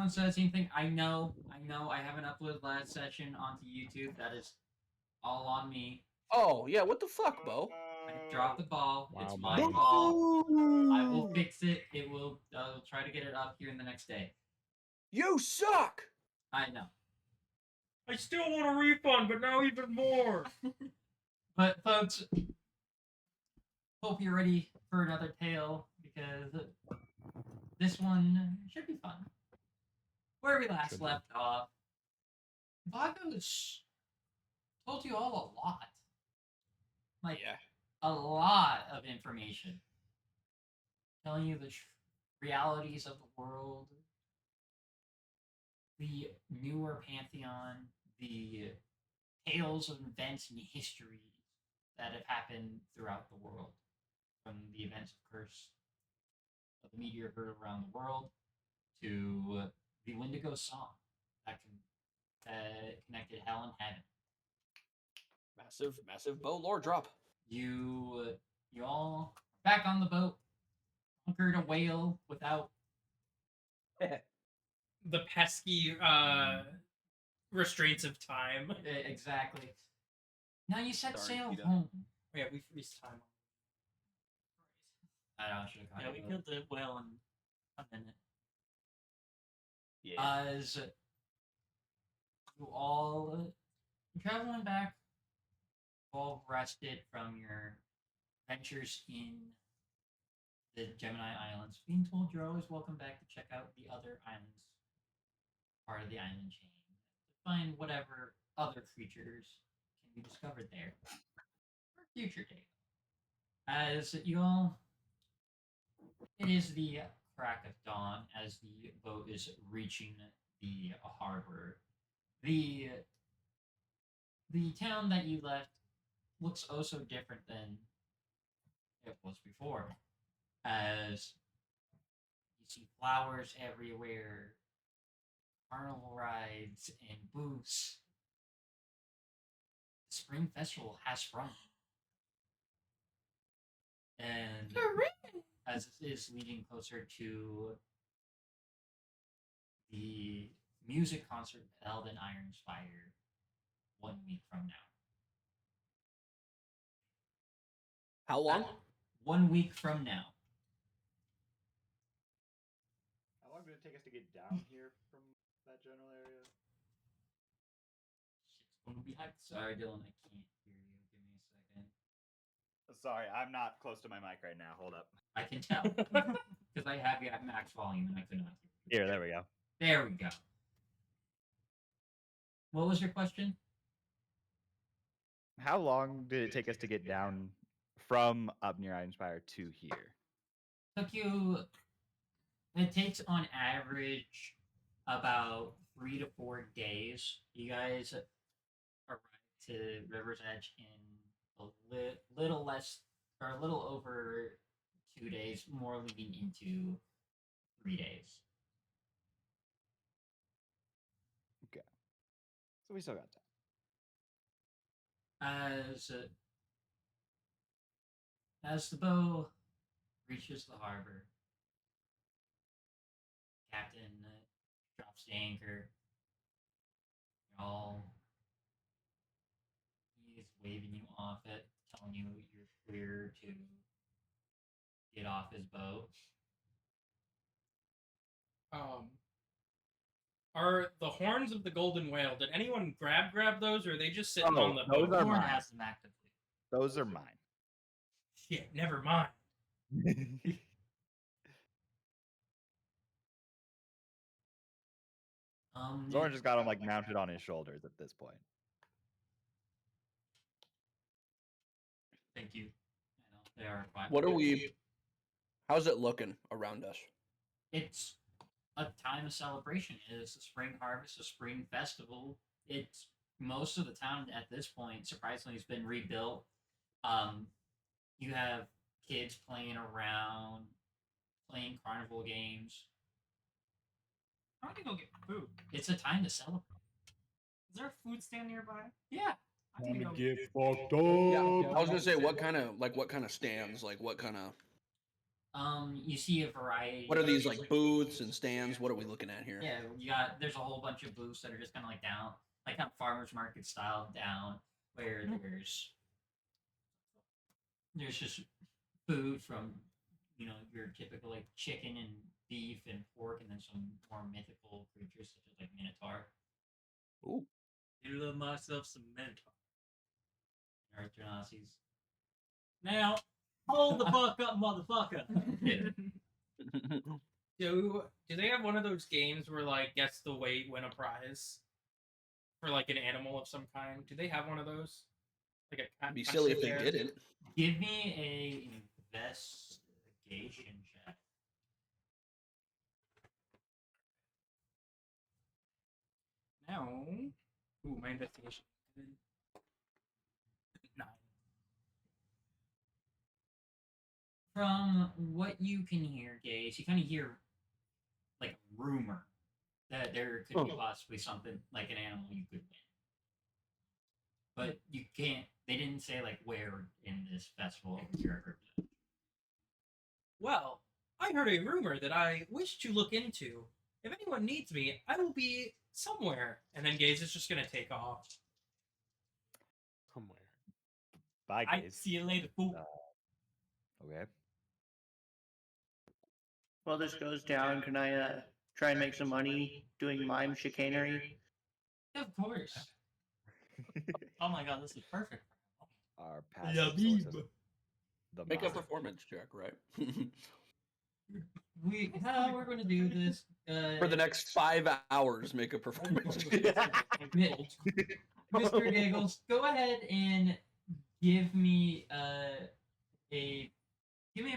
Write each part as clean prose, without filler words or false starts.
one said the same thing. I know. I haven't uploaded last session onto YouTube. That is all on me. Oh, yeah, what the fuck, Bo? I dropped the ball. Wow, It's my wow. fault. I will fix it. I'll try to get it up here in the next day. You suck! I know. I still want a refund, but now even more. But folks, hope you're ready for another tale because this one should be fun. Where we last left off, Vagos told you all a lot. Like, a lot of information. Telling you the realities of the world, the newer pantheon, the tales of events and history that have happened throughout the world, from the events of Curse of the meteor heard around the world to the Wendigo song that connected hell and heaven. Massive Bo lore drop. You all are back on the boat, conquered a whale without the pesky restraints of time. Exactly. Now you set sail Peter. home. Yeah, we freeze time. I know, I should have Yeah, we killed the whale in a minute. Yeah. As you all traveling back, all rested from your ventures in the Gemini Islands, being told you're always welcome back to check out the other islands, part of the island chain, to find whatever other creatures can be discovered there for a future day. As you all, it is the crack of dawn as the boat is reaching the harbor. The town that you left looks oh so different than it was before, as you see flowers everywhere, carnival rides, and booths. The spring festival has sprung. And as it is leading closer to the music concert held in Iron Spire 1 week from now. How long? 1 week from now. How long did it take us to get down here from that general area? Shit's gonna be hyped. Sorry, Dylan, I can't hear you. Give me a second. Sorry, I'm not close to my mic right now. Hold up. I can tell because I have you at max volume and I could not hear you. Here, there we go. There we go. What was your question? How long did it take us to get down from up near Ironspire to here? Took you. It takes on average about 3 to 4 days. You guys arrived to River's Edge in a little less, or a little over 2 days, more leading into 3 days. Okay. So we still got time. As the bow reaches the harbor, Captain drops the anchor. He's waving you off it, telling you you're clear to get off his boat. Are the horns of the golden whale? Did anyone grab those, or are they just sitting Oh, on the those boat? are Horn mine. has them actively. Those are mine. Shit, never mind. Zoran just got them like mounted on his shoulders at this point. Thank you. I know they are fine. What are we? How's it looking around us? It's a time of celebration. It is the spring harvest, a spring festival. It's most of the town at this point, surprisingly, has been rebuilt. You have kids playing around, playing carnival games. I'm gonna go get food. It's a time to celebrate. Is there a food stand nearby? Yeah. I'm gonna go. Get fucked up. Yeah, I was gonna say what kind of stands, like what kind of. You see a variety. What are these, like, booths and stands? What are we looking at here? Yeah, there's a whole bunch of booths that are just kind of like down, like kind of farmers market style down, where there's just food from, your typical like chicken and beef and pork, and then some more mythical creatures such as like minotaur Ooh. You love myself some mentor. and earth genasi. Now, hold the fuck up, motherfucker. Do they have one of those games where like guess the weight, win a prize for like an animal of some kind? Do they have one of those? Like a It'd be silly if they didn't. Give me a investigation check. No. Ooh, my investigation. 9. From what you can hear, Gaze, you kind of hear like a rumor that there could be possibly something like an animal you could win. But you can't, they didn't say like where in this festival you heard that. Well, I heard a rumor that I wish to look into. If anyone needs me, I will be somewhere. And then Gaze is just gonna take off. Somewhere. Bye, I guys. see you later, fool. Okay. While this goes down, can I try and make some money doing mime chicanery? Of course. Oh my god, this is perfect. Our passive source of the Make a mind. performance check, right? How we're going to do this? For the next 5 hours, make a performance check. Mr. Giggles, go ahead and give me a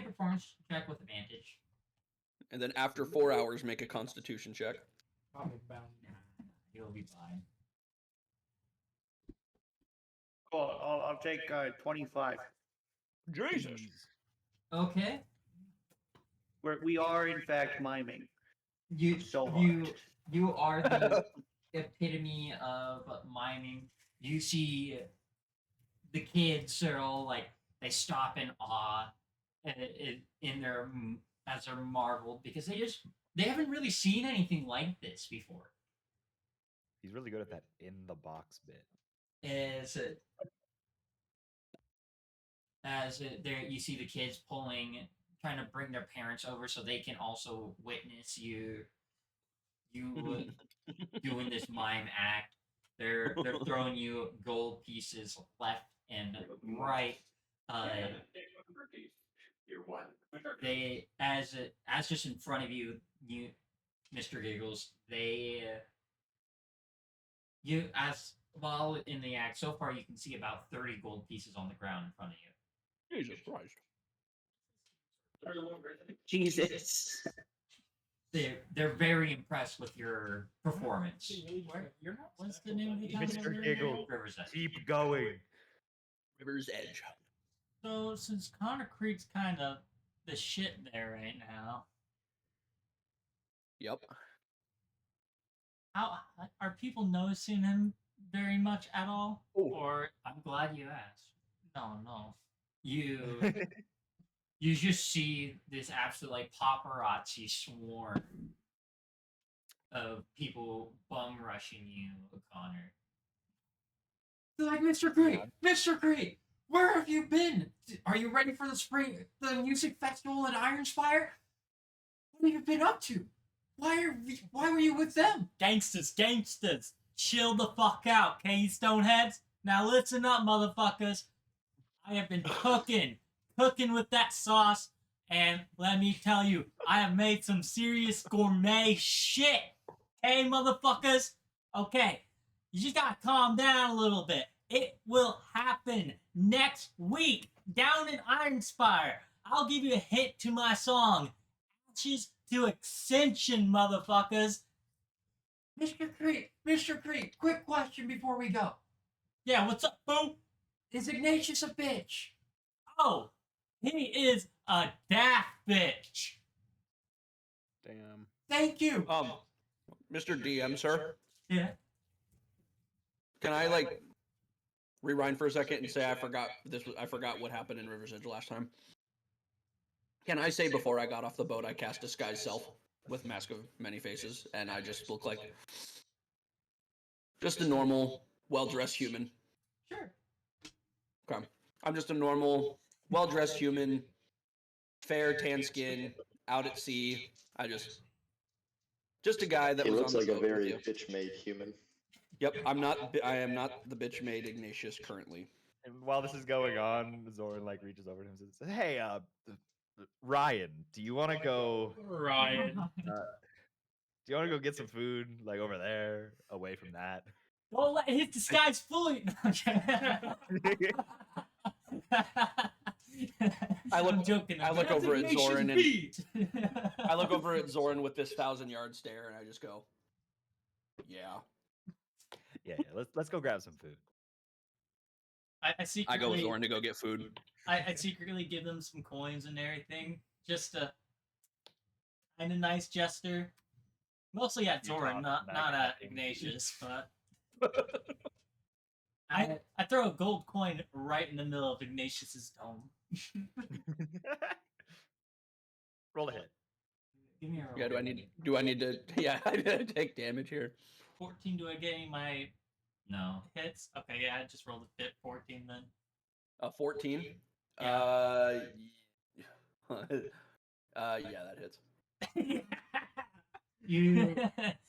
performance check with advantage. And then after 4 hours, make a constitution check. You'll be fine. Cool. I'll take 25. Jesus. Okay. We are in fact miming. You So you are the epitome of miming. You see the kids are all like they stop in awe in their as they're marveled because they haven't really seen anything like this before. He's really good at that in the box bit. There you see the kids trying to bring their parents over so they can also witness you doing this mime act. They're throwing you gold pieces left and right. They as just in front of you, Mr. Giggles. You as while in the act so far you can see about 30 gold pieces on the ground in front of you. Jesus Christ. Jesus. They're very impressed with your performance. You're not. What's the name of the town? Mr. Giggle, River's Edge. keep going. River's Edge. So since Connor Creek's kind of the shit there right now, Yep. how are people noticing him very much at all? Ooh. Or I'm glad you asked. No. You just see this absolute like paparazzi swarm of people bum rushing you, Connor. They're like, Mr. Great, Mr. Great, where have you been? Are you ready for the music festival at Ironspire? What have you been up to? Why were you with them? Gangsters, chill the fuck out, Keystone heads. Now listen up, motherfuckers. I have been cooking with that sauce, and let me tell you, I have made some serious gourmet shit. Hey, motherfuckers. Okay, you just gotta calm down a little bit. It will happen next week down in Ironspire. I'll give you a hint to my song. Ashes to Ascension, motherfuckers. Mr. Creek, quick question before we go. Yeah, what's up, boo? Is Ignatius a bitch? Oh, he is a daft bitch. Damn. Thank you. Mr. DM, sir, Yeah. can I like rewind for a second and say I forgot what happened in River's Edge last time? Can I say before I got off the boat, I cast Disguise Self with Mask of Many Faces, and I just look like just a normal, well-dressed human. Sure. Okay. I'm just a normal, well-dressed human, fair tan skin, out at sea. Just a guy that He was looks on the like a boat with very you. bitch-made human. Yep, I am not the bitch made Ignatius currently. And while this is going on, Zoran like reaches over to him and says, "Hey, Ryan, do you want to go? Ryan. Do you want to go get some food, like over there, away from that?" Don't let his disguise fully. I'm joking. I look That's over at Ignatius Zoran and beat. I look over at Zoran with this 1,000-yard stare, and I just go, "Yeah." Yeah. Let's go grab some food. I I secretly go with Zoran to go get food. I secretly give them some coins and everything, just a kind of nice gesture. Mostly at You Zoran, talk not back at at him. Ignatius, but I throw a gold coin right in the middle of Ignatius's dome. Roll a hit. Give me a roll. Yeah, do I need to yeah, I take damage here. 14. Do I get any of my hits? Okay, yeah, I just rolled a 14 then. 14? Yeah. Yeah, that hits.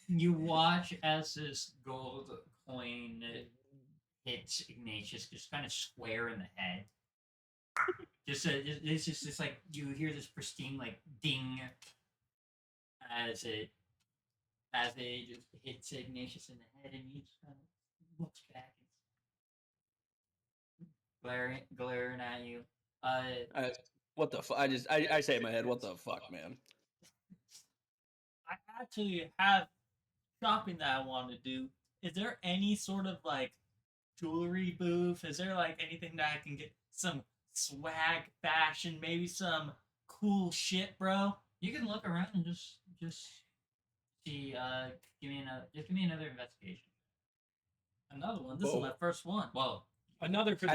You watch as this gold coin hits Ignatius just kind of square in the head. It's just like you hear this pristine like ding as it just hits Ignatius in the head, and he just kind of looks back and glaring at you. What the fuck? I say in my head, what the fuck, man? I actually have shopping that I want to do. Is there any sort of like jewelry booth? Is there like anything that I can get some swag fashion, maybe some cool shit, bro? You can look around and just see. Give me another investigation. Another one. This is Whoa. my first one. Whoa. Another for the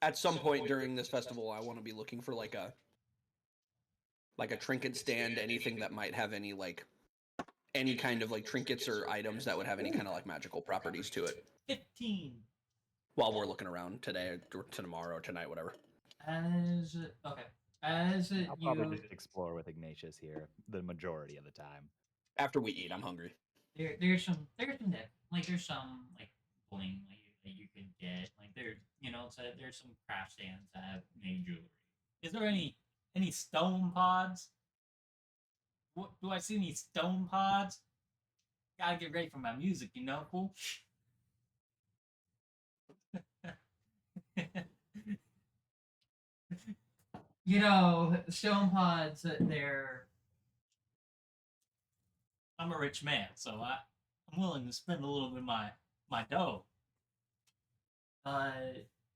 At some point during this festival, I want to be looking for like a trinket stand, anything that might have any kind of like trinkets or items that would have any kind of like magical properties to it. 15. While we're looking around today or tomorrow or tonight, whatever. As I'll probably you just explore with Ignatius here the majority of the time. After we eat, I'm hungry. there's some like there's some like bling that you could get like there's some craft stands that have made jewelry. Is there any stone pods? What do I see any stone pods? Gotta get ready for my music, fool. Stone pods, I'm a rich man, so I'm willing to spend a little bit of my dough.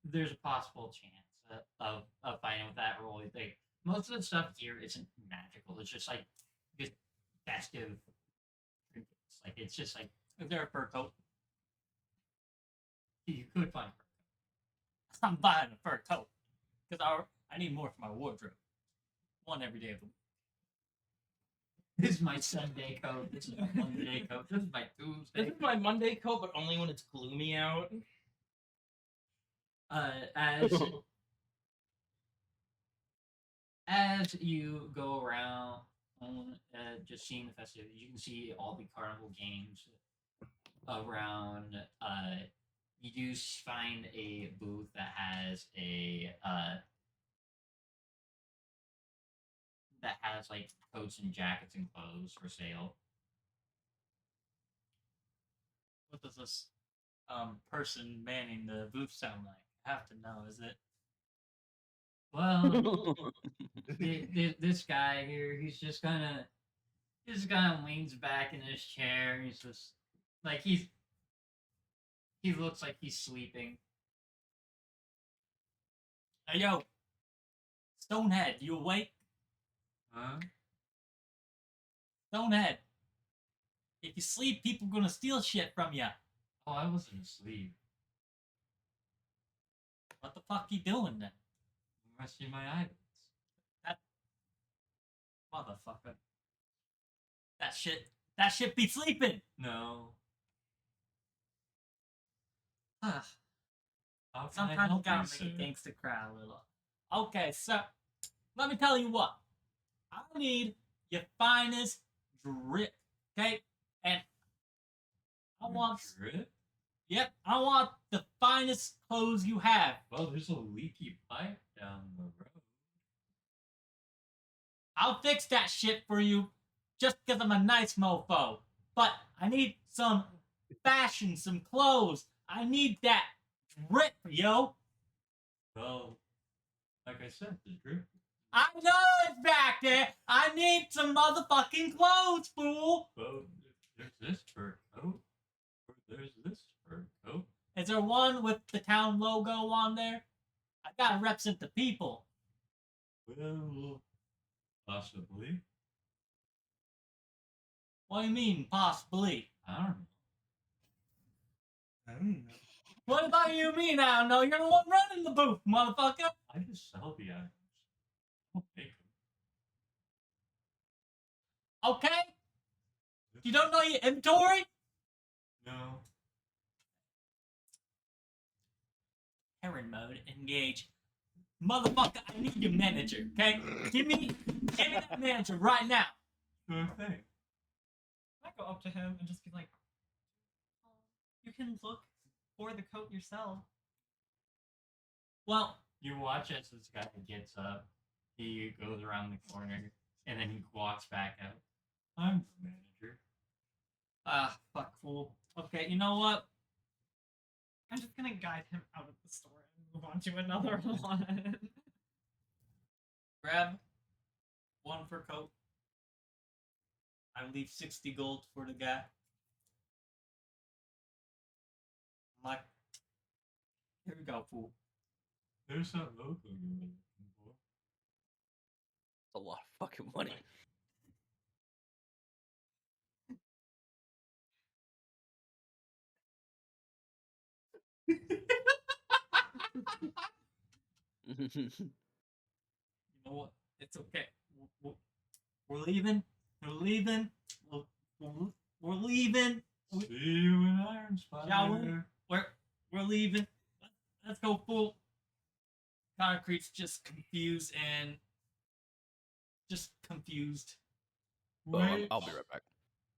There's a possible chance of finding with that roll. Like, most of the stuff here isn't magical. It's just like just festive trinkets. Like it's just like, is there a fur coat? You could find a fur coat. I'm buying a fur coat because I need more for my wardrobe. One every day of the week. This is my Sunday coat. This is my Monday coat. This is my Tuesday. This is my Monday coat, but only when it's gloomy out. As you go around, just seeing the festivities, you can see all the carnival games around. You do find a booth that has like coats and jackets and clothes for sale. What does this person manning the booth sound like? I have to know. Is it? Well, this guy here, he's just kind of leans back in his chair. He's just like he looks like he's sleeping. Hey yo, Stonehead, you awake? Huh? Stonehead, if you sleep, people gonna steal shit from you. Oh, I wasn't asleep. What the fuck you doing then? Resting my eyelids. Motherfucker. That shit be sleeping. No. Sometimes you gotta make a gangster cry a little. Okay, so let me tell you what. I need your finest drip, okay? And I want Drip? Yep, I want the finest clothes you have. Well, there's a leaky pipe down the road. I'll fix that shit for you just because I'm a nice mofo. But I need some fashion, some clothes. I need that drip, yo. Well, like I said, the drip. I know it's back there. I need some motherfucking clothes, fool. Well, there's this fur coat. Or there's this fur coat. Is there one with the town logo on there? I gotta represent the people. Well, possibly. What do you mean, possibly? I don't know. I don't know. What about you mean I don't know? You're the one running the booth, motherfucker. I just sell the items. I don't make them. Okay? You don't know your inventory? No. Heron mode, engage. Motherfucker, I need your manager, okay? Give me that manager right now. Sure thing. I go up to him and just be like, you can look for the coat yourself. Well, You watch as this guy gets up. He goes around the corner, and then he walks back out. I'm the manager. fuck fool. Okay, you know what? I'm just gonna guide him out of the store and move on to another one. Grab one for coat. I leave 60 gold for the guy. I'm like, here we go, fool. There's that logo you were looking for. A lot of fucking money. You know what? It's okay. We're leaving. We're leaving. We're leaving. See you in Iron Spider. Shall we? We're leaving. Let's go, fool. Concrete's just confused and just confused. Wait, I'll be right back.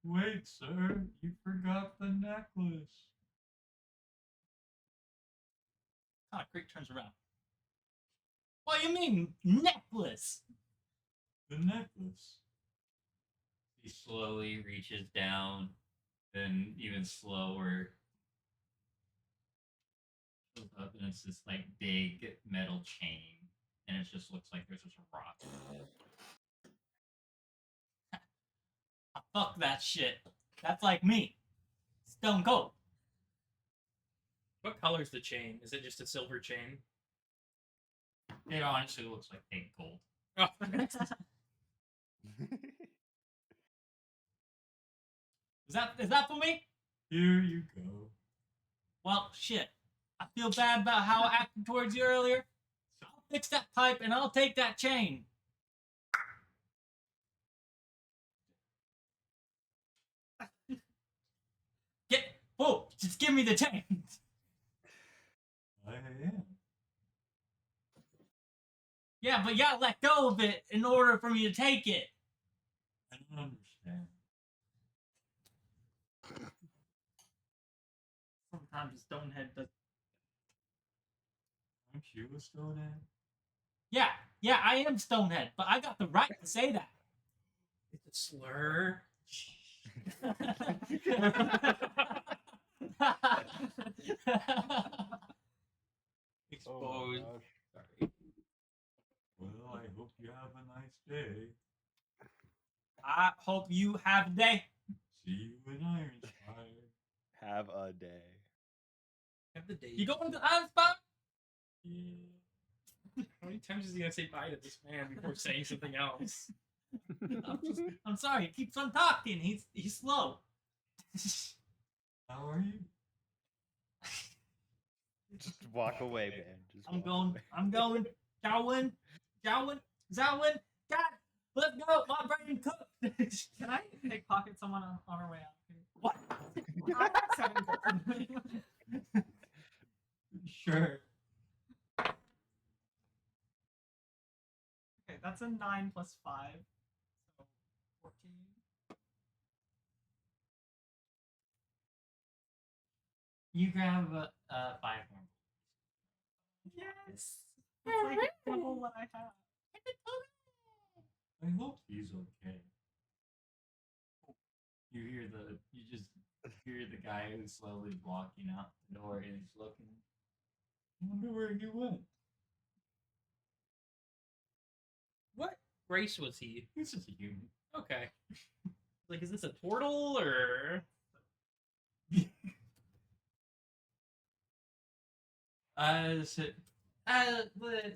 wait, sir. You forgot the necklace. Concrete turns around. What do you mean, necklace? The necklace. He slowly reaches down, then even slower. Shows up, and it's this like big metal chain, and it just looks like there's just a rock. Fuck that shit. That's like me. Stone Cold. What color's the chain? Is it just a silver chain? It honestly looks like pink gold. Oh. Is that for me? Here you go. Well, shit. I feel bad about how I acted towards you earlier. I'll fix that pipe and I'll take that chain. Whoa, just give me the chain. I am. Yeah, but you gotta let go of it in order for me to take it. I don't understand. Sometimes a stonehead does. Aren't you a stonehead? Yeah, I am stonehead, but I got the right to say that. It's a slur. Exposed. Sorry. Well, I hope you have a nice day. I hope you have a day. See you in Iron Spire. Have a day. Have the day. You going to the Iron Spot? Yeah. How many times is he gonna say bye to this man before saying something else? I'm sorry, he keeps on talking. He's slow. How are you? Just walk away, man. Just I'm walk going. away. I'm going. Jowin. God Let's go. My brain cooked. Can I pickpocket someone on our way out here? What? I have 7 gold. Sure. Okay, that's a 9 plus 5. So 14. You grab 5 more. Yes! It's like double what I have. I hope he's okay. You just hear the guy who's slowly walking out the door and he's looking. I wonder where he went. What race was he? He's just a human. Okay. Like, is this a turtle or?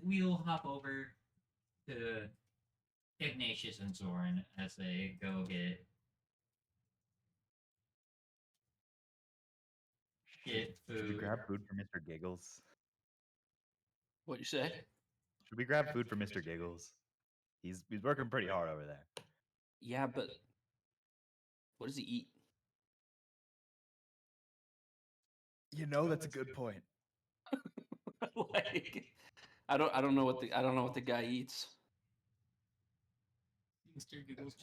We'll hop over to Ignatius and Zoran as they go get Should we food. grab food for Mr. Giggles? What'd you say? Should we grab food for Mr. Giggles? He's working pretty hard over there. Yeah, but what does he eat? You know, that's a good point. Like, I don't know what the guy eats. Mr. Giggles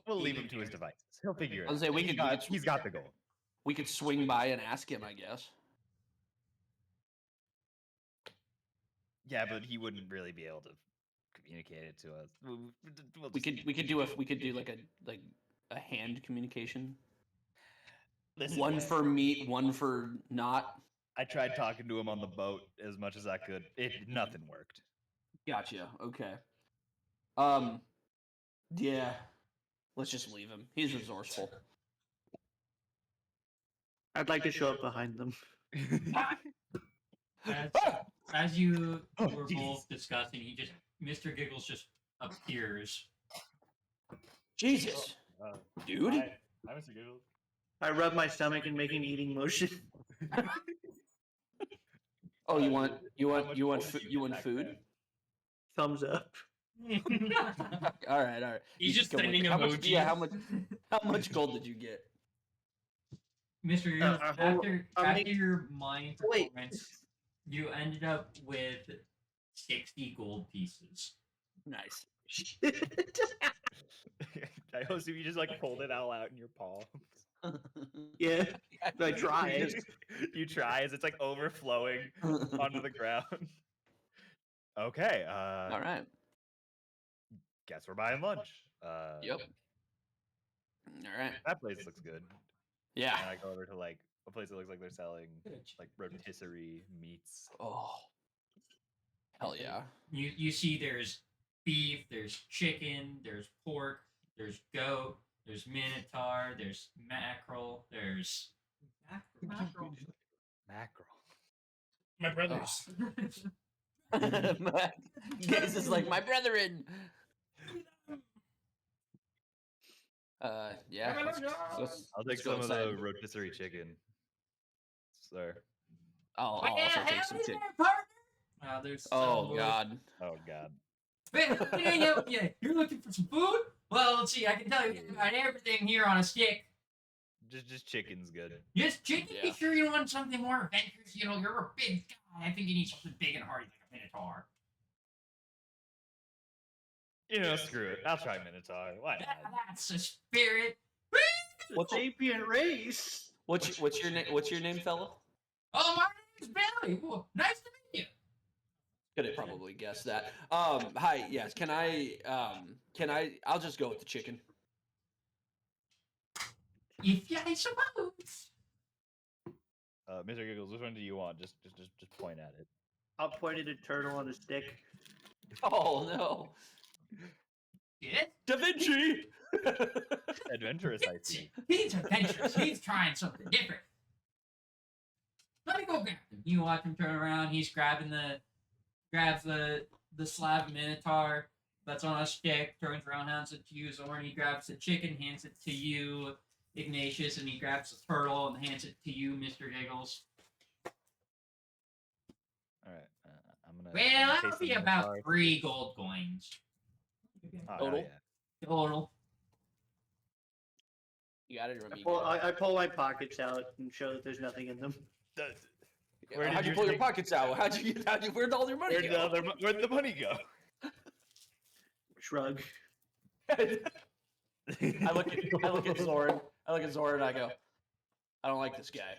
We'll leave him to his devices. He'll figure it I was out. gonna say He's got the goal. we could swing by and ask him, I guess. Yeah, but he wouldn't really be able to communicate it to us. We could do like a hand communication. Listen, One for meat, one for not. I tried talking to him on the boat as much as I could. Nothing worked. Gotcha. Okay. Yeah. Let's just leave him. He's resourceful. I'd like to show up behind them. As you Oh, were Jesus. both discussing, Mr. Giggles just appears. Jesus, dude. Hi, Mr. Giggles. I rub my stomach and make an eating motion. Oh, you want food? Thumbs up. All right. He's You just come with sending it. How much- emojis. Yeah, how much gold did you get? Mr. Giggles, after I'll make- your mind Wait. performance, you ended up with 60 gold pieces. Nice. I assume you just like pulled it all out in your palms. Yeah, I tried. You try as it's like overflowing onto the ground. Okay. All right. Guess we're buying lunch. Yep. All right. That place looks good. Yeah. And I go over to like a place that looks like they're selling like rotisserie meats. Oh. Hell yeah. You see there's beef, there's chicken, there's pork, there's goat, there's minotaur, there's mackerel, there's Mackerel. Mackerel. My brothers. Gaze is like my brethren. Yeah. I'll take go some of the inside. rotisserie chicken. Sir. I'll What the also hell take some is chicken. there, partner? There's Oh god. Oh god. Yeah, you're looking for some food? Well, let's see. I can tell you about everything here on a stick. Just chicken's good. Just chicken. Yeah. You sure you want something more adventurous? You know, you're a big guy. I think you need something big and hardy like a minotaur. You know, screw it. I'll try Minotaur. Why Yeah, not? that's the spirit. What's Sapient race. what's your name? What's your name, fella? Oh, my name's Billy. Well, nice to meet you. Could have probably guessed that. Hi. Yes. Can I? I'll just go with the chicken. If I suppose. Mr. Giggles, which one do you want? Just point at it. I'll point at a turtle on a stick. Oh no. Yes. Da Vinci. Adventurous, I see. He's adventurous. He's trying something different. Let me go grab him. You watch him turn around. He's grabs the slab of minotaur that's on a stick, turns around, hands it to you, Zorn. He grabs the chicken, hands it to you, Ignatius, and he grabs the turtle and hands it to you, Mr. Giggles. All right. I'm gonna. Well, I'm gonna that'll taste the be about Minotaur. 3 gold coins. Oh, hell Total? yeah. Total. You got it, or me? Got it? I pull my pockets out and show that there's nothing in them. Where did How'd you yours pull your make- pockets out? Where'd all your money go? Where'd the money go? Shrug. I look at Zoran. I look at Zoran and I go, I don't like this guy.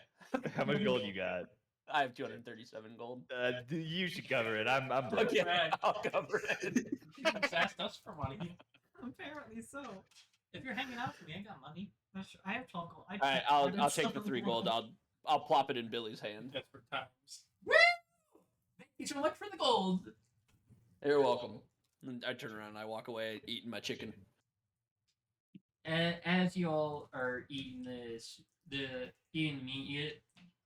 How much gold you got? I have 237 gold. You should cover it. I'm broke. Okay, Right. I'll cover it. You just asked us for money. Apparently so. If you're hanging out with me, I got money. I have 12 gold. All right, I'll take the 3 gold. I'll plop it in Billy's hand. Desperate times. Woo! Thank you so much for the gold. You're welcome. And I turn around and I walk away eating my chicken. As you all are eating eating the meat,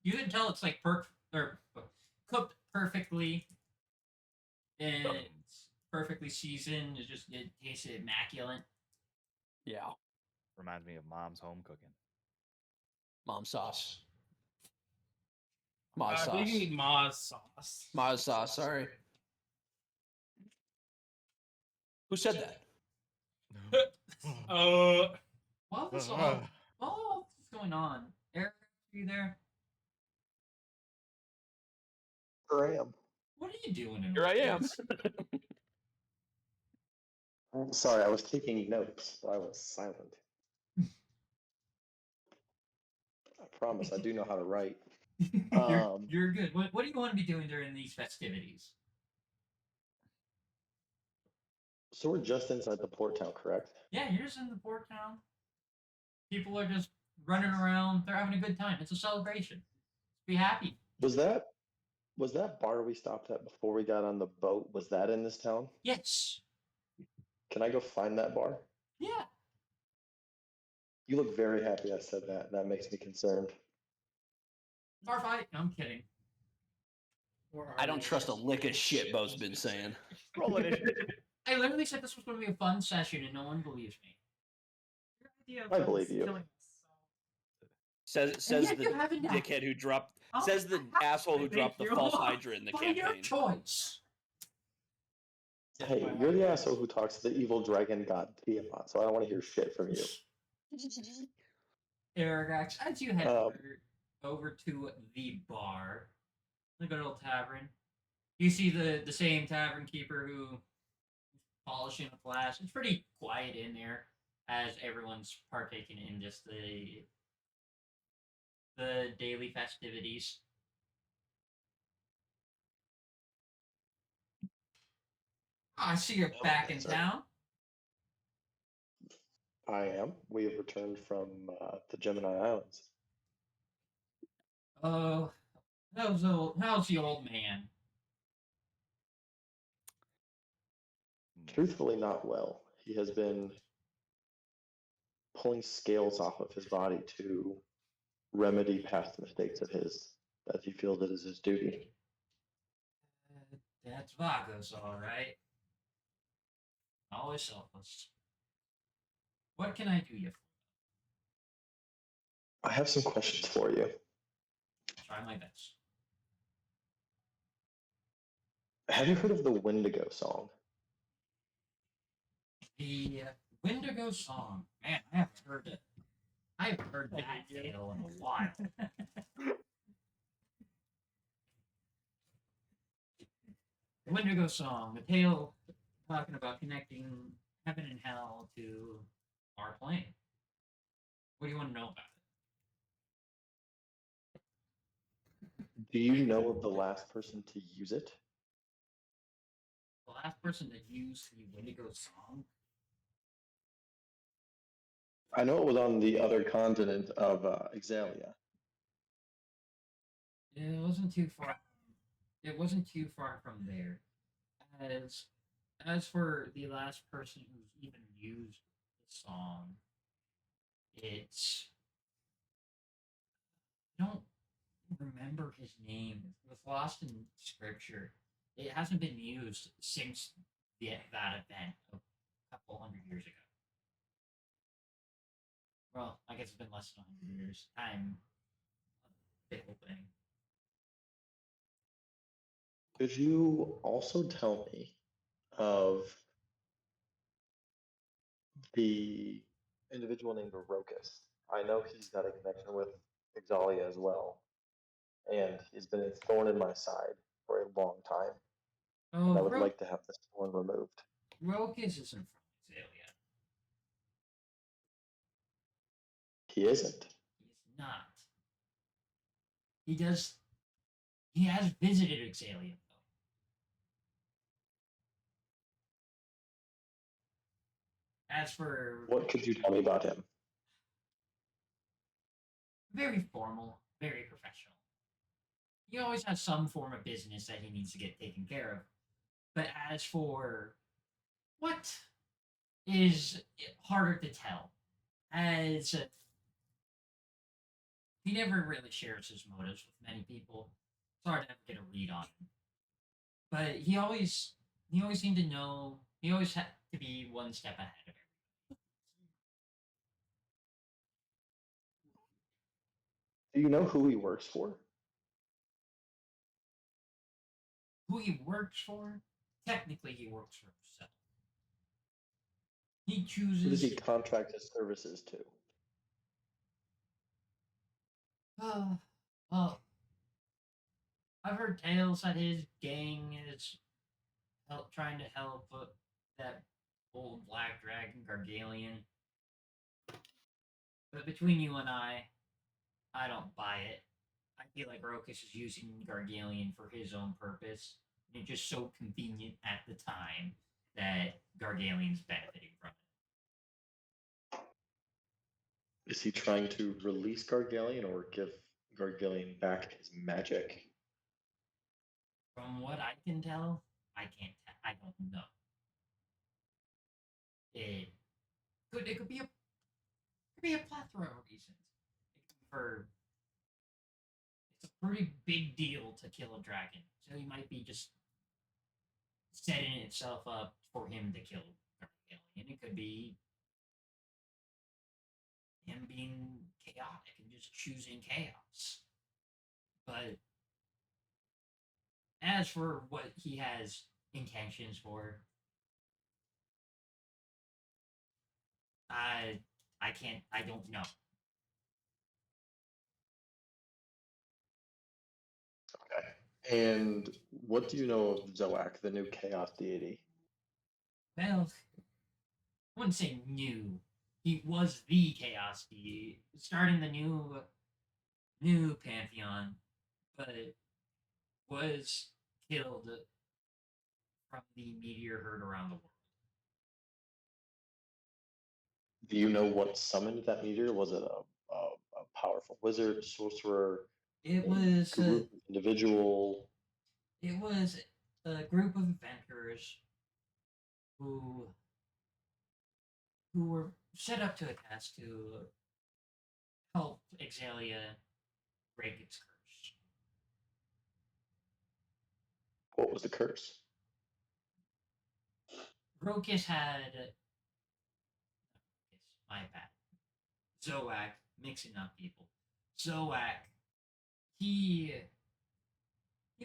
you can tell it's like cooked perfectly, and it's perfectly seasoned. It tastes immaculate. Yeah, Reminds me of mom's home cooking. mom sauce. Maz sauce. We need Maz sauce. Maz sauce. Sorry. Who said that? While this all this is going on, Eric, are you there? Here I am. What are you doing? Here I am. I'm sorry, I was taking notes. I was silent. I promise, I do know how to write. You're good. What do you want to be doing during these festivities? So we're just inside the port town, correct? Yeah, you're just in the port town. People are just running around. They're having a good time. It's a celebration. Be happy. Was that bar we stopped at before we got on the boat? Was that in this town? Yes. Can I go find that bar? Yeah. You look very happy I said that. That makes me concerned. Bar fight. No, I'm kidding. I don't trust a lick of shit Bo's been saying. Roll initiative. I literally said this was going to be a fun session, and no one believes me. Your idea of I believe us you. killing us, Says yet the you haven't done it. dickhead who dropped. Oh, Says the asshole who thank dropped the you. false hydra in the By your campaign. choice. Hey, you're the asshole who talks to the evil dragon god Tiamat, so I don't want to hear shit from you. Aragax, as you head Um, over to the bar, the good old tavern, you see the same tavern keeper who polishing a glass. It's pretty quiet in there as everyone's partaking in just the daily festivities. I see you're back in sir. town. I am. We have returned from the Gemini Islands. Oh, how's the old man? Truthfully, not well. He has been pulling scales off of his body to remedy past mistakes of his, as he feels it is his duty. That's Vagos, all right. Always selfless. What can I do you for? I have some questions for you. Try my best. Have you heard of the Wendigo song? The Wendigo song. Man, I haven't heard it. I haven't heard that tale in a while. The Wendigo song, the tale talking about connecting heaven and hell to our plane. What do you want to know about it? Do you know of the last person to use it? The last person that used the Wendigo song? I know it was on the other continent of Exalia. It wasn't too far. It wasn't too far from there. As for the last person who's even used the song, it's I don't remember his name. It was lost in scripture. It hasn't been used since that event a couple hundred years ago. Well, I guess it's been less than 100 years. Time, a fickle thing. Could you also tell me of The individual named Rokus. I know he's got a connection with Exalia as well, and he's been a thorn in my side for a long time. And I Oh, would like to have this thorn removed. Rokus isn't from Exalia. He isn't. He's not. He does. He has visited Exalia, though. As for What could you tell me about him? very formal, very professional. He always has some form of business that he needs to get taken care of. But as for what is harder to tell, as he never really shares his motives with many people. It's hard to ever get a read on him. But he always seemed to know. He always had to be one step ahead of everyone. Do you know who he works for? Who he works for? Technically, he works for himself. He Who does chooses. he contract his services to? Well, I've heard tales that his gang is trying to help that old black dragon Gargalian. But between you and I don't buy it. I feel like Rokus is using Gargalian for his own purpose. And it's just so convenient at the time that Gargalian's benefiting from it. Is he trying to release Gargalian or give Gargalian back his magic? From what I can tell, I don't know. It could be a plethora of reasons. For it's a pretty big deal to kill a dragon, so he might be just setting itself up for him to kill Gargalian. It could be him being chaotic and just choosing chaos. But as for what he has intentions for, I don't know. Okay. And what do you know of Zoak, the new chaos deity? Well, I wouldn't say new. He was the chaos deity, starting the new pantheon, but was killed from the meteor herd around the world. Do you know what summoned that meteor? Was it a powerful wizard, sorcerer, It a was group, individual? it was a group of adventurers who were set up to a task to help Exalia break its curse. What was the curse? Rokus had my bad. Zoak, mixing up people. Zoak, he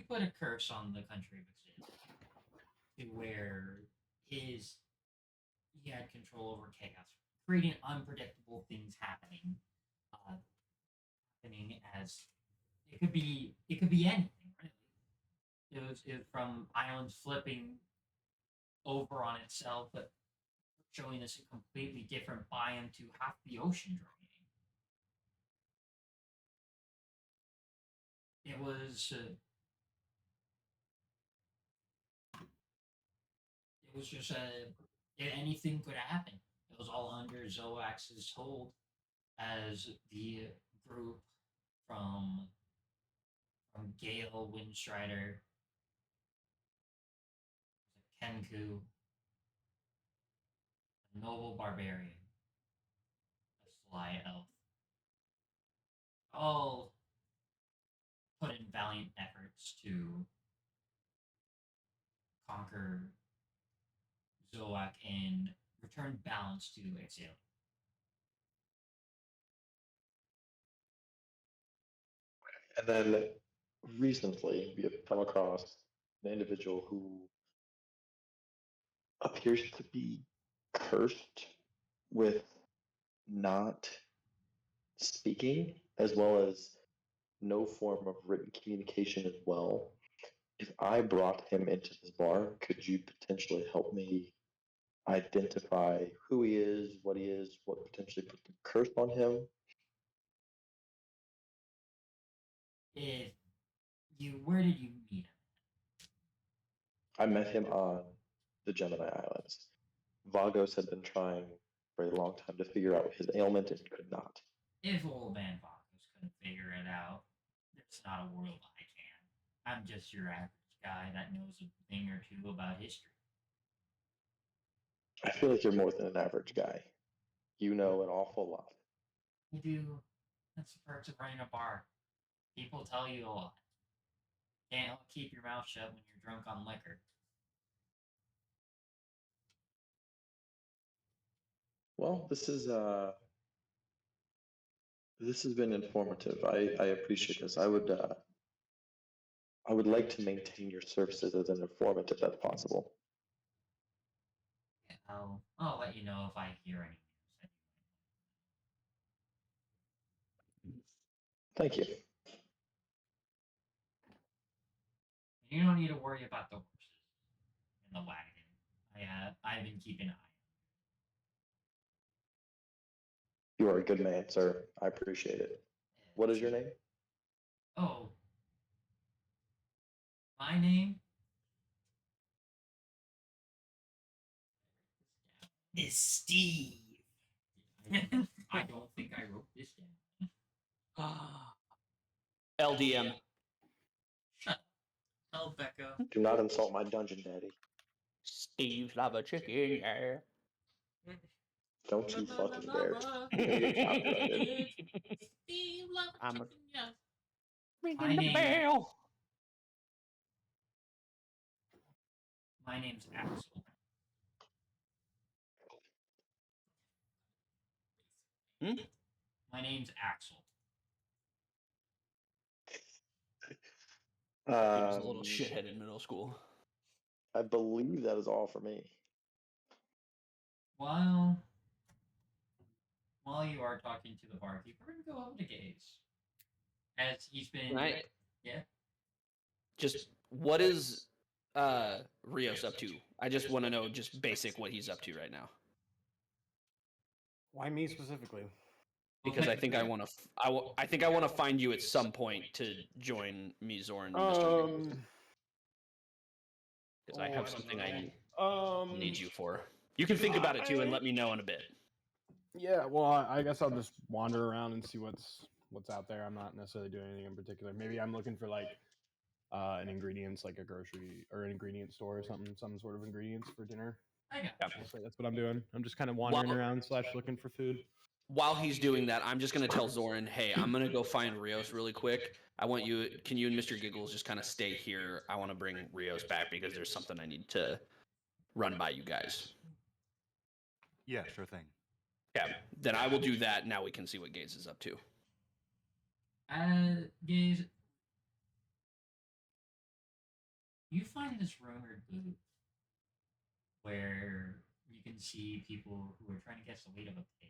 put a curse on the country of Exalia to where he had control over chaos, creating unpredictable things happening. Happening as it could be anything, really. It was from islands flipping over on itself, but showing us a completely different biome to half the ocean draining. It was just anything could happen. It was all under Zoax's hold as the group from Gale, Windstrider, Kenku, a noble barbarian, a sly elf, all put in valiant efforts to conquer Zoak and return balance to Exhalia. And then recently, we have come across an individual who appears to be cursed with not speaking as well as no form of written communication as well. If I brought him into this bar, could you potentially help me identify who he is, what potentially put the curse on him? If where did you meet him? I met him on the Gemini Islands. Vagos had been trying for a long time to figure out his ailment and could not. If old man Vacos couldn't figure it out, there's not a world I can. I'm just your average guy that knows a thing or two about history. I feel like you're more than an average guy. You know an awful lot. You do. That's the perks of running a bar. People tell you a lot. Can't keep your mouth shut when you're drunk on liquor. Well, this has been informative. I appreciate this. I would like to maintain your services as an informant if that's possible. I'll let you know if I hear any news. Thank you. You don't need to worry about the horses in the wagon. I've been keeping an eye. You are a good man, sir. I appreciate it. What is your name? Oh, my name Is Steve. I don't think I wrote this down. LDM. Shut up. Oh, Becca. Do not insult my dungeon daddy. Steve's lava chicken, yeah. Don't you fucking dare. You're gonna get copyrighted. I'm My ringing the name- bell. My name's Axel. My name's Axel. He was a little shithead in middle school. I believe that is all for me. While you are talking to the barkeeper, we're gonna go over to Gaze. As he's been Right. Yeah. Just what is Rios up to? I just want to know just basic what he's up to right now. Why me specifically? Because I think I want to. I think I want to find you at some point to join me, Zor, and Mr. Because I have something I need you for. You can think about it too and let me know in a bit. Yeah, well, I guess I'll just wander around and see what's out there. I'm not necessarily doing anything in particular. Maybe I'm looking for like an ingredients, like a grocery or an ingredient store or something, some sort of ingredients for dinner. I got Yeah. Honestly, that's what I'm doing. I'm just kind of wandering around / looking for food. While he's doing that, I'm just going to tell Zoran, hey, I'm going to go find Rios really quick. I want you, can you and Mr. Giggles just kind of stay here? I want to bring Rios back because there's something I need to run by you guys. Yeah, sure thing. Yeah, then I will do that. Now we can see what Gaze is up to. Gaze, you find this rumored booth where you can see people who are trying to guess the weight of a pig.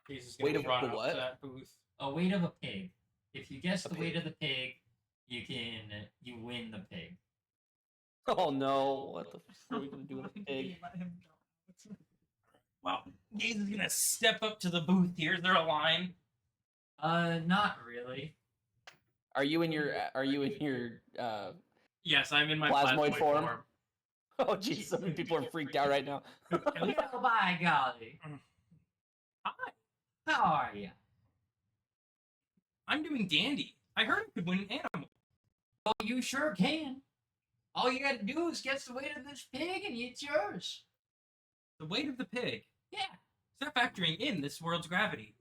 He's just gonna Weight of run the up what? to that booth. A weight of a pig. If you guess A the weight pig. of the pig, you win the pig. Oh no, what the fuck are we going to do with a pig? Let him go. Well, Gaze is gonna step up to the booth here. Is there a line? Not really. Are you in your Yes, I'm in my Plasmoid plasmoid form? form. Oh geez, so many people are freaked out right now. Oh, by golly. Hi, How are you? I'm doing dandy. I heard I could win an animal. Oh, you sure can. All you gotta do is guess the weight of this pig and it's yours. The weight of the pig. Yeah. Is that factoring in this world's gravity?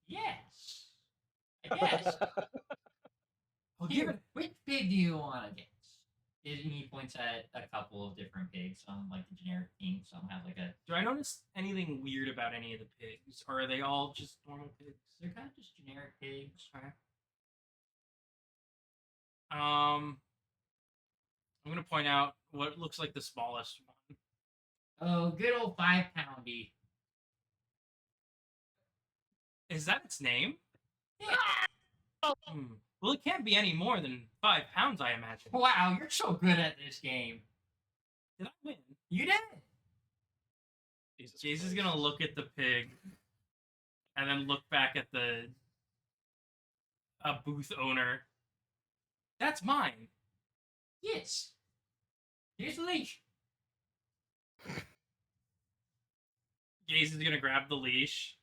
Yes. I guess. I'll give it. Which pig do you want to guess? And he points at a couple of different pigs. Some like the generic pink. Some have like a. Do I notice anything weird about any of the pigs, or are they all just normal pigs? They're kind of just generic pigs. Okay. I'm gonna point out what looks like the smallest one. Oh, good old 5-poundy. Is that its name? Yeah. Well, it can't be any more than 5 pounds, I imagine. Wow, you're so good at this game. Did I win? You did. Jace is gonna look at the pig, and then look back at the booth owner. That's mine. Yes. Here's the leash. Jace is gonna grab the leash,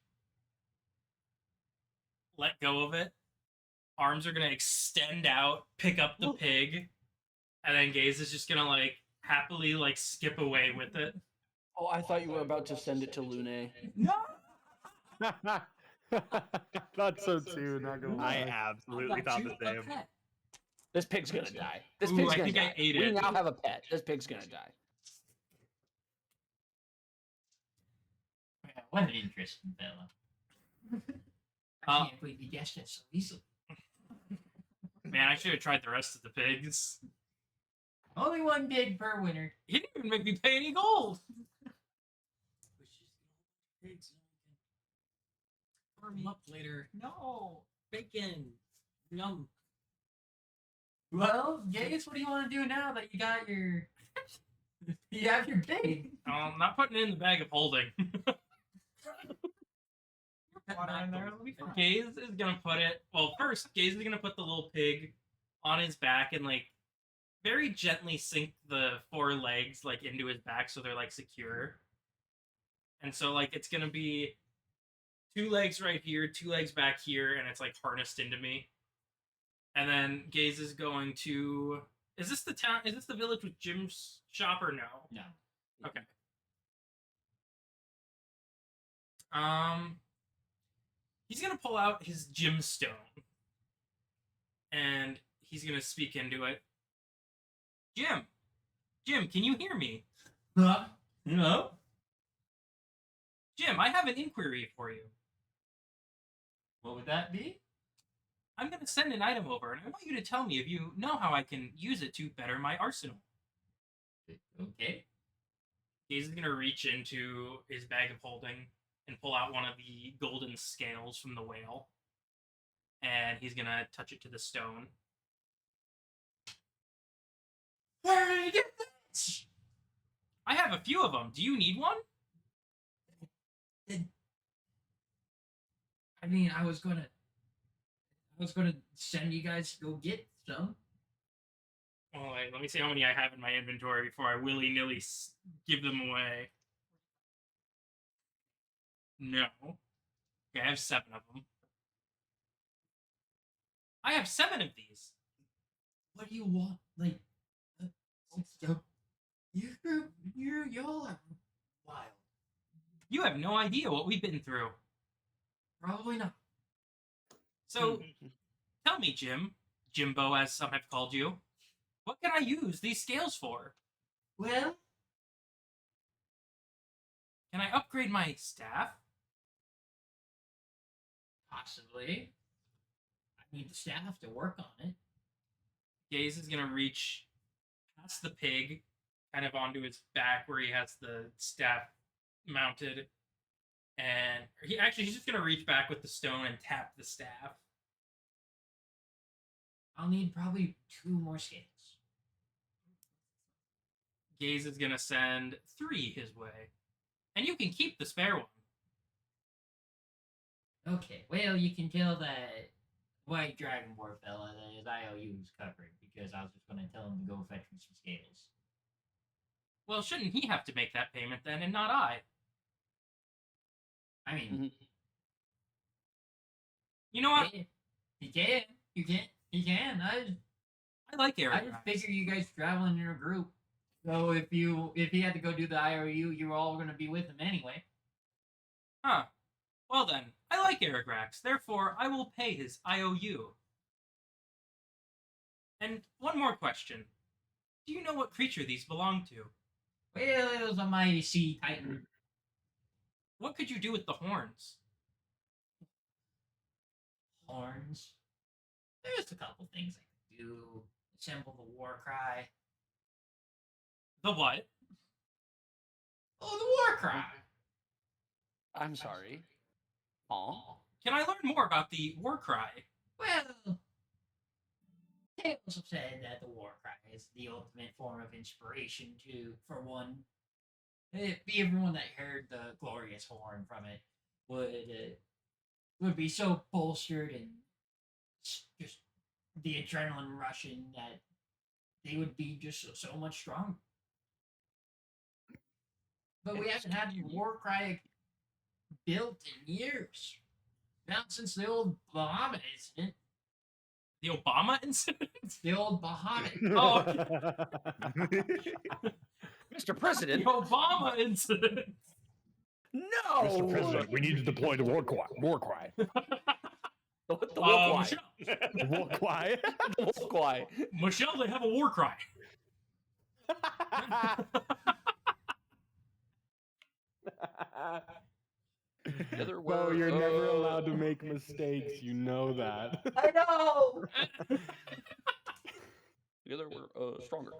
let go of it. Arms are gonna extend out, pick up the pig, and then Gaze is just gonna like happily like skip away with it. Oh, I thought you were about to send it to Lune. No. Thought so too. Not gonna I lie. absolutely got thought you the a same. pet. This pig's gonna die. This Ooh, pig's I gonna think I die. ate We it. now have a pet. This pig's gonna die. Yeah, what an interesting fella. I can't believe you guessed it so easily. Man, I should have tried the rest of the pigs. Only one pig per winner. He didn't even make me pay any gold. Farm him up later. No. Bacon. Yum. Well, Gaze, what do you want to do now that you got your... you have your pig? I'm not putting it in the bag of holding. Water in there. It'll be fine. Gaze is gonna put it. Well, first, Gaze is gonna put the little pig on his back and like very gently sink the 4 legs like into his back so they're like secure. And so like it's gonna be 2 legs right here, 2 legs back here, and it's like harnessed into me. And then Gaze is going to. Is this the town? Is this the village with Jim's shop or no? No. Okay. He's gonna pull out his gem stone, and he's gonna speak into it. Jim, can you hear me? No. Jim, I have an inquiry for you. What would that be? I'm gonna send an item over, and I want you to tell me if you know how I can use it to better my arsenal. Okay. He's gonna reach into his bag of holding and pull out one of the golden scales from the whale, and he's gonna touch it to the stone. Where did you get this? I have a few of them. Do you need one? I mean, I was gonna send you guys to go get some. Oh, wait, let me see how many I have in my inventory before I willy-nilly give them away. No. Okay, I have 7 of them. I have 7 of these. What do you want? Like, y'all are wild. You have no idea what we've been through. Probably not. So, tell me, Jimbo, as some have called you, what can I use these scales for? Well, Can I upgrade my staff? possibly. I need the staff to work on it. Gaze is gonna reach past the pig, kind of onto his back where he has the staff mounted, and he's just gonna reach back with the stone and tap the staff. I'll need probably 2 more scales. Gaze is gonna send 3 his way, and you can keep the spare one. Okay, well, you can tell that white dragonborn fella that his IOU is covered because I was just going to tell him to go fetch me some scales. Well, shouldn't he have to make that payment then, and not I? I mean, You know what? he can. I like I Eric. just figure you guys traveling in a group. So if he had to go do the IOU, you were all going to be with him anyway. Huh. Well then, I like Eric Rax, therefore I will pay his IOU. And one more question. Do you know what creature these belong to? Well, it was a mighty sea titan. What could you do with the horns? Horns. There's a couple things I could do. Assemble the war cry. The what? Oh, the war cry. I'm sorry. Aw. Can I learn more about the war cry? Well, tales have said that the war cry is the ultimate form of inspiration for one. Everyone that heard the glorious horn from it would be so bolstered and just the adrenaline rushing that they would be just so much stronger. But we haven't had the war cry built in years. Not since the old Bahamut incident. The Obama incident? The old Bahamut. Oh, Mr. the President. Obama incident. No. Mr. President, we need to deploy the war cry. War cry. The war cry. Michelle, The war cry. The war cry. Michelle, they have a war cry. Together Bo, we're, you're never allowed to make mistakes. You know that. I know. Together we're stronger.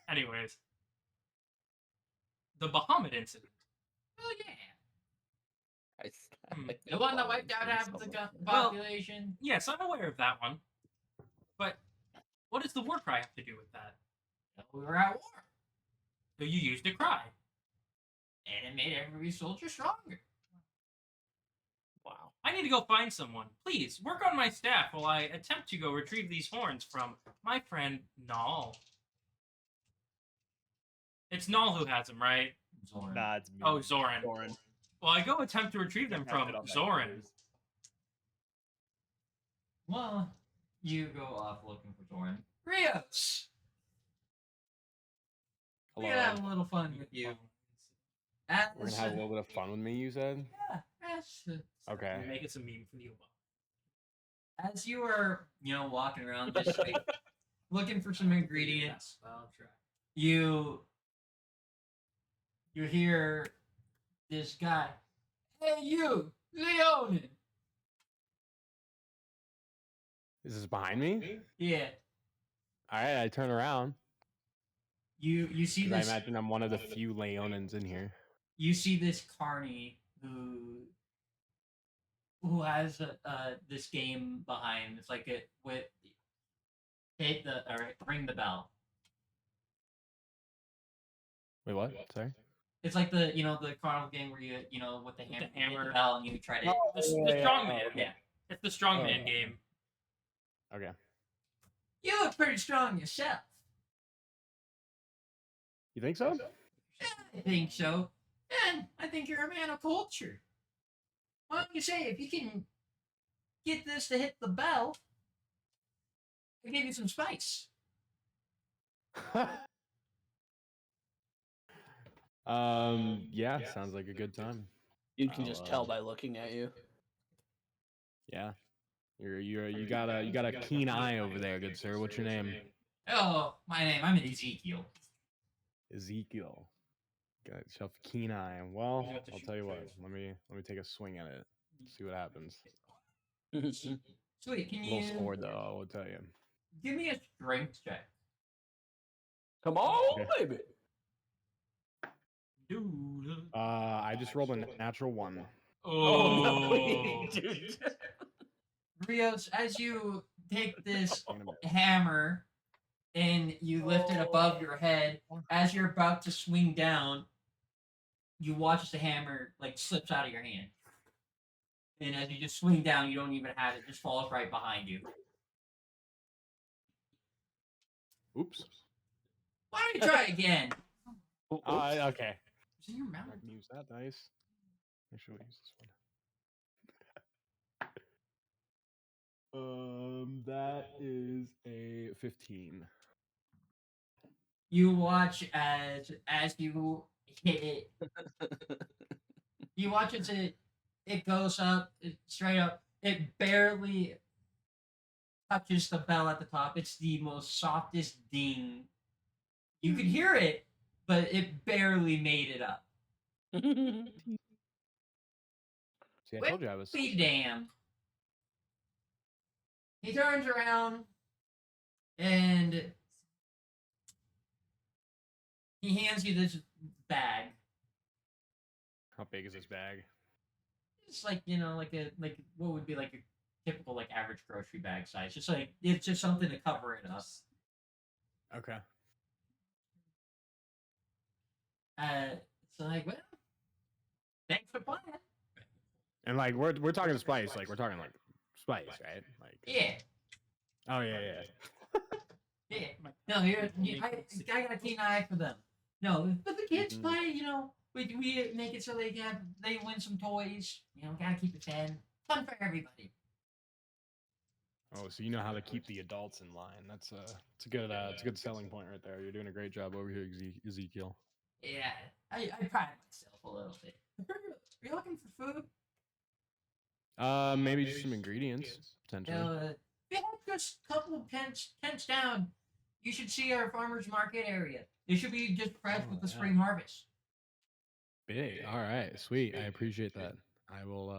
Anyways. The Bahamut incident. Oh yeah. I The one that wiped out half of the population. Yes, I'm aware of that one. But what does the war cry have to do with that? We were at war, So you used a cry. and it made every soldier stronger. Wow. I need to go find someone. Please, work on my staff while I attempt to go retrieve these horns from my friend Null. It's Null who has them, right? Zoran. Nah, it's me. Oh, Zoran. Zoran. Well, I go attempt to retrieve them from Zoran. Well, you go off looking for Zoran. Rios! We're gonna have a little fun with you. As, We're gonna have a little bit of fun with me. You said. yeah, as, Okay. We're making some meme for the Obama. as you are, walking around just like, looking for some ingredients, I'll try. you hear this guy, "Hey, you, Leonin!" Is this behind me? Yeah, All right. I turn around. you see 'Cause I this. imagine I'm one of the few Leonins in here. You see this Carney who has this game behind. It's like it with ring the bell. Wait, what? Sorry. It's like the the carnival game where you with the hammer, you hit hammer. the bell and you try to. The strongman. Oh, okay. Yeah, It's the strongman Oh. game. Okay. you look pretty strong yourself. You think so? Yeah, I think so, and I think you're a man of culture. Why don't you say if you can get this to hit the bell, I'll give you some spice. Yeah. Sounds like a good time. You can I'll, just tell by looking at you. Yeah. You got a keen eye over there, good sir. What's your name? Oh, I'm Ezekiel. Ezekiel. Got yourself a keen eye. Well, You have to I'll shoot tell you what. first. Let me take a swing at it. See what happens. Sweet, can A little you sword though, I will tell you. give me a strength check? Come on, Okay. baby. Dude. I just rolled a natural 1. Oh. Dude. Rios, as you take this In a minute. hammer and you lift it above your head, as you're about to swing down, you watch as the hammer slips out of your hand. And as you just swing down, you don't even have it; just falls right behind you. Oops. Why don't you try again? Okay. It's in your I mouth. can use that dice. Make sure we use this one. That is a 15. You watch as you hit it. You watch as it goes up straight up. It barely touches the bell at the top. It's the most softest ding. You could hear it, but it barely made it up. See, I told you I was. Be damned. He turns around and He hands you this bag. How big is this bag? It's like like what would be like a typical like average grocery bag size. Just like it's just something to cover it up. Okay. It's like, well, thanks for playing. And like we're talking spice, like we're talking like spice, right? Like Yeah, oh yeah. yeah. No, I got a keen eye for them. No, but the kids Mhm. play. We make it so they win some toys. Gotta keep it fun for everybody. Oh, so you know how to keep the adults in line. That's it's a good selling point right there. You're doing a great job over here, Ezekiel. Yeah, I pride myself a little bit. Are you looking for food? Maybe just some ingredients potentially. We have just a couple of tents down. You should see our farmers market area. It should be just fresh with the spring harvest. Big. All right, sweet. I appreciate that. I will.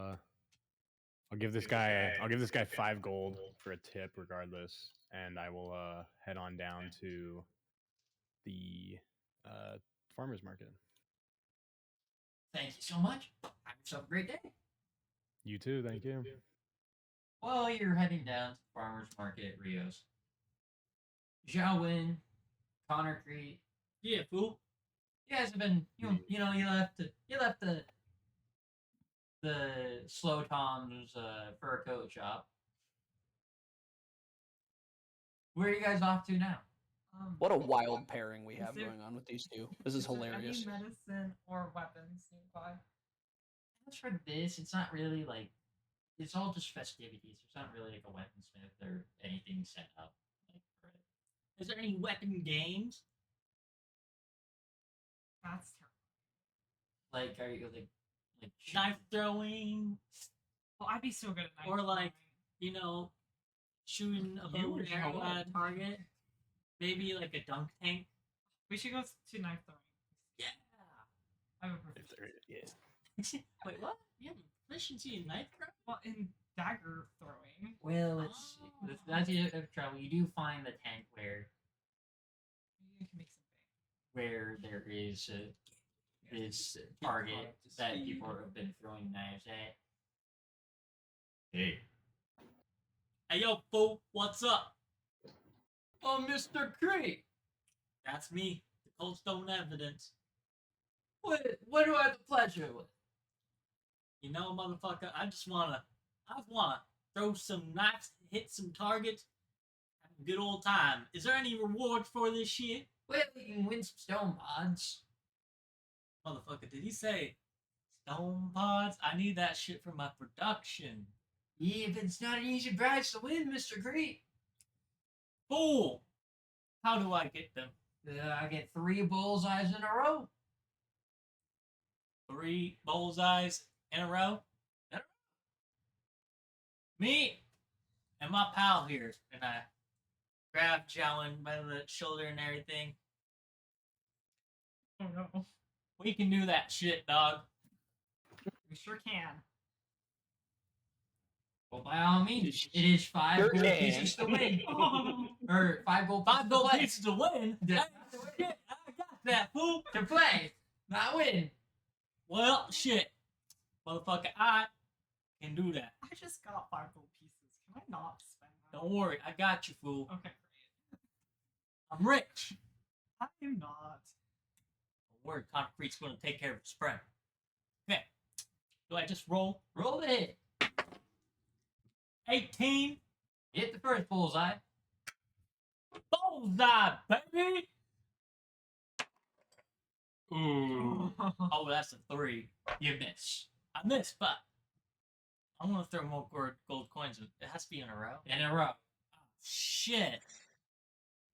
I'll give this guy 5 gold for a tip, regardless, and I will head on down to the farmers market. Thank you so much. Have yourself a great day. You too. Thank you. While you're heading down to the farmers market at Rios, Zhao Win, Connor Crete, Yeah, fool. you guys have been you left the Slow Tom's fur coat shop. Where are you guys off to now? What a wild pairing we have there- going on with these two. This is there hilarious. Any medicine or weapons nearby? As for this, it's not really like it's all just festivities. There's not really like a weaponsmith or anything set up like for it. Is there any weapon games? That's terrible. Like, are you like Knife throwing? Well, I'd be so good at knife Or, like, throwing. Shooting a You bow and would arrow know. at a target? Maybe like a dunk tank? We should go to knife throwing. Yeah. I have a If proficiency. there, yeah. Wait, what? You have proficiency in knife throw? Well, in dagger throwing. Well, let's see. Oh. That's the other trouble. You do find the tent You can make something. where there is this target that people have been throwing knives at. Hey. Hey, yo, fool, what's up? Oh, Mr. Crete! That's me, the Cold Stone Evidence. What do I have the pleasure with? You know, motherfucker, I wanna throw some knives, hit some targets, have a good old time. Is there any reward for this shit? Well, you can win some stone pods. Motherfucker, did he say stone pods? I need that shit for my production. Yeah, but it's not an easy prize to win, Mr. Crete. Fool! How do I get them? I get 3 bullseyes in a row. 3 bullseyes in a row? Me and my pal here, and I grab Jowen by the shoulder and everything. Oh no. We can do that shit, dog. We sure can. Well, by all means, it is 5 Sure gold can. pieces to win. Oh. Or 5 gold 5 gold play. pieces to win? Yeah. Hey, shit, I got that, fool. To play, not win. Well, shit. Motherfucker, I can do that. I just got 5 gold pieces. Can I not spend that? Don't worry, I got you, fool. Okay, great. I'm rich. I am not. Don't worry, Concrete's gonna take care of the spread. Okay. Do I just roll? Roll the hit. 18. Hit the first bullseye. Bullseye, baby! Ooh. Oh, that's a 3. You miss. I missed, but I want to throw more gold coins. It has to be in a row. In a row. Shit.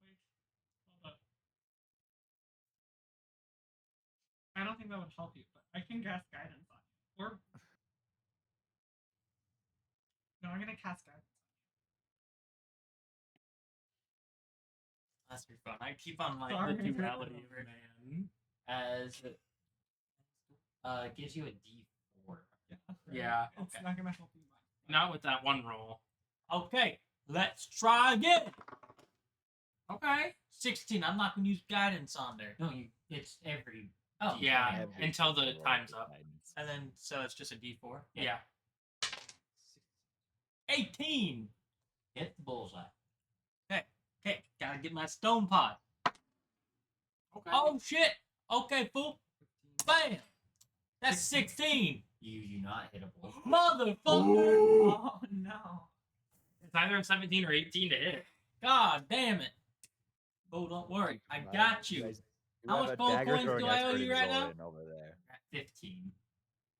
Wait, hold up. I don't think that would help you, but I can cast guidance on you. Or no, I'm gonna cast guidance. That's pretty fun. I keep on like Sorry. the duality of it, man. As it gives you a D4. Yeah. It's Okay. not gonna help you much. Not with that one roll. Okay, let's try again. Okay. 16. I'm not gonna use guidance on there. No, it's every. Oh Yeah, Every until the single roll time's is up. guidance. And then so it's just a D4. Yeah. 18. Hit the bullseye. Hey, gotta get my stone pot. Okay. Oh shit. Okay, fool. Bam. That's 16. You do not hit a bullseye. Motherfucker. Oh no. It's either a 17 or 18 to hit. God damn it. Oh, don't worry. I got you. guys- How have much a gold dagger coins do throwing I owe expert you in right now? Zorin over there. At 15.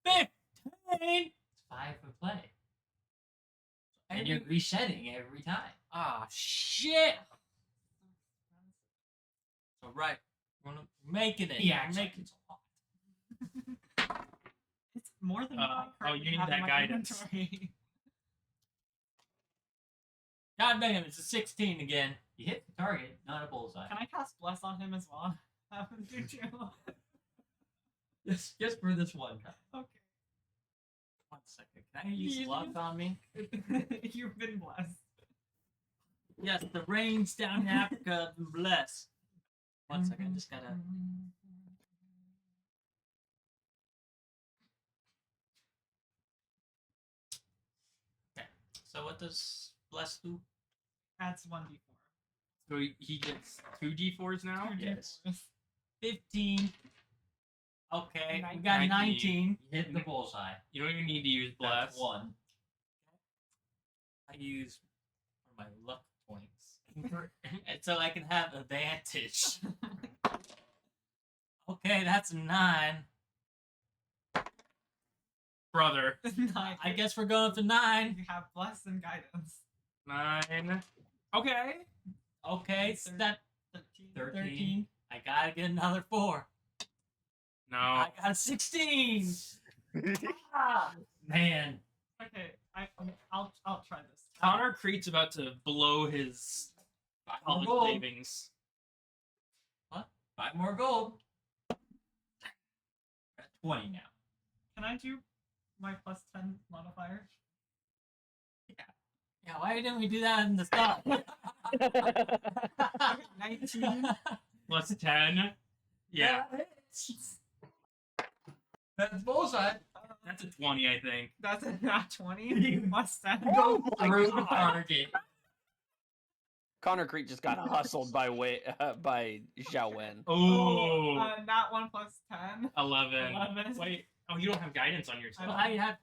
15. It's 5 for play. And you're resetting every time. Ah, shit. All right. We're making it. Yeah, We're making it's a lot. It's more than what I currently you need have in that my guidance. inventory. God damn, it's a 16 again. You hit the target, not a bullseye. Can I cast Bless on him as well? Have him do too. Just for this one time. Okay. 1 second. Can I use Yes. luck on me? You've been blessed. Yes, the rains down in Africa have been blessed. 1 second, I just gotta. Okay. So what does bless do? Adds 1d4. So he gets 2 D4s now? Yes. 15. Okay, we 19. got 19. You hit the bullseye. You don't even need to use Bless. That's 1. I use for my luck points. And so I can have advantage. Okay, that's a 9. Brother. 9. I guess we're going to 9. You have Bless and Guidance. 9. Okay. Okay, so that 13. 13. I gotta get another 4. No. I got a 16. Ah, man. Okay, I'll try this. Connor Crete's about to blow his 5 more college gold. savings. 5 more gold. Got 20 now. Can I do my plus 10 modifier? Yeah, why didn't we do that in the start? 19. Plus 10. Yeah. That's bullseye. That's a 20, I think. That's a not 20. Plus 10. Go my through the God. target. Connor Crete just got hustled by by Xiao Wen. Oh. Not 1 plus 10. 11. 11. Wait. Oh, you don't have guidance on yourself.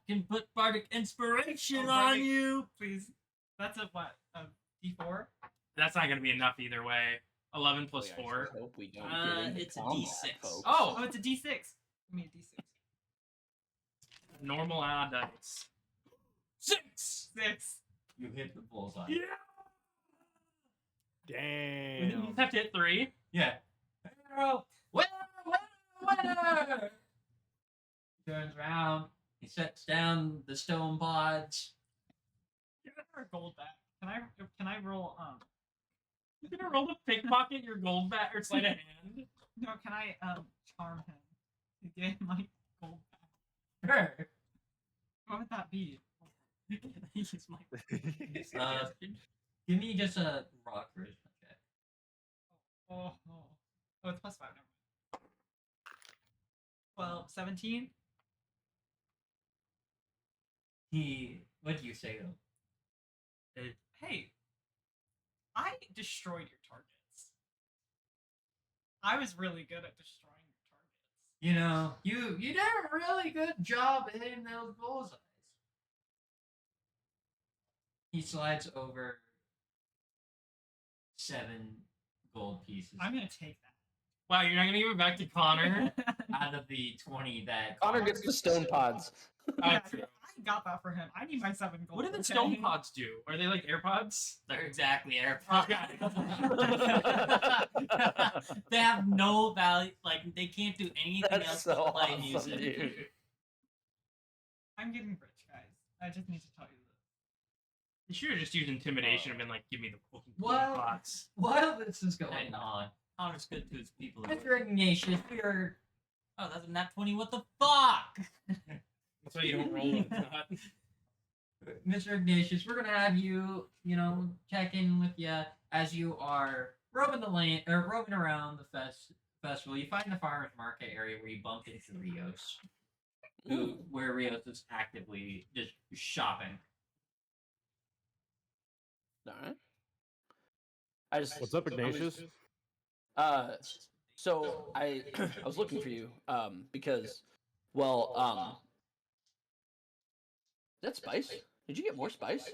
Can put bardic inspiration Oh, on bardic- you. Please. That's a what? A D4? That's not going to be enough either way. 11 plus 4. Hope we don't It's a D6. folks. Oh, it's a D6. Give me a D6. Normal dice. 6. 6. You hit the bullseye. Yeah. You Damn. just have to hit 3. Yeah. Hero, winner, winner. He turns around. He sets down the stone pods. Give her a gold back. Can I roll You're going to roll to pickpocket your gold back or sleight of hand? no, can I charm him to get my gold back? Sure. What would that be? Use my Give me just a raw charisma check. Oh, it's plus 5 now. 12, 17. What do you say though? Hey, I destroyed your targets. I was really good at destroying your targets. You know, you did a really good job at hitting those bullseyes. He slides over 7 gold pieces I'm gonna take Wow, you're not going to give it back to Connor? that. out of the 20 that Connor gets the stone pods. Yeah, true. I got that for him. I need my 7 gold. What do the okay? stone pods do? Are they like AirPods? They're exactly Okay. They have no value. Like they can't do anything That's else so but play awesome, music. dude. I'm getting rich, guys. I just need to tell you this. You should have just used intimidation and been like, give me the fucking Well- pods. while this is going on, Connor's good to his people. Mr. Ignatius, we are Oh, that's a nat 20. What the fuck? That's why you don't roll when it's not. Mr. Ignatius, we're gonna have you, check in with you as you are roaming the lane or roaming around the festival, you find the farmers market area where you bump into Rios, where Rios is actively just shopping. All right. I just What's up, Ignatius? So I I was looking for you because is that spice? Did you get more spice?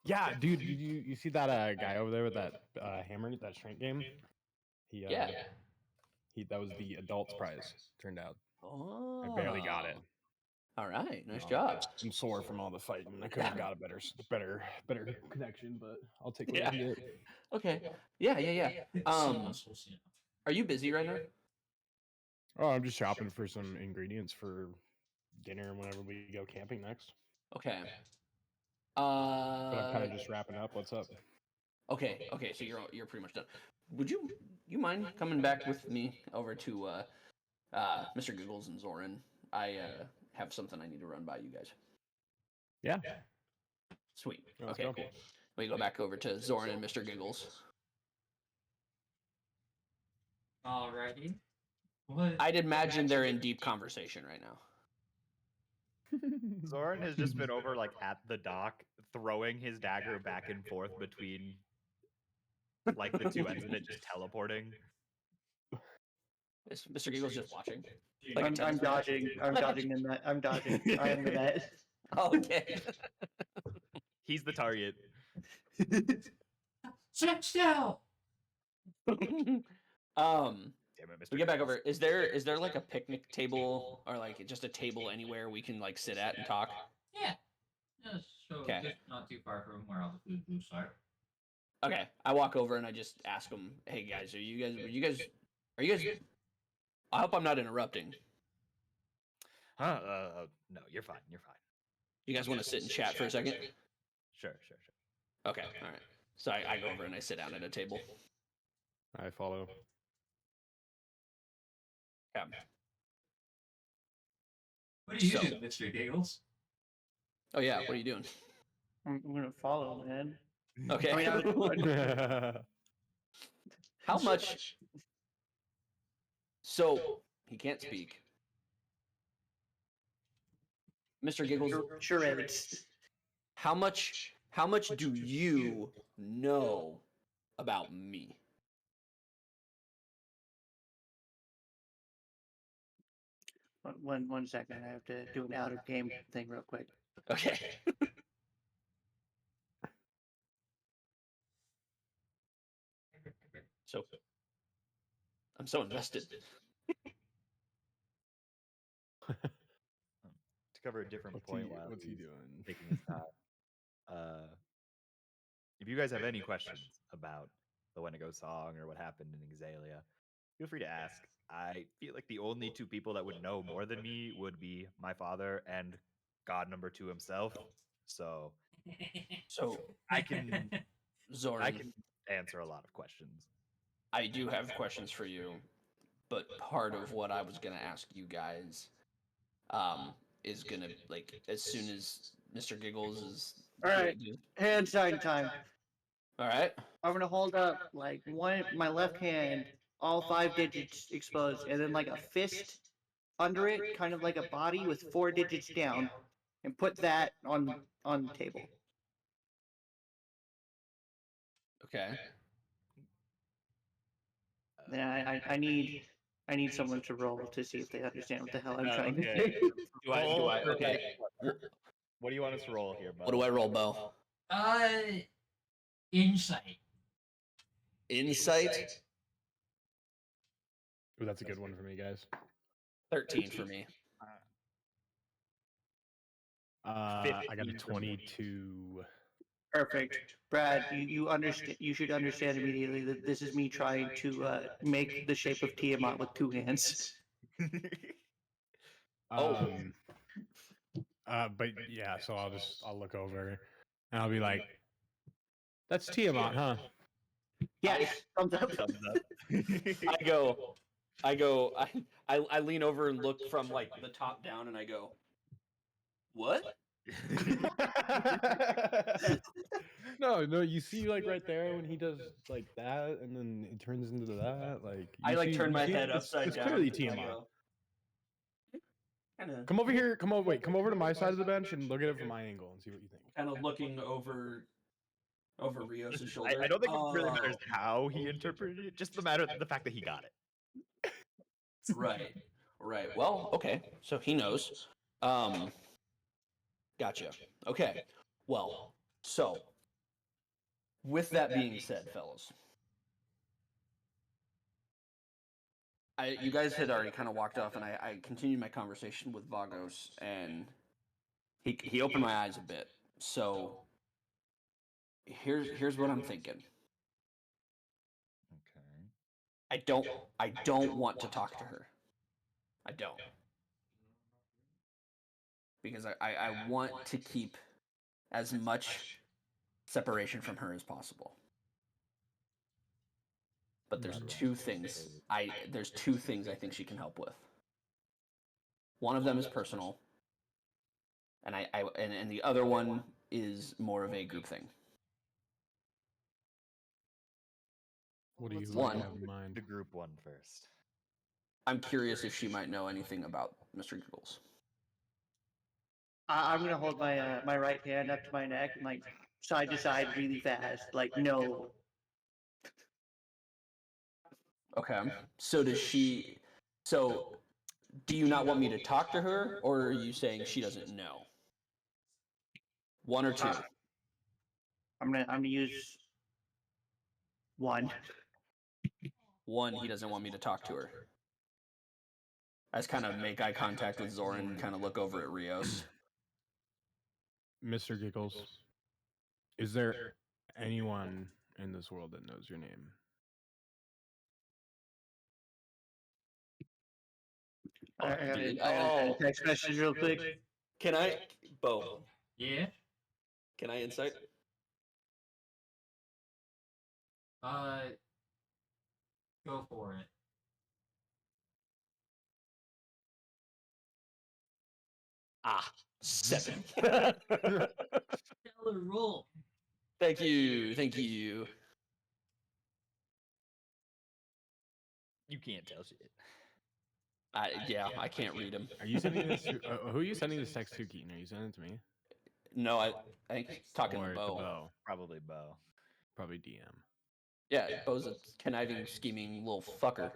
Yeah, dude, did you see that guy over there with that hammer, that shrink game? He Yeah. that was the adults prize. Turned out Oh. I barely got it. All right, nice No, job. I'm sore from all the fighting. I could have got a better connection, but I'll take what I Yeah. can get. Okay. Yeah. Are you busy right now? Oh, I'm just shopping for some ingredients for dinner whenever we go camping next. Okay. But I'm kind of just wrapping up. What's up? Okay. So you're pretty much done. Would you mind coming back with me over to Mr. Giggles and Zoran? I have something I need to run by you guys. Yeah. Sweet. Let's Okay, go. cool. We go back over to Zoran and Mr. Giggles. Alrighty. What? I'd imagine they're in deep conversation right now. Zoran has just been over like at the dock, throwing his dagger back and forth between like the two ends of it, just teleporting. Is Mr. Giggles just watching? I'm tennis match? dodging. I'm dodging the net. I'm dodging. I am the net. Okay. He's the target. Sit still. Damn it, Mr. We get back Giggles. over. Is there like a picnic table or like just a table anywhere we can like sit at and talk? Yeah. So Okay. just not too far from where all the food booths are. Okay. I walk over and I just ask them, "Hey guys, are you guys? I hope I'm not interrupting. Huh? No, you're fine. You're fine. You guys want to sit and chat for a second? Sure. Okay. All right. So I go over and I sit down at a table. I follow. Yeah. What do you So- do, Mr. Giggles? Oh yeah. What are you doing? I'm gonna follow, man. Okay. I mean, How much? So he can't speak. Mr. Giggles, Charades. how much do you know about me? One second. I have to do an out of game thing real quick. Okay. So I'm so invested. To cover a different point while What's he he's doing? taking his time. If you guys have any questions about the Wendigo song or what happened in Exalia, feel free to ask. I feel like the only two people that would know more than me would be my father and God number 2 himself. So So I can Zoran, answer a lot of questions. I do have questions for you, but part of what I was gonna ask you guys, is gonna like as soon as Mr. Giggles is. All right. Hand sign time. All right. I'm gonna hold up like my left hand, all 5 digits exposed, and then like a fist under it, kind of like a body with 4 digits down, and put that on the table. Okay. Then I need someone to roll to see if they understand what the hell I'm trying to okay. do. Do I? Okay. What do you want us to roll here, bud? What do I roll, Bo? Insight. Insight. Ooh, that's a good one for me, guys. 13 for me. I got a 22. Perfect, Brad. You understand? You should understand immediately that this is me trying to make the shape of Tiamat with 2 hands. But yeah, so I'll look over and I'll be like, "That's Tiamat, huh?" Yes, thumbs up. Thumbs up. I lean over and look from like the top down and I go, what? No, you see like right there when he does like that, and then it turns into that. Like I you like see- turn you my see head it's, upside it's down. clearly and I Tiamat. go, Kinda, Come over here. Come over. Wait. Come over to my side of the bench and look at it from my angle and see what you think. kind of looking over Rios' Listen, shoulder. I don't think it really matters Oh, how he interpreted it, just the fact that he got it. right. Well, okay. So he knows. Gotcha. Okay. Well, so with that being said, fellas, you guys had already kind of walked off, and I continued my conversation with Vagos, and he opened my eyes a bit. So here's what I'm thinking. Okay. I don't want to talk to her. I don't. Because I want to keep as much separation from her as possible. But there's two things I think she can help with. One of them is personal, and and the other one is more of a group thing. What do you One. have in mind? The group one first. I'm curious if she might know anything about Mr. Giggles. I'm gonna hold my my right hand up to my neck and like side to side really fast, like no. Okay. So does she? So do you not want me to talk to her, or are you saying she doesn't know? One or two. I'm gonna use one. One, he doesn't want me to talk to her. I just kind of make eye contact with Zoran and kind of look over at Rios. Mr. Giggles, is there anyone in this world that knows your name? I got a Oh. text message real quick. Can I, Bo? Yeah. Can I insight? Go for it. Ah, 7. Stellar roll. Thank you. You can't tell shit. Yeah, I can't read him. Are you sending this? To, who are you sending this text to, Keaton? Are you sending it to me? No, I think he's talking Or to to Bo. Bo? Probably Bo. Probably DM. Yeah, Bo's a conniving, scheming little fucker.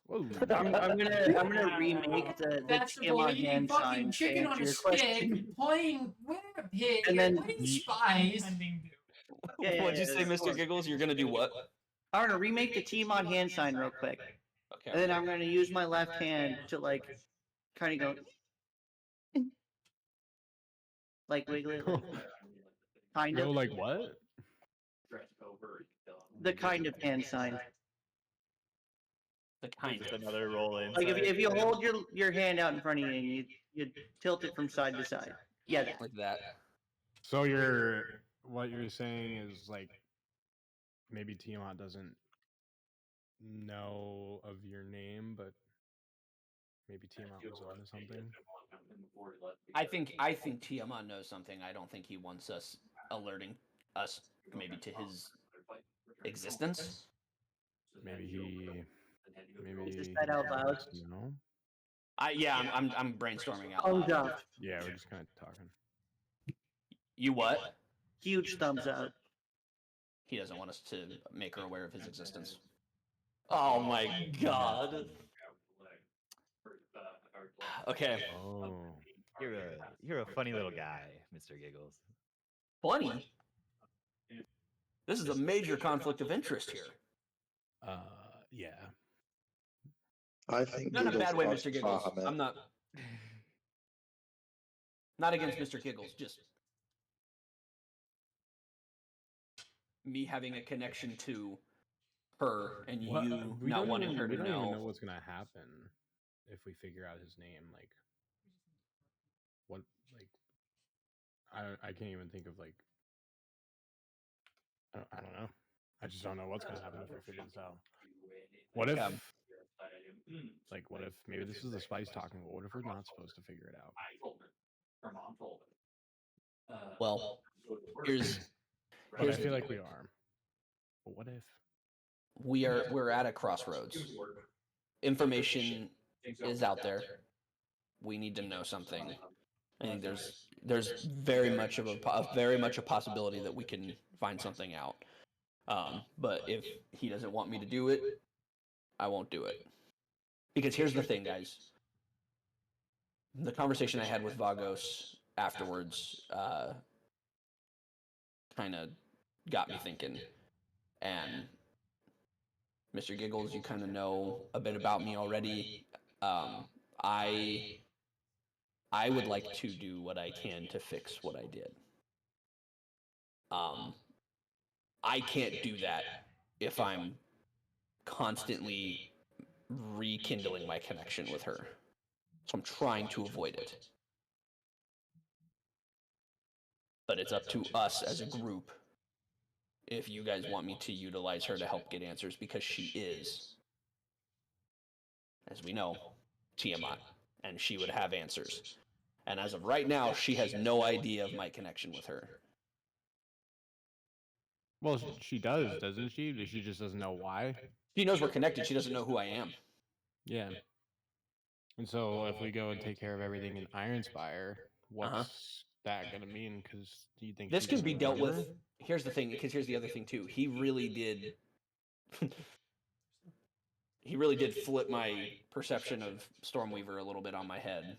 Whoa. I'm gonna remake the Vegetable Tiamat eating hand fucking sign to chicken on answer a your stick, question. playing winning a pig, And then- winning spies. Yeah, What'd you say, of Mr. course. Giggles? You're gonna do what? I'm gonna remake the Tiamat hand sign real quick, Okay. and then I'm gonna use my left hand to like kind of go like wiggle it, like, kind Go of like what? the kind of hand sign. The kind Just of. another roll in. Like if you hold your hand out in front of you and you tilt it from side to side. Yeah, that. Like that. So what you're saying is like maybe Tiamat doesn't know of your name, but maybe Tiamat was onto something. I think Tiamat knows something. I don't think he wants us alerting us maybe to his existence. Maybe Just said out loud. No. I'm brainstorming out Thumbs loud. up. Yeah, we're just kind of talking. You what? Huge thumbs up. He doesn't want us to make her aware of his existence. Oh my god. Okay. Oh. You're a funny little guy, Mr. Giggles. Funny. This is a major conflict of interest here. Yeah. I think Not in a Giggles bad way, lost Mr. Giggles. Bahamut. I'm not against Mr. Giggles, just me having a connection to her and What? you We not don't wanting even, her we to don't even know know. what's gonna happen if we figure out his name. Like, what? Like, I can't even think of like. I don't know. I just don't know what's gonna happen if we figure this out. What if? Yeah. Like, what if maybe this is the spice talking? But what if we're not supposed to figure it out? Well, But I feel like we are. But what if? we're at a crossroads. Information is out there. We need to know something. I think there's very much a possibility that we can find something out. But if he doesn't want me to do it, I won't do it. Because here's the thing, guys. The conversation I had with Vagos afterwards kind of got me thinking. And Mr. Giggles, you kind of know a bit about me already. I would like to do what I can to fix what I did. I can't do that if I'm constantly rekindling my connection with her. So I'm trying to avoid it. But it's up to us as a group if you guys want me to utilize her to help get answers, because she is, as we know, Tiamat, and she would have answers. And as of right now, she has no idea of my connection with her. Well, she does, doesn't she? She just doesn't know why. She knows we're connected. She doesn't know who I am. Yeah. And so if we go and take care of everything in Ironspire, what's that gonna mean? Because do you think This she's can gonna be dealt remember? with. Here's the thing, because here's the other thing too. He really did. He really did flip my perception of Stormweaver a little bit on my head.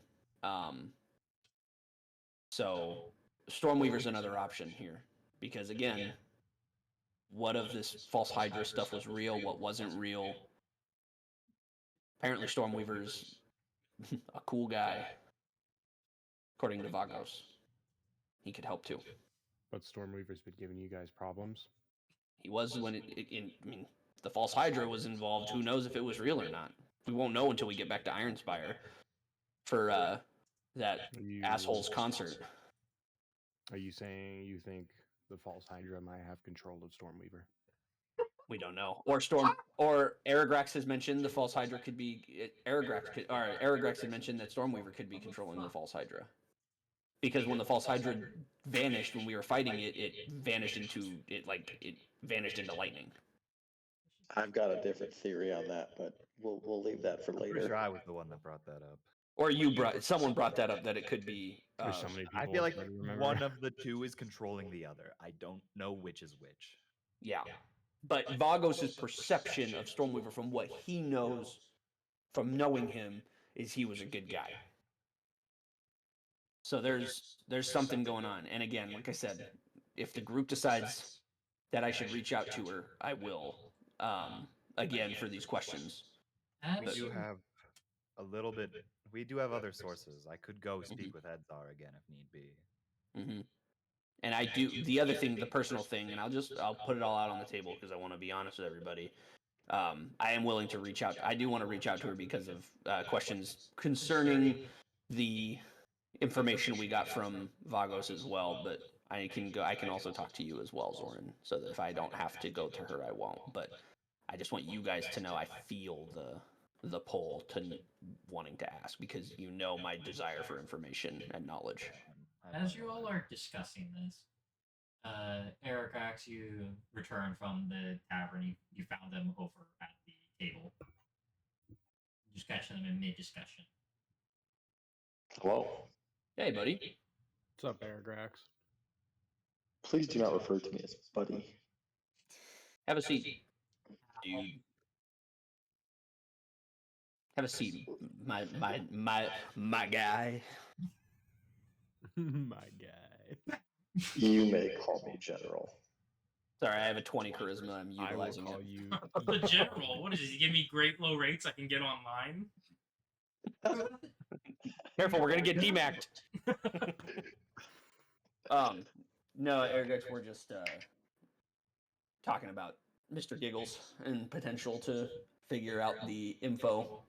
So Stormweaver's another option here, because again, what of this false Hydra stuff was real? What wasn't real? Apparently, Stormweaver's a cool guy, according to Vagos. He could help too. But Stormweaver's been giving you guys problems. He was when I mean, the false Hydra was involved. Who knows if it was real or not? We won't know until we get back to Ironspire for that asshole's concert. Are you saying you think the false Hydra might have control of Stormweaver? We don't know. Or Aragrax has mentioned the false Hydra could be Aragrax had mentioned that Stormweaver could be controlling the false Hydra. Because when the false Hydra vanished when we were fighting it, it vanished into lightning. I've got a different theory on that, but we'll leave that for Pretty later. sure I was the one that brought that up. Or someone brought that up, that it could be. There's so many people. I feel like that remember. one of the two is controlling the other. I don't know which is which. Yeah. But Vagos' perception of Stormweaver from what he knows from knowing him is he was a good guy. So there's something going on. And again, like I said, if the group decides that I should reach out to her, I will. Again, for these questions. We do have a little bit. We do have other sources. I could go speak with Edzar again if need be. Mm-hmm. And I do the other thing, the personal thing, and I'll put it all out on the table because I want to be honest with everybody. I am willing to reach out. I do want to reach out to her because of questions concerning the information we got from Vagos as well. But I can also talk to you as well, Zoran, so that if I don't have to go to her, I won't. But I just want you guys to know I feel the pull to wanting to ask, because you know my desire for information and knowledge. As you all are discussing this, Arakrax, you return from the tavern. You found them over at the table. Just catching them in mid-discussion. Hello. Hey, buddy. What's up, Aragrax? Please do not refer to me as buddy. Have a seat, dude. Have a seat, my guy. My guy. You may call me General. Sorry, I have a 20 charisma. I'm I will utilizing call it. you. The general, what is he give me great low rates I can get online? Careful, we're gonna get demacked. No, Eric, we're just talking about Mr. Giggles and potential to figure out the info.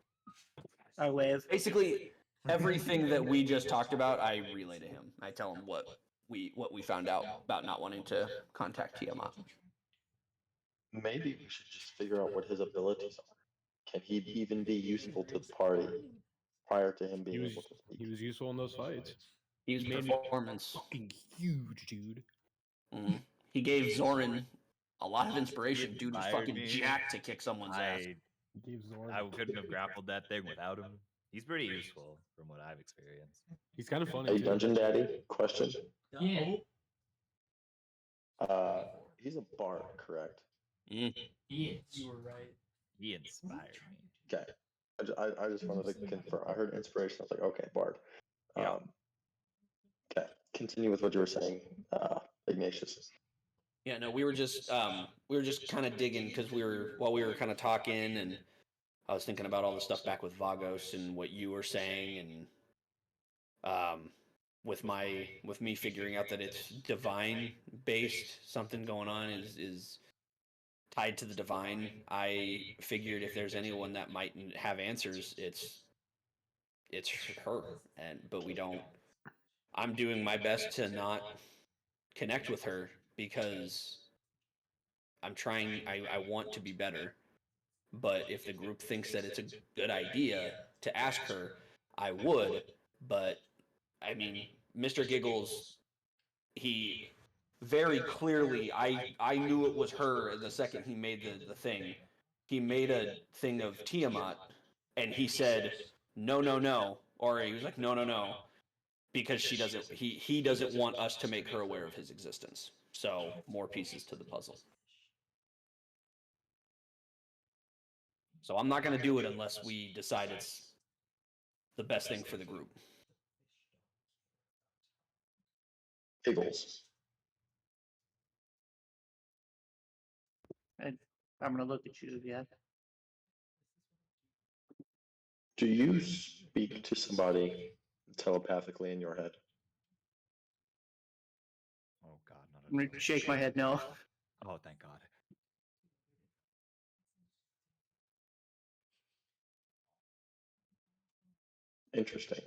I wave. Basically, everything that we just talked about, I relay to him. I tell him what we found out about not wanting to contact Tiamat. Maybe we should just figure out what his abilities are. Can he even be useful to the party prior to him being able to speak? He was useful in those fights. He was He made performance. Fucking huge, dude. Mm-hmm. He gave Zoran a lot of inspiration. Dude was inspired fucking me. jacked to kick someone's ass. Gives Zoran. I couldn't have grappled that thing without him. He's pretty useful from what I've experienced. He's kind of funny Hey, too. Dungeon Daddy, question. Yeah. He's a bard, correct? Yes. You were right. He inspired me. Okay. I just wanted to confirm. I heard inspiration. I was like, okay, bard. Yeah. Okay. Continue with what you were saying, Ignatius. Yeah, no, we were just kind of digging because we were kind of talking, and I was thinking about all the stuff back with Vagos and what you were saying, and with me figuring out that it's divine based, something going on is tied to the divine. I figured if there's anyone that might have answers, it's her, but we don't. I'm doing my best to not connect with her because I'm trying. I want to be better, but if the group thinks that it's a good idea to ask her, I would. But I mean, Mr. Giggles, he very clearly, I knew it was her the second he made the thing. He made a thing of Tiamat, and he said no, no, no, or he was like no, no, no, because he doesn't want us to make her aware of his existence. So more pieces to the puzzle. So I'm not going to do it unless we decide it's the best thing for the group. Giggles. And I'm gonna look at you again. Do you speak to somebody telepathically in your head? Oh God, not I'm gonna shake my head no. Oh, thank God. Interesting.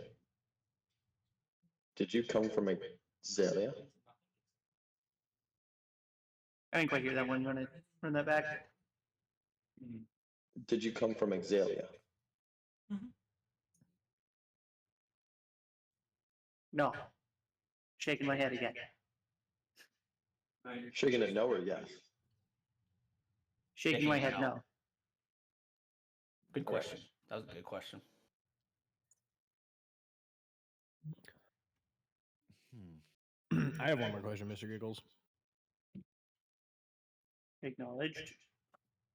Did you come from Exalia? I didn't quite hear that one. You wanna run that back? Did you come from Exalia? No. Shaking my head again. Shaking it no or yes? Shaking my head no. Good question. That was a good question. I have one more question, Mr. Giggles. Acknowledged.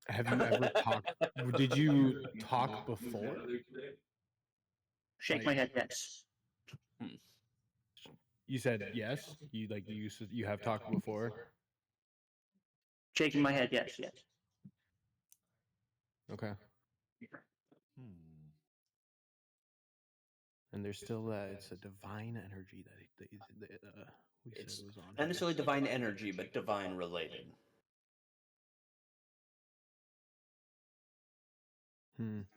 Have you ever talked? Did you talk before? Shake my head yes. You said yes. You have talked before. Shaking my head yes, yes. Okay. And there's still that. It's a divine energy that we It's said was on. not necessarily divine energy, but divine related.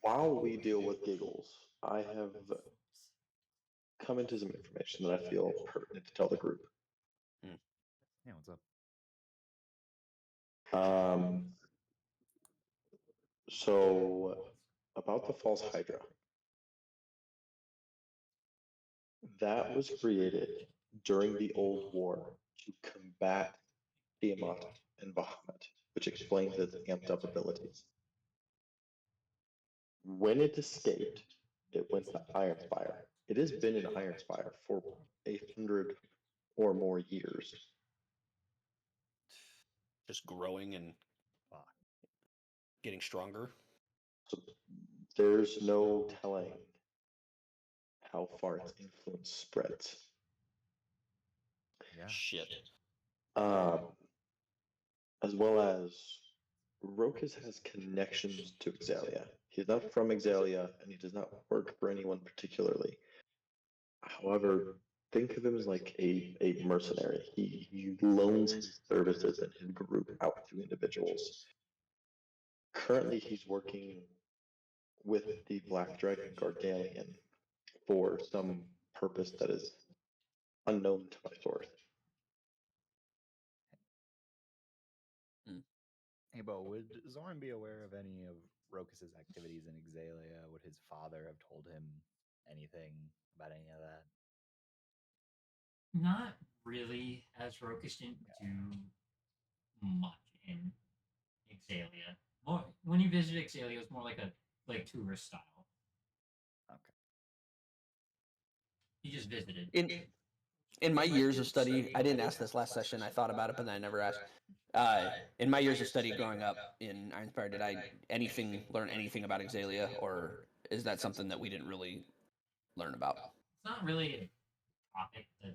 While we deal with Giggles, I have come into some information that I feel pertinent to tell the group. Yeah, what's up? So about the false Hydra. That was created during the Old War to combat Tiamat and Bahamut, which explains its amped up abilities. When it escaped, it went to Ironspire. It has been in Ironspire for 800 or more years. Just growing and getting stronger. So there's no telling how far its influence spreads. Yeah. Shit. As well as Rokus has connections to Exalia. He's not from Exalia, and he does not work for anyone particularly. However, think of him as like a mercenary. He loans his services and his group out to individuals. Currently, he's working with the Black Dragon Guardian for some purpose that is unknown to my source. Hey, Bo, would Zoran be aware of any of Rokus's activities in Exalia? Would his father have told him anything about any of that? Not really, as Rokus didn't do much in Exalia. More when you visited Exalia, it was more like a tourist style. Okay. You just visited. In my years of study, I didn't ask this last session. I thought about it, but then I never asked. In my years of study growing up in Ironspire, did I learn anything about Exalia, or is that something that we didn't really learn about? It's not really a topic that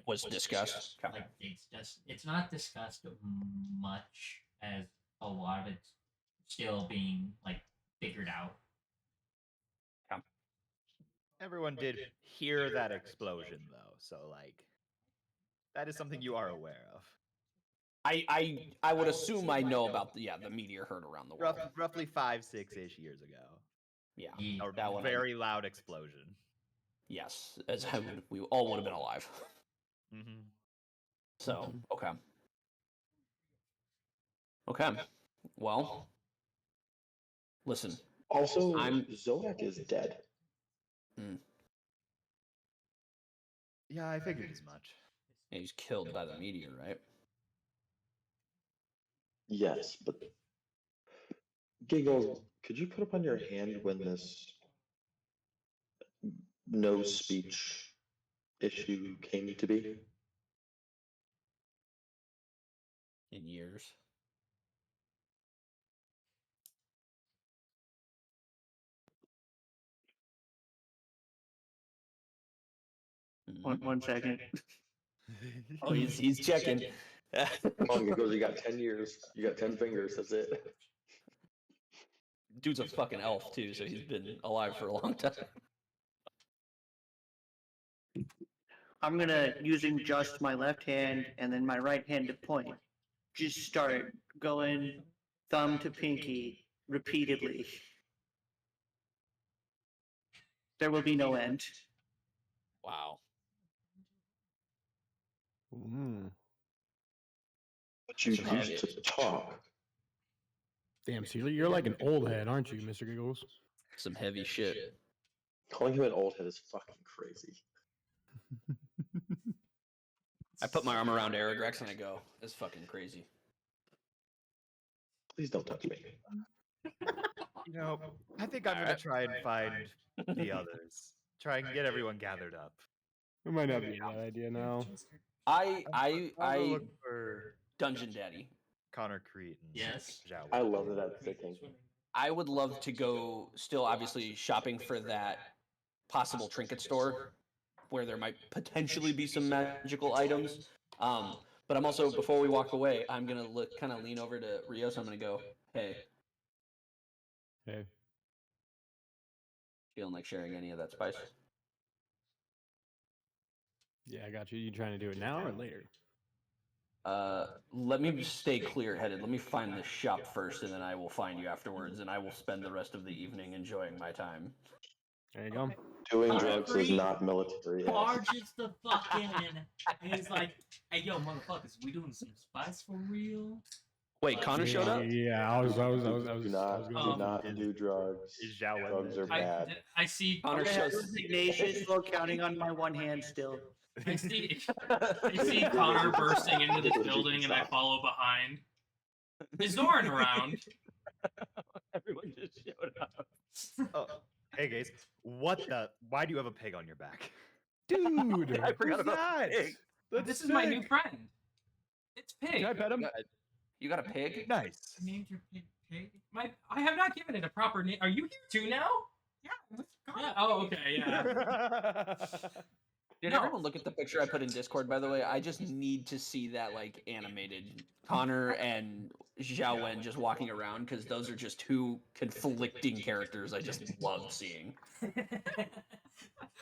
Was discussed. Okay. like it's not discussed much, as a lot of it's still being figured out. Everyone did hear that explosion, though, so that is something you are aware of. I would assume I know about the meteor heard around the world. Roughly 5-6-ish years ago. Yeah, Yeah. A very loud explosion. yes, we all would have been alive. Mm-hmm. So okay. Well, listen. Also, I'm- Zorak is dead. Yeah, I figured as much. He's killed by the meteor, right? Yes, but Giggles, could you put up on your hand when this no speech issue came to be? In years. One second. Oh, he's checking. Come on, Giggles, you got 10 years. You got 10 fingers, that's it. Dude's a fucking elf too, so he's been alive for a long time. I'm gonna, using just my left hand and then my right hand to point, just start going thumb to pinky repeatedly. There will be no end. Wow. But you Some used to talk. Damn, Celia, you're like an old head, aren't you, Mr. Giggles? Some heavy shit. Calling him an old head is fucking crazy. I put my arm around Aragrex and I go, "That's fucking crazy." Please don't touch me. I think I'm gonna try and find the others. Try and get everyone gathered up. It might not be a bad idea now. I I'll go look for Dungeon Daddy. Connor Crete and Yes. Zhao. I love that I'm thinking. I would love to go still obviously shopping for that possible trinket store where there might potentially be some magical items. But I'm also, before we walk away, I'm gonna kind of lean over to Rios. I'm gonna go, "Hey, Hey. feeling like sharing any of that spice?" Yeah, I got you. You trying to do it now or later? Let me stay clear-headed. Let me find this shop first, and then I will find you afterwards, and I will spend the rest of the evening enjoying my time. There you go. Doing Connor drugs is Crete not military. barges the fuck in, and he's like, "Hey, yo, motherfuckers, we doing some spice for real?" Wait, Connor showed up? Yeah, I was Do gonna not do drugs. Is Zhao in Drugs there? are bad. I see. Connor I have shows. resignation still counting on my one hand still. I see Connor bursting into this building, and I follow behind. Is Zoran around? Everyone just showed up. Oh, hey guys, why do you have a pig on your back? Dude, I forgot who's about that? pig. That's This is my new sick. friend. It's Pig. Can I pet him? You got a pig? Nice. Named your pig? I have not given it a proper name. Are you here too now? Yeah, with Yeah. Oh, okay. Yeah. Did No. everyone look at the picture I put in Discord, by the way? I just need to see that, animated Connor and Zhao Wen just walking around, because those are just two conflicting characters I just love seeing.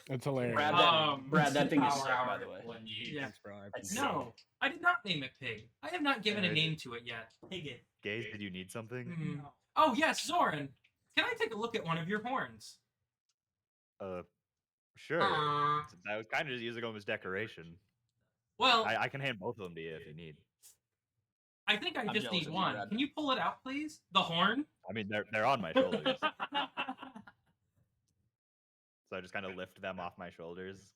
That's hilarious. Brad, that thing is Power sick, hour by the way. when you- Yeah. Thanks, bro. I That's appreciate it. No, I did not name it Pig. I have not given a name to it yet. Pig it. Gaze, did you need something? Hmm. Oh yes, Zoran. Can I take a look at one of your horns? Sure. I was kind of just using them as decoration. Well, I can hand both of them to you if you need. I think I I'm just jealous need of you, one. Brad. Can you pull it out, please? The horn. I mean, they're on my shoulders, so I just kind of lift them off my shoulders.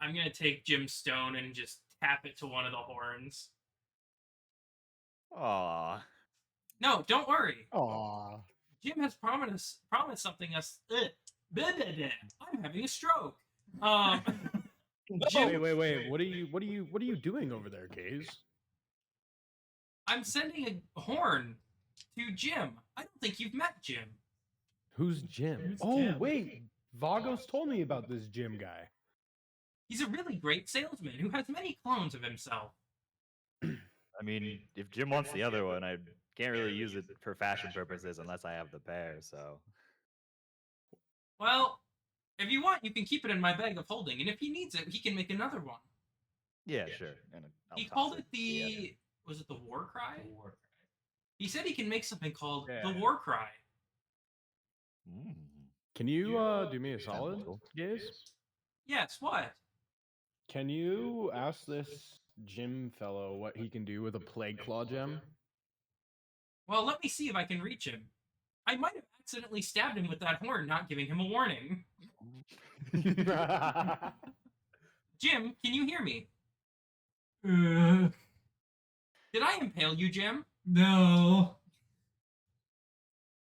I'm gonna take Jim's stone and just tap it to one of the horns. Aw. No, don't worry. Aw. Jim has promised something us. I'm having a stroke. Jim, Wait. What are you doing over there, Gaze? I'm sending a horn to Jim. I don't think you've met Jim. Who's Jim? Who's Oh, Jim? wait. Vagos told me about this Jim guy. He's a really great salesman who has many clones of himself. I mean, if Jim wants the other one, I can't really use it for fashion purposes unless I have the pair, so. Well, if you want, you can keep it in my bag of holding, and if he needs it, he can make another one. Yeah, sure. And I'll He toss called it to other. the... Was it the War Cry? The war cry. He said he can make something called the Yeah. War Cry. Mm. Can you do me a solid, cool. Gaze? Yes, what? Can you ask this Jim fellow what he can do with a plague claw gem? Well, let me see if I can reach him. I might have accidentally stabbed him with that horn, not giving him a warning. Jim, can you hear me? Did I impale you, Jim? No.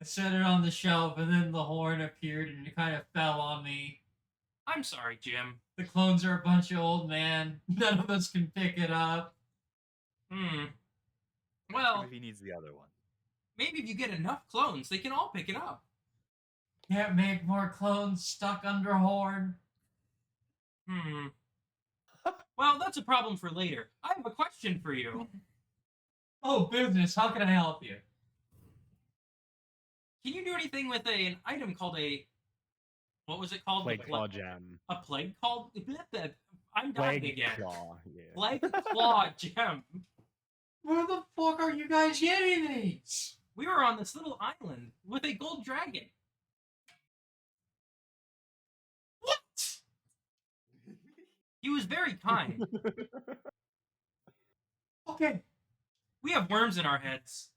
I set it on the shelf, and then the horn appeared, and it kind of fell on me. I'm sorry, Jim. The clones are a bunch of old men. None of us can pick it up. Well, If he needs the other one. maybe if you get enough clones, they can all pick it up. Can't make more clones stuck under horn. Well, that's a problem for later. I have a question for you. Oh, business. How can I help you? Can you do anything with an item called a... What was it called? Plague The claw gem. A plague called... I'm dying Plague again. claw. Yeah. Plague claw gem. Where the fuck are you guys getting these? We were on this little island with a gold dragon. What? He was very kind. Okay. We have worms in our heads.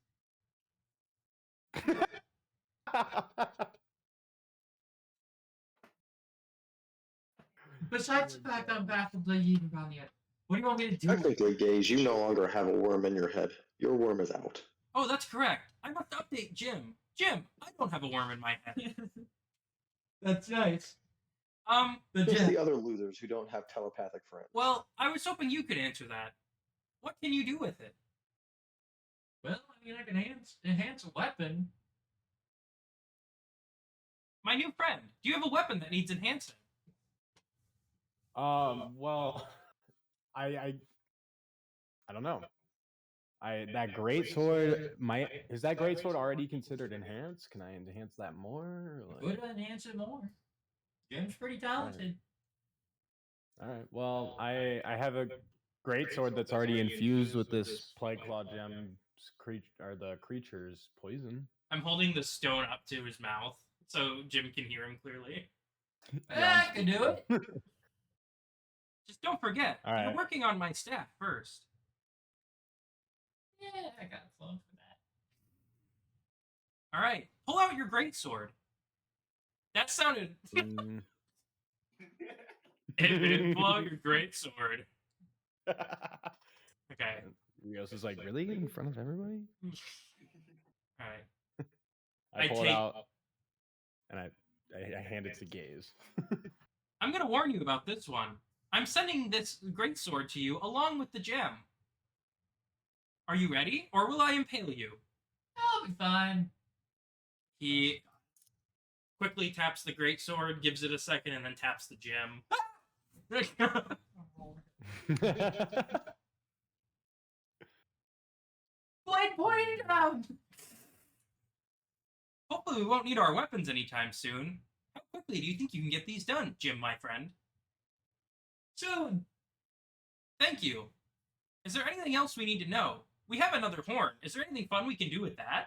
Besides the fact I'm baffled that you even found yet. What do you want me to do? Technically, Gaze, you no longer have a worm in your head. Your worm is out. Oh, that's correct. I must update Jim. Jim, I don't have a worm in my head. That's nice. The Just gem. the other losers who don't have telepathic friends. Well, I was hoping you could answer that. What can you do with it? Well, I mean, I can enhance a weapon. My new friend, do you have a weapon that needs enhancing? Well, I don't know. That great sword is that great sword already considered enhanced? Can I enhance that more? Could enhance it more. Jim's pretty talented. All right. Well, I have a great sword that's already infused with this plague claw gem the creature's poison. I'm holding the stone up to his mouth so Jim can hear him clearly. I can do it. Just don't forget, All right. you're working on my staff first. Yeah, I got a clone for that. All right, pull out your greatsword. That sounded. Mm. Pull out your greatsword. Okay. Rios is like, really in front of everybody? All right. I pull take- it out and I hand it to Gaze. I'm gonna warn you about this one. I'm sending this greatsword to you along with the gem. Are you ready, or will I impale you? I'll be fine. He quickly taps the greatsword, gives it a second, and then taps the gem. Blade pointing down. Hopefully, we won't need our weapons anytime soon. How quickly do you think you can get these done, Jim, my friend? Soon. Thank you. Is there anything else we need to know? We have another horn. Is there anything fun we can do with that?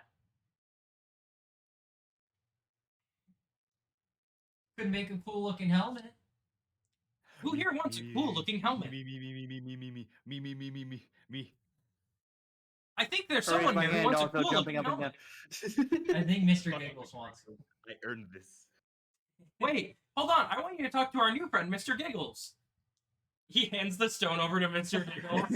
Could make a cool looking helmet. Who here wants a cool-looking helmet? Me. I think there's Raise someone my here who hand, wants a also cool-looking jumping up and helmet. down. I think Mr. Giggles wants it. I earned this. Wait, hold on. I want you to talk to our new friend, Mr. Giggles. He hands the stone over to Mr. Giggles.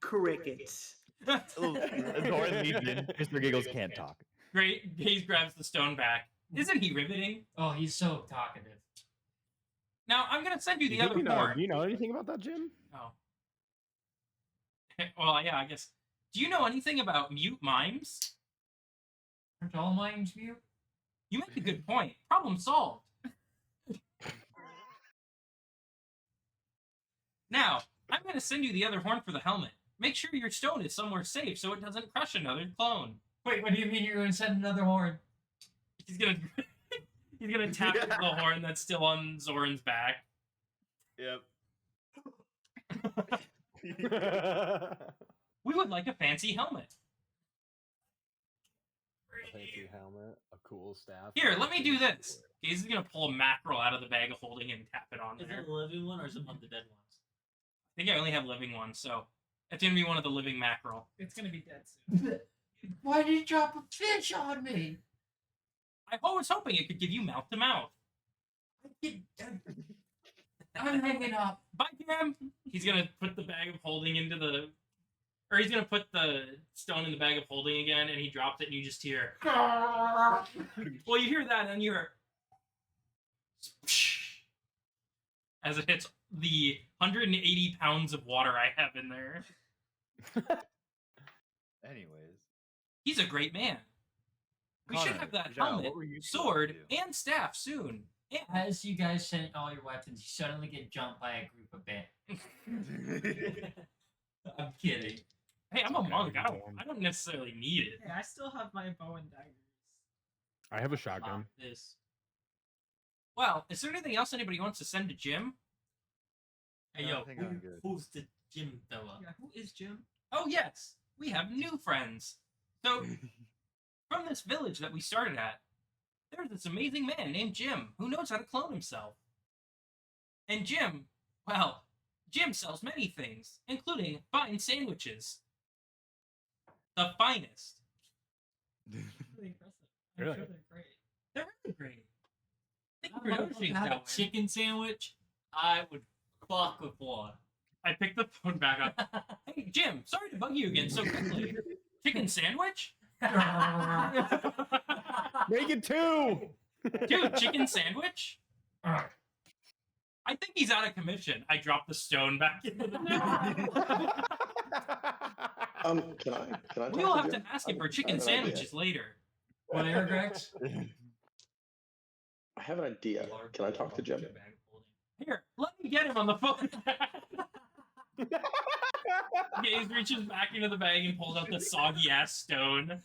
Crickets. Zoran leaves in. Mr. Giggles can't talk. Great. Gaze grabs the stone back. Isn't he riveting? Oh, he's so talkative. Now I'm gonna send you the Do other horn. you know anything about that, Jim? Oh. Well, yeah, I guess. Do you know anything about mute mimes? Aren't all mimes mute? You make a good point. Problem solved. Now, I'm going to send you the other horn for the helmet. Make sure your stone is somewhere safe so it doesn't crush another clone. Wait, what do you mean you're going to send another horn? He's gonna tap the horn that's still on Zoran's back. Yep. We would like a fancy helmet. Fancy helmet, a cool staff. Here, let me do this. Gaze is gonna pull a mackerel out of the bag of holding and tap it on Is there. it a living one or is it one of the dead ones? I think I only have living ones, so it's gonna be one of the living mackerel. It's gonna be dead soon. Why did you drop a fish on me? I was hoping it could give you mouth to mouth. I'm hanging up. Bye, Cam. He's gonna put the bag of holding into the, or he's gonna put the stone in the bag of holding again, and he drops it, and you just hear. Well, you hear that, and then you hear as it hits the 180 pounds of water I have in there. Anyways. He's a great man. We should Connor, have that Zhao, helmet, what were you two sword, up to? and staff soon. Yeah. As you guys send all your weapons, you suddenly get jumped by a group of bandits. I'm kidding. Hey, I'm a monk. I don't necessarily need it. Hey, I still have my bow and daggers. I have a shotgun. This. Well, is there anything else anybody wants to send to Jim? Hey, No, yo, I think I'm good. who's the gym fella? Yeah, who is Jim? Oh, yes. We have new friends. So, from this village that we started at, there's this amazing man named Jim who knows how to clone himself. And Jim, well, Jim sells many things, including fine sandwiches. The finest. Really impressive. I'm Really? sure they're great. They're really great. Thank you If for I noticing, had a Selwyn. chicken sandwich, I would fuck with one. I picked the phone back up. Hey, Jim, sorry to bug you again so quickly. Chicken sandwich? Make it 2! Dude, chicken sandwich? I think he's out of commission. I dropped the stone back into the Can I? We talk will have Jim? to ask him I for have chicken an idea. sandwiches later. What, Airgrex? I have an idea. Can I talk to Jim? Here, let me get him on the phone. Gaze reaches back into the bag and pulls out the soggy ass stone.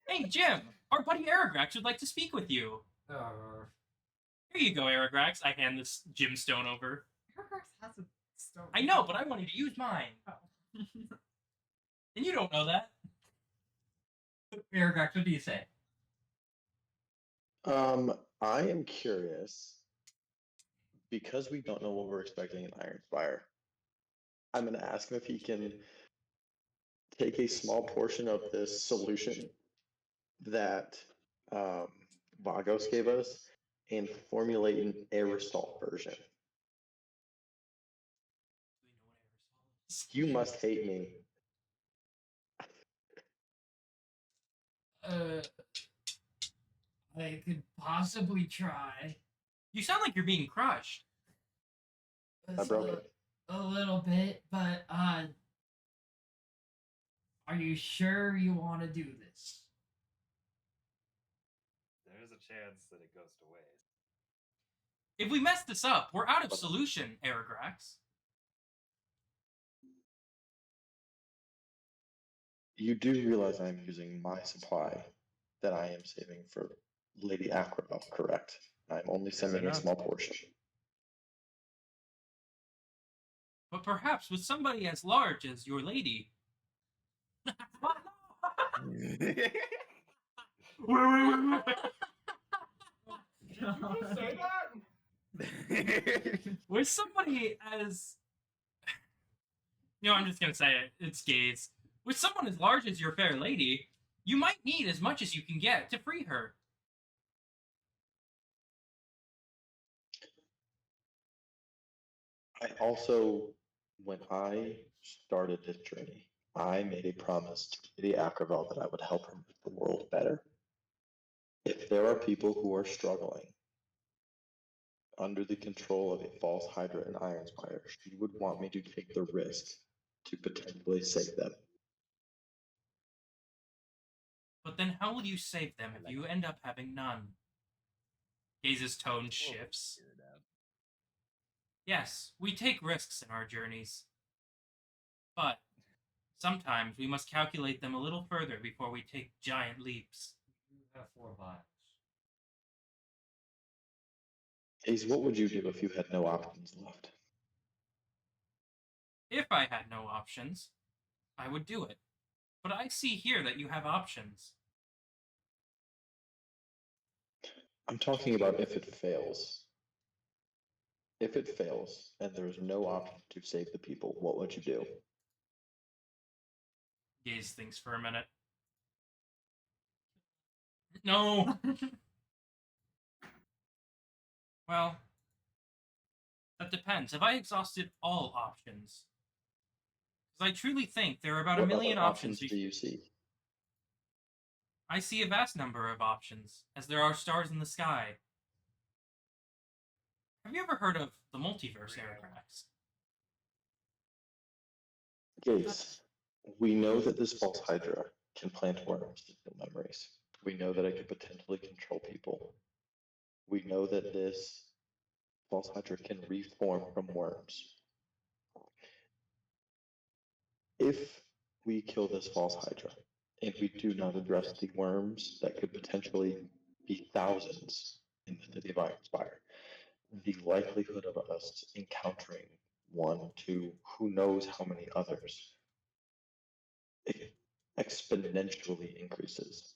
Hey, Jim, our buddy Aragrax would like to speak with you. Here you go, Aragrax. I hand this Jim stone over. Hergrax has a stone. I know, but I wanted to use mine. Oh. And you don't know that. Airgrex, what do you say? I am curious because we don't know what we're expecting in Iron Spire. I'm going to ask him if he can take a small portion of this solution that Vagos gave us and formulate an aerosol version. You must hate me. I could possibly try. You sound like you're being crushed. I broke it. A little bit, but are you sure you want to do this? There's a chance that it goes to waste. If we mess this up, we're out of solution, Aragrax. You do realize I'm using my supply that I am saving for Lady Acrobel, correct? I'm only sending a not? small portion. But perhaps with somebody as large as your lady. With somebody as... I'm just gonna say it. It's Gaze. With someone as large as your fair lady, you might need as much as you can get to free her. I also, when I started his journey, I made a promise to Lady Akravel that I would help her make the world better. If there are people who are struggling under the control of a false Hydra and Ironspire, she would want me to take the risk to potentially save them. But then how will you save them if you end up having none? Gaze's tone shifts. Yes, we take risks in our journeys. But sometimes we must calculate them a little further before we take giant leaps. You have 4 vials. Ace, what would you do if you had no options left? If I had no options, I would do it. But I see here that you have options. I'm talking about if it fails. If it fails and there's no option to save the people, what would you do? Gaze thinks for a minute. No! Well, that depends. Have I exhausted all options? Because I truly think there are about What a million other options. do you see? I see a vast number of options, as there are stars in the sky. Have you ever heard of the multiverse, Aerograx? Gaze, we know that this false Hydra can plant worms to steal memories. We know that it can potentially control people. We know that this false Hydra can reform from worms. If we kill this false Hydra and we do not address the worms that could potentially be thousands in the city of Ironspire, the likelihood of us encountering 1, 2, who knows how many others, it exponentially increases.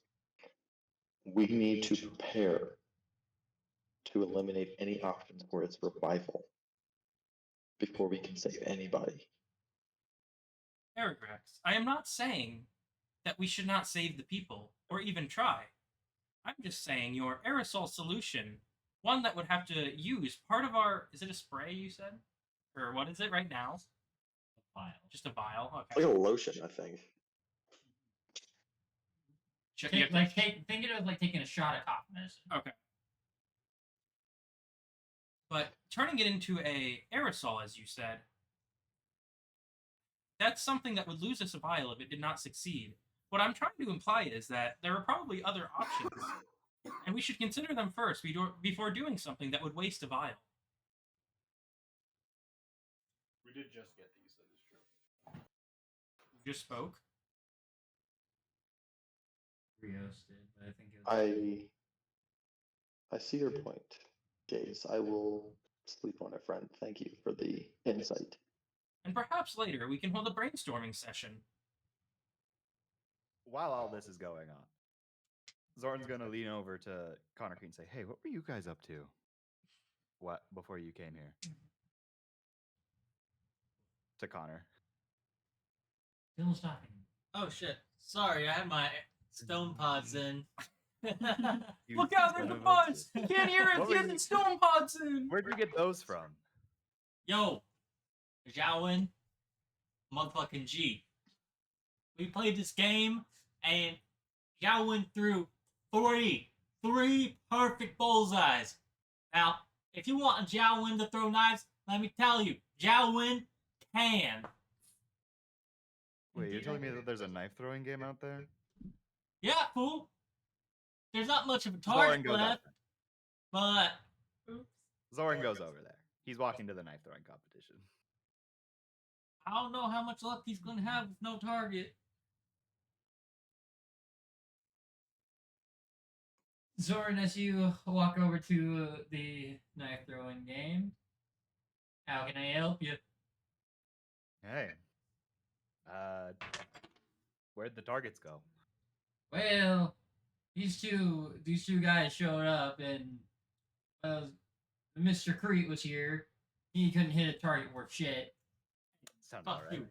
We need to prepare to eliminate any options for its revival before we can save anybody. Aerograx, I am not saying that we should not save the people, or even try. I'm just saying your aerosol solution, one that would have to use part of our... Is it a spray, you said? Or what is it right now? A vial. Just a vial? It's Okay. like a lotion, I think. Think it of like taking a shot of cough medicine. Okay. But turning it into a aerosol, as you said, that's something that would lose us a vial if it did not succeed. What I'm trying to imply is that there are probably other options, and we should consider them first before doing something that would waste a vial. We did just get these, that is true. You just spoke. Rios did, but I think it was... I see your point, Gaze. I will sleep on it, friend. Thank you for the insight. And perhaps later we can hold a brainstorming session. While all this is going on, Zorn's gonna lean over to Connor Creed and say, "Hey, what were you guys up to? What before you came here?" To Connor. Still stocking. Oh shit! Sorry, I had my stone pods in. You Look out, son there's a of buzz! bitch. Can't hear it, What he were has you- his stone pods in! Where'd you get those from? Yo, Zhaowen, motherfucking G. We played this game, and Zhaowen threw three perfect bullseyes. Now, if you want a Zhaowen to throw knives, let me tell you, Zhaowen can. Wait, you're telling me that there's a knife throwing game out there? Yeah, fool. There's not much of a Zoran target goes left, but Zoran goes over there. He's walking to the knife throwing competition. I don't know how much luck he's gonna have with no target. Zoran, as you walk over to the knife throwing game, how can I help you? Hey. Where'd the targets go? Well, these two guys showed up, and Mr. Crete was here. He couldn't hit a target worth shit. Sounds Fuck alright. you.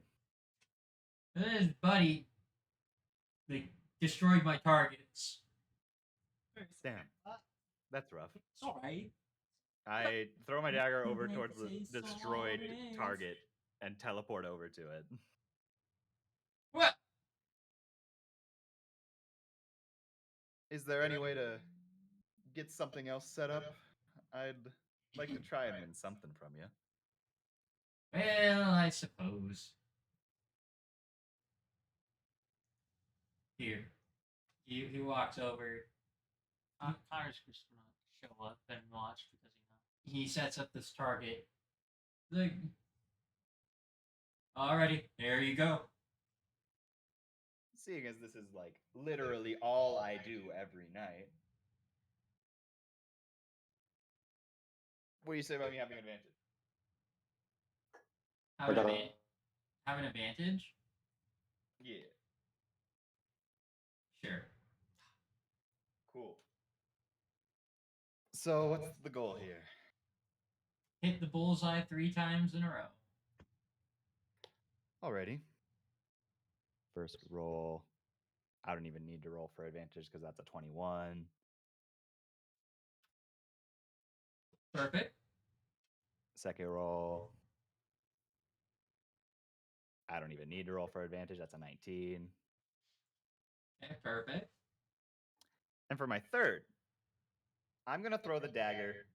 And then his buddy, they destroyed my targets. Damn. That's rough. Sorry. I throw my dagger over towards the Say destroyed sorry. target and teleport over to it. What? Is there any way to get something else set up? I'd like to try and win something from you. Well, I suppose. Here. He walks over. Connor's just gonna show up and watch because He sets up this target. Like, alrighty, there you go. Seeing as this is like literally all I do every night. What do you say about me having an advantage? Have We're an, done. have an advantage? Yeah, Sure. cool. So what's the goal here? Hit the bullseye 3 times in a row. Alrighty. First roll. I don't even need to roll for advantage because that's a 21. Perfect. Second roll. I don't even need to roll for advantage. That's a 19. Okay, perfect. And for my third, I'm going to throw the dagger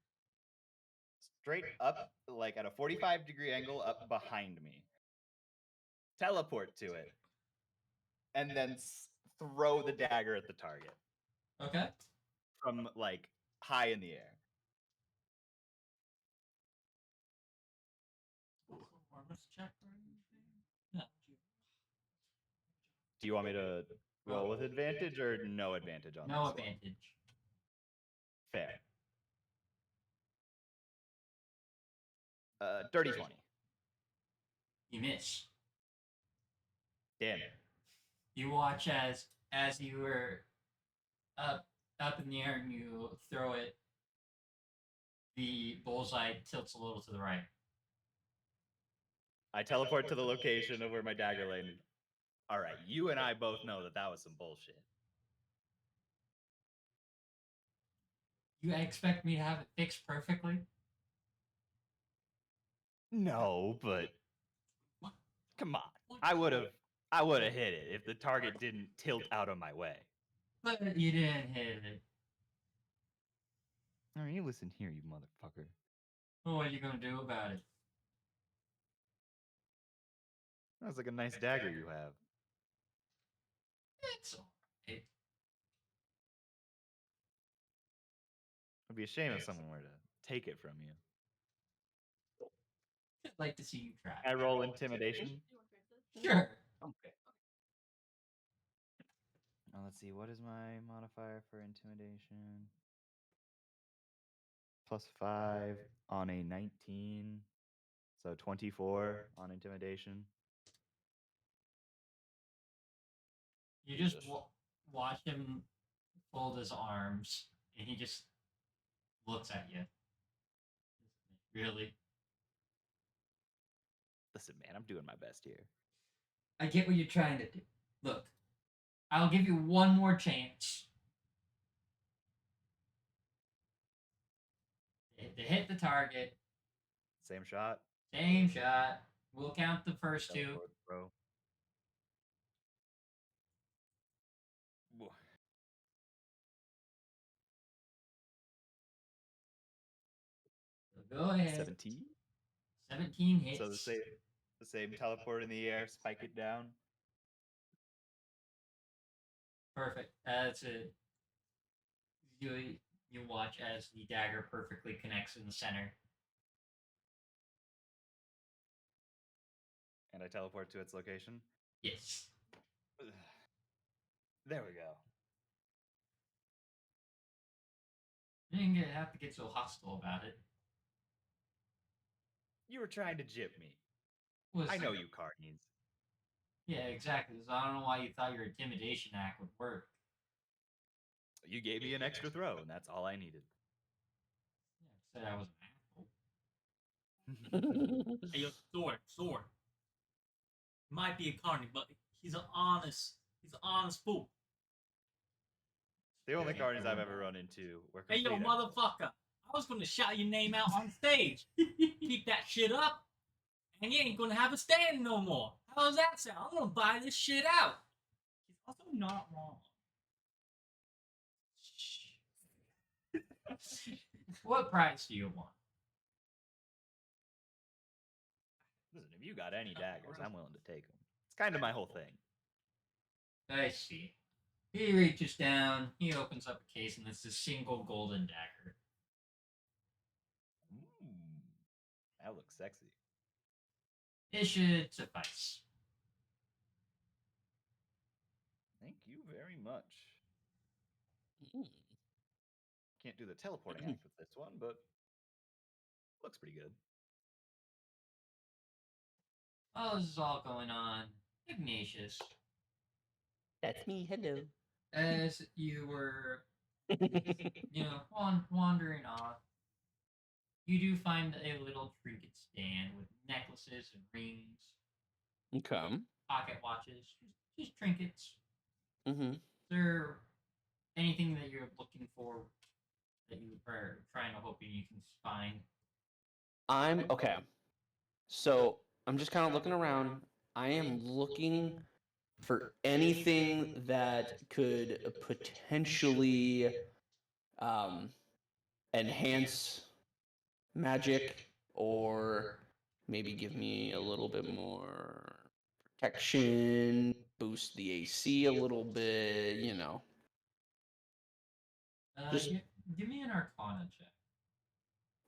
straight up, like at a 45-degree angle up behind me. Teleport to it. And then throw the dagger at the target Okay. from like high in the air. performance check or anything. No. Do you want me to roll with advantage or no advantage on No this one? advantage. Fair. Dirty 20. You miss. Damn it. You watch as you were up in the air and you throw it, the bullseye tilts a little to the right. I teleport to the location of where my dagger lay. All right, you and I both know that was some bullshit. You expect me to have it fixed perfectly? No, but come on. I would have hit it if the target didn't tilt out of my way. But you didn't hit it. All right, you listen here, you motherfucker. Well, what are you gonna do about it? That's like a nice dagger you have. It's alright. It'd be a shame if someone were to take it from you. I'd like to see you try. I roll intimidation. Sure. Okay. Now let's see. What is my modifier for intimidation? +5 on a 19, so 24 on intimidation. You just watch him fold his arms, and he just looks at you. Really? Listen, man, I'm doing my best here. I get what you're trying to do. Look, I'll give you one more chance. To hit the target. Same shot. Same shot. We'll count the first two. Teleport, bro. So go ahead. 17. 17 hits. So the same teleport in the air, spike it down. Perfect. That's it. You watch as the dagger perfectly connects in the center. And I teleport to its location. Yes. There we go. You didn't have to get so hostile about it. You were trying to jip me. Was I know you carnies. Yeah, exactly. So I don't know why you thought your intimidation act would work. You gave me an extra throw, and that's all I needed. Yeah, said I was an asshole. Hey, yo, Sword. Might be a carny, but he's an honest fool. The only carnies I've ever run into were Hey, yo, complete assholes. motherfucker. I was gonna shout your name out on stage. Keep that shit up, and you ain't gonna have a stand no more. How does that sound? I'm gonna buy this shit out. He's also not wrong. What price do you want? Listen, if you got any daggers, I'm willing to take them. It's kind of my whole thing. I see. He reaches down, he opens up a case, and it's a single golden dagger. That looks sexy. It should suffice. Thank you very much. Mm. Can't do the teleporting act with this one, but looks pretty good. While this is all going on, Ignatius, That's me. Hello. as you were, wandering off, you do find a little trinket stand with necklaces and rings, Okay. pocket watches, just trinkets. Mm-hmm. Is there anything that you're looking for that you are trying to hoping you can find? I'm okay. So I'm just kind of looking around. I am looking for anything that could potentially enhance magic or maybe give me a little bit more protection, boost the AC a little bit, you know. Just Give me an Arcana check.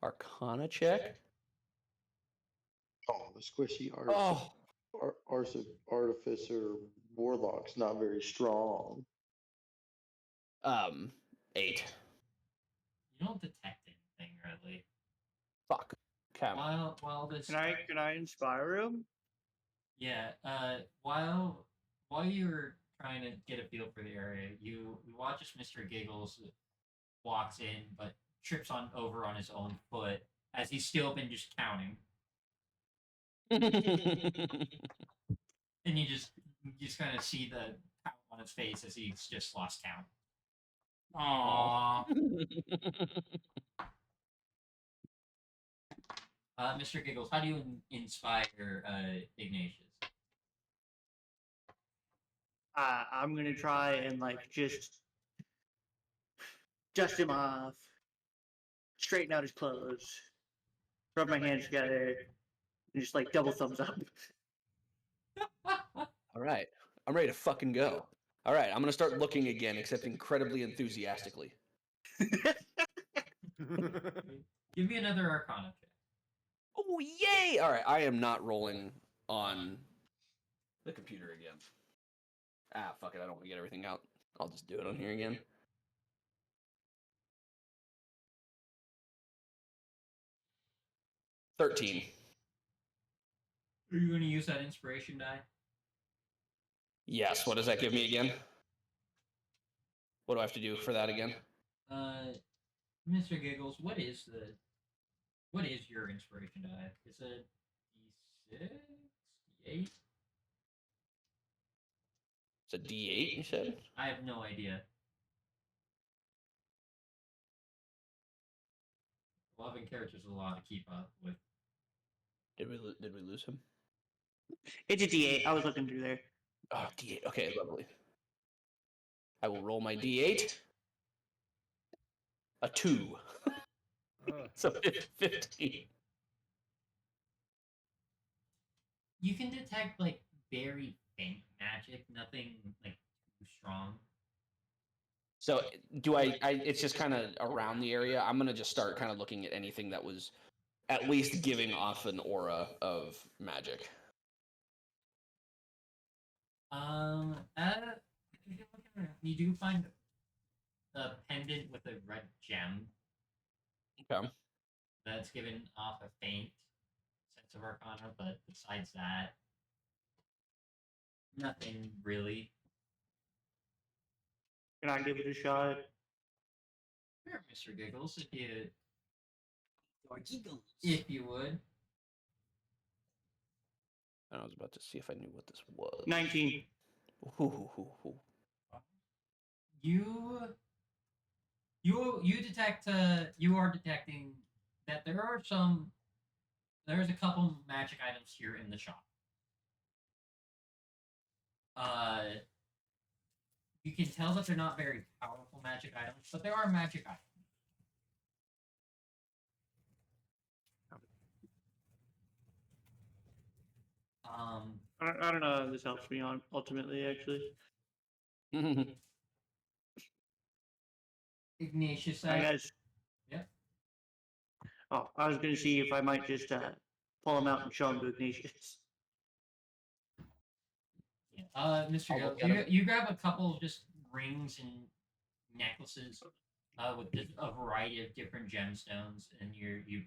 Arcana check. Oh, the squishy Oh, artificer warlock's not very strong. 8. You don't detect anything really. Fuck. Okay. While this Can I inspire him? Yeah, while you were trying to get a feel for the area, you watch as Mr. Giggles walks in, but trips over on his own foot as he's still been just counting, and you just kind of see the pout on his face as he's just lost count. Aww. Mr. Giggles, how do you inspire Ignatius? I'm gonna try and like just dust him off, straighten out his clothes, rub my hands together, and just like double thumbs up. All right. I'm ready to fucking go. All right. I'm going to start looking again, except incredibly enthusiastically. Give me another Arcana check. Oh, yay! All right. I am not rolling on the computer again. Ah, fuck it. I don't want to get everything out. I'll just do it on here again. $13. Are you going to use that inspiration die? Yes. What does that give me again? What do I have to do for that again? Mr. Giggles, what is your inspiration die? Is it D6? D8? It's a D8, you said? I have no idea. 11 characters is a lot to keep up with. Did we lose him? It's a D8. I was looking through there. Oh, D8. Okay, lovely. I will roll my D8. A 2. So 15. You can detect like very faint magic, nothing like too strong. So do I it's just kind of around the area. I'm going to just start kind of looking at anything that was at least giving off an aura of magic. You do find a pendant with a red gem Okay. that's given off a faint sense of arcana, but besides that, nothing really. Can I give it a shot? Sure, Mr. Giggles, Or giggles. if you would. I was about to see if I knew what this was. 19. Ooh. You detect you are detecting that there are some There's a couple magic items here in the shop. You can tell that they're not very powerful magic items, but they are magic items. I don't know if this helps me on ultimately, actually. Ignatius, I guess. Yeah. Oh, I was gonna see if I might just pull him out and show him to Ignatius. Mr. I'll Goat, look at 'em. you grab a couple of just rings and necklaces with a variety of different gemstones, and you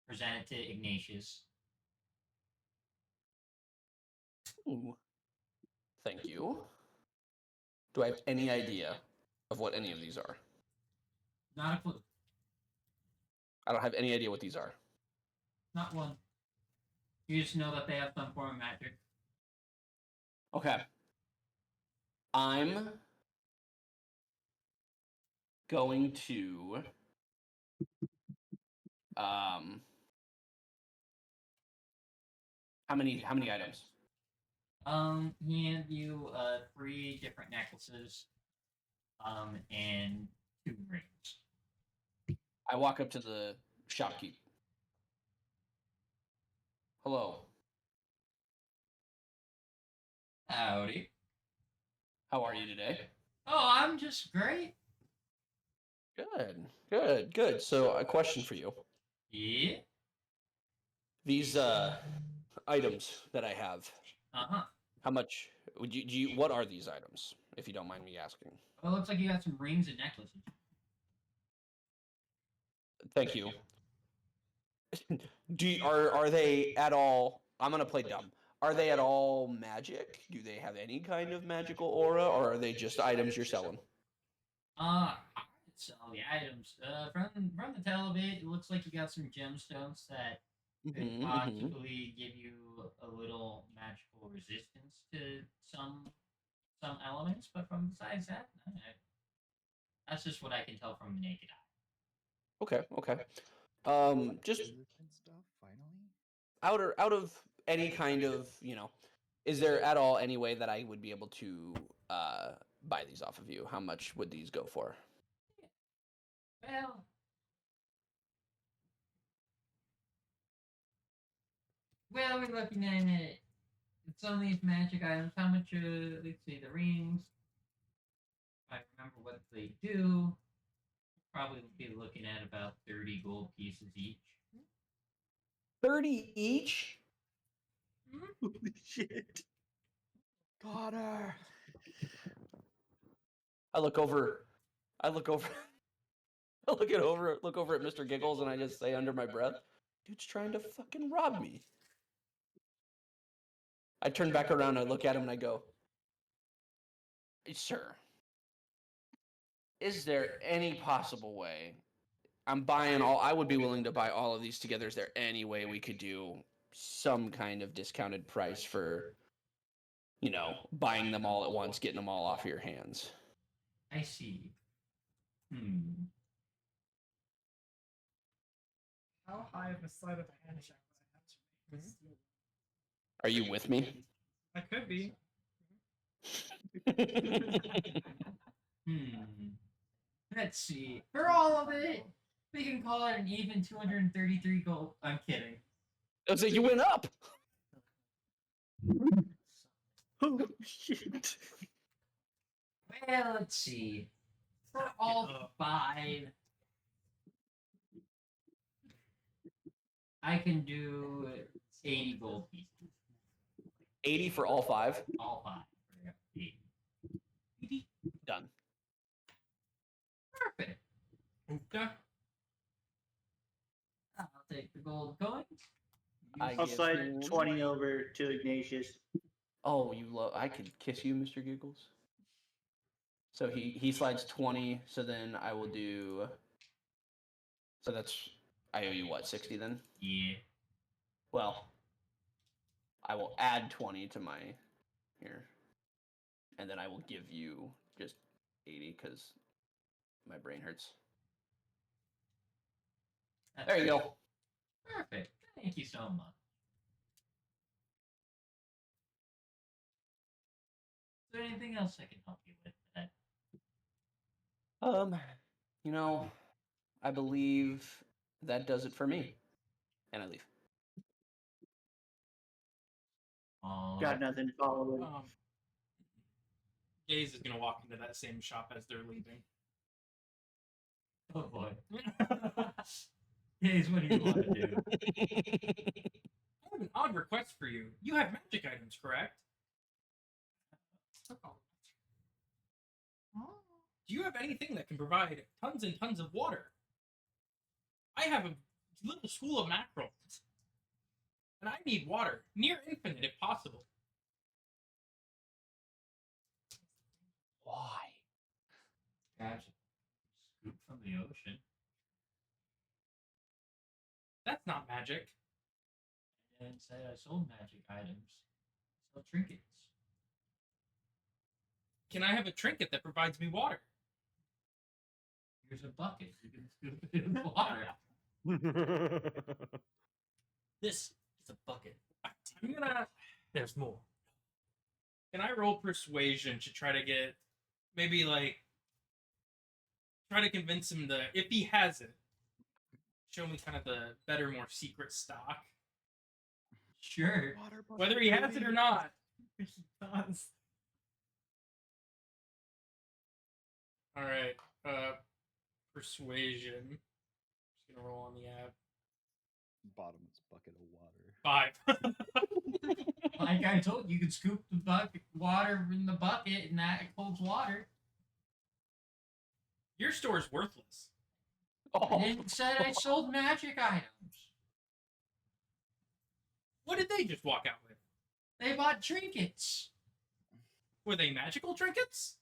present it to Ignatius. Ooh. Thank you. Do I have any idea of what any of these are? Not a clue. I don't have any idea what these are. Not one. You just know that they have some form of magic. Okay. I'm going to how many items? He handed you 3 different necklaces, and 2 rings. I walk up to the shopkeep. Hello. Howdy. How are you today? Oh, I'm just great. Good. So, a question for you. Yeah. These items that I have. Uh-huh. How much would you what are these items, if you don't mind me asking? Well, it looks like you got some rings and necklaces. Thank you. Are they at all? I'm gonna play dumb. Are they at all magic? Do they have any kind of magical aura, or are they just items you're selling? I sell the items. From the tell of it, it looks like you got some gemstones that could possibly give you a little magical resistance to some elements, but from besides that, that's just what I can tell from the naked eye. Okay. Just stuff. Finally. out of any kind of is there at all any way that I would be able to buy these off of you? How much would these go for? Well, we're looking at it. Some of these magic items. How much? Let's see, the rings. If I remember what they do. Probably be looking at about 30 gold pieces each. 30 each? Holy shit. Got her. I look over. I look over at Mr. Giggles and I just say under my breath, dude's trying to fucking rob me. I turn back around, I look at him and I go, sir, is there any possible way? I would be willing to buy all of these together. Is there any way we could do some kind of discounted price for, buying them all at once, getting them all off your hands? I see. How high of a sleight of the hand check would I have to make? Are you with me? I could be. Let's see. For all of it, we can call it an even 233 gold. I'm kidding. So you went up. Holy shit. Well, let's see. For all 5, I can do 80 gold pieces. 80 for all 5? All 5. 80. Done. Perfect. Okay. I'll take the gold coins. I'll slide 20 over to Ignatius. Oh, I could kiss you, Mr. Giggles. So he slides 20, so then I will do. So I owe you what, 60 then? Yeah. Well, I will add 20 to my here. And then I will give you just 80 because my brain hurts. There you go. Perfect. Thank you so much. Is there anything else I can help you with? You know, I believe that does it for me. And I leave. Got nothing following. Gaze is gonna walk into that same shop as they're leaving. Oh boy. Gaze, what do you want to do? I have an odd request for you. You have magic items, correct? Do you have anything that can provide tons and tons of water? I have a little school of mackerels, and I need water, near infinite if possible. Why? Perhaps a scoop from the ocean. That's not magic. I didn't say I sold magic items. I sell trinkets. Can I have a trinket that provides me water? Here's a bucket. You can scoop it in water. This is a bucket. I'm gonna. There's more. Can I roll persuasion to try to get, maybe like, try to convince him to, if he has it, show me kind of the better, more secret stock. Sure. Whether he has it or not. He does. All right. Persuasion. Just gonna roll on the app. Bottomless bucket of water. 5. Like I told you, you could scoop the bucket water in the bucket, and that holds water. Your store's worthless. I didn't said I sold magic items. What did they just walk out with? They bought trinkets. Were they magical trinkets?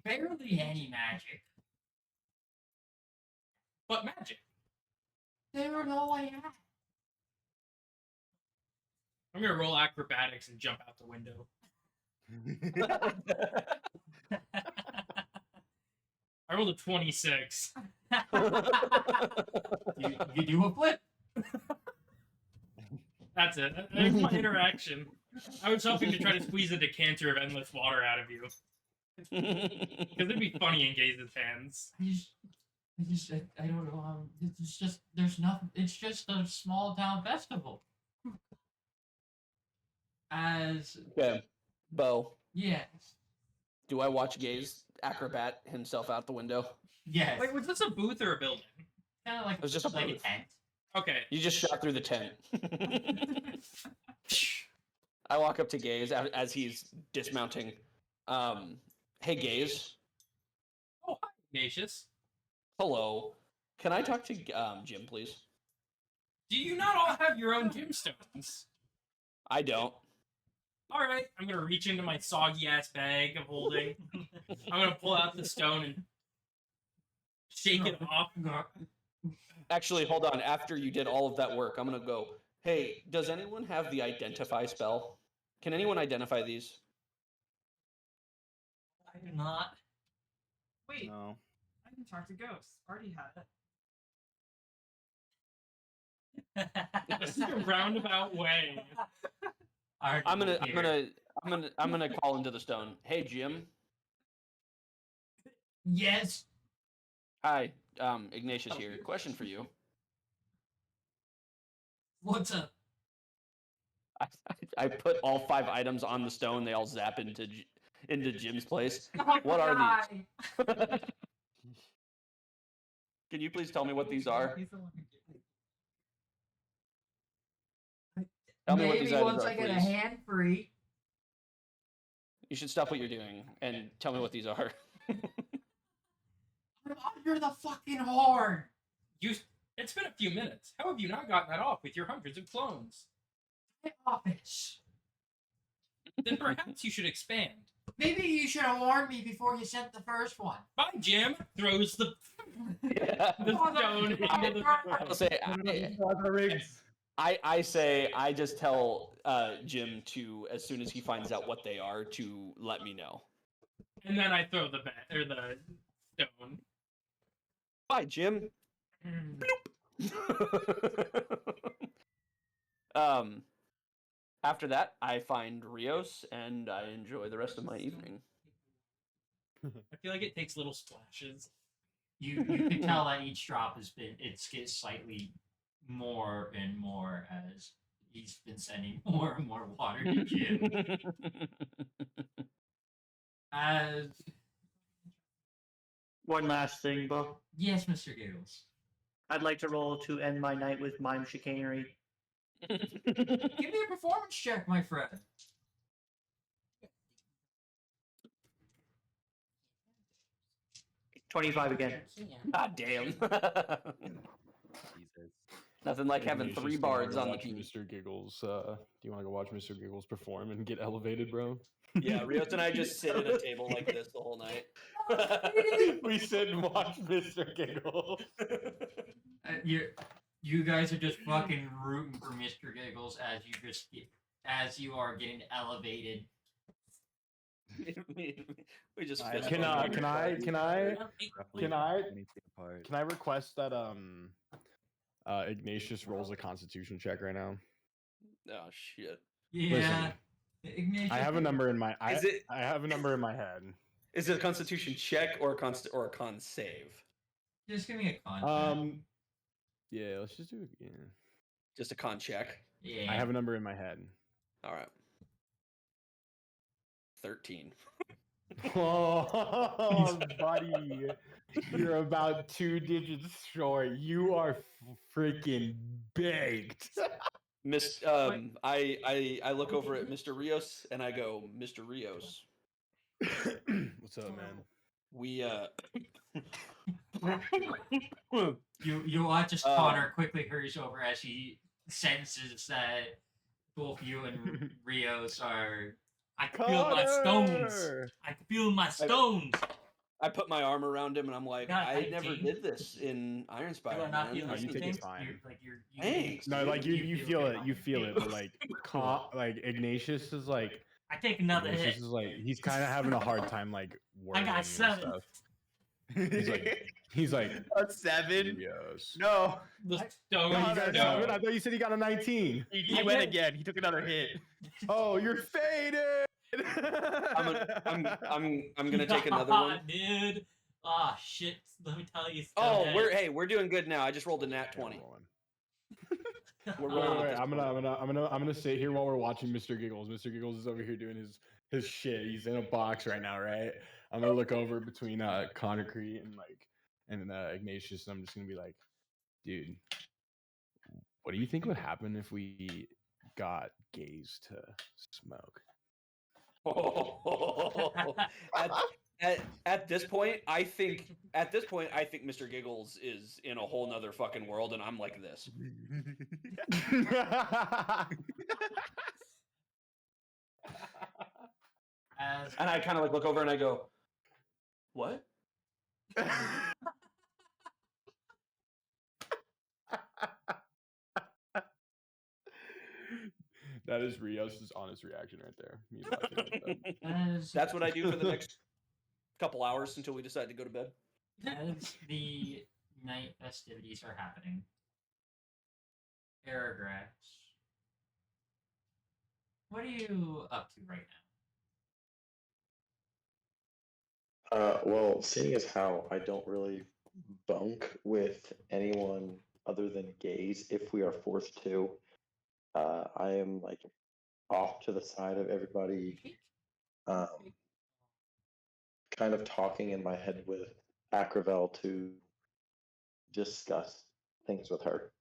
Barely any magic. But magic. They were all I had. I'm gonna roll acrobatics and jump out the window. I rolled a 26. You do a flip. That's it. That's my interaction. I was hoping to try to squeeze a decanter of endless water out of you. Because it'd be funny in Gaze's hands. I don't know. It's just, there's nothing. It's just a small town festival. Okay. Bo, Yes. do I watch Gaze acrobat himself out the window? Yes. Wait, was this a booth or a building? Kind of like It was just a like a booth. tent. Okay. You just shot through the tent. I walk up to Gaze as he's dismounting. Hey, Gaze. Oh, hi, Ignatius. Hello. Can I talk to Jim, please? Do you not all have your own gemstones? I don't. All right, I'm gonna reach into my soggy ass bag of holding. I'm gonna pull out the stone and shake it off. Actually, hold on. After you did all of that work, I'm gonna go. Hey, does anyone have the identify spell? Can anyone identify these? I do not. Wait, No. I can talk to ghosts. Already had it. This is a roundabout way. I'm gonna call into the stone. Hey, Jim. Yes. Hi, Ignatius here. Question for you. What's up? I put all 5 items on the stone. They all zap into Jim's place. What are these? Can you please tell me what these are? He's the one who did it. Tell me what Maybe these items once are, I get a please. hand free. You should stop what you're doing and tell me what these are. I'm under the fucking horn. It's been a few minutes. How have you not gotten that off with your hundreds of clones? My office. Then perhaps you should expand. Maybe you should have warned me before you sent the first one. Bye, Jim. Throws the Yeah. stone into the. I'll say, I say I just tell Jim to, as soon as he finds out what they are, to let me know. And then I throw the stone. Bye, Jim. After that, I find Rios and I enjoy the rest of my evening. I feel like it takes little splashes. You can tell that each drop gets slightly more and more as he's been sending more and more water to Jim. As One last thing, Bo. yes, Mr. Giggles. I'd like to roll to end my night with mime chicanery. Give me a performance check, my friend. 25 again. God damn. Jesus. Nothing like having Ignatius, 3 do you wanna bards go on the watch team. Mr. Giggles. Do you want to go watch Mr. Giggles perform and get elevated, bro? Yeah, Rios and I just sit at a table like this the whole night. We sit and watch Mr. Giggles. You guys are just fucking rooting for Mr. Giggles as you are getting elevated. We just I fist Can bump I every can I party. can I Roughly Can I- 20 feet apart. can I request that Ignatius rolls a Constitution check right now? Oh shit. Yeah. Ignatius, I have a number in my Is it- I have a number in my head. Is it a Constitution check or a con save? Just give me a contact. Yeah, let's just do it. Yeah, Just a con check. Yeah. I have a number in my head. All right. 13. Oh, buddy, you're about 2 digits short. You are freaking baked. Miss I look over at Mr. Rios and I go, Mr. Rios, What's up, man? we You watch as Connor quickly hurries over as he senses that both you and Rios are. I can feel my stones. Connor! I can feel my stones. I put my arm around him and I'm like, Got I never 19. did this in Iron Spire. Do I not man. feel No, you think anything? it's fine. You Thanks. No, like you feel good. it, you feel it, but like, like Ignatius is like, I take another hit. Ignatius is like, he's kind of having a hard time like I wording got and 7. stuff. He's like a 7? Rios. No. The No, stones. you got a no. 7? I thought you said he got a 19. He I went did. again. He took another hit. Oh, you're faded. I'm gonna take another one. Dude. Ah, shit. Let me tell you. Oh, we're doing good now. I just rolled a nat 20. We're Wait, rolling. wait, at I'm this point. gonna sit here while we're watching Mr. Giggles. Mr. Giggles is over here doing his shit. He's in a box right now, right? I'm gonna look over between Conacrete and Ignatius, and I'm just gonna be like, dude, what do you think would happen if we got gays to smoke? At this point, I think Mr. Giggles is in a whole nother fucking world, and I'm like this. And I kind of like look over and I go, "What?" That is Rios' honest reaction right there. Me laughing at that. That's what I do for the next couple hours until we decide to go to bed. As the night festivities are happening, Paragraphs, what are you up to right now? Well, seeing as how I don't really bunk with anyone other than gays, if we are forced to, I am like off to the side of everybody, kind of talking in my head with Akravel to discuss things with her.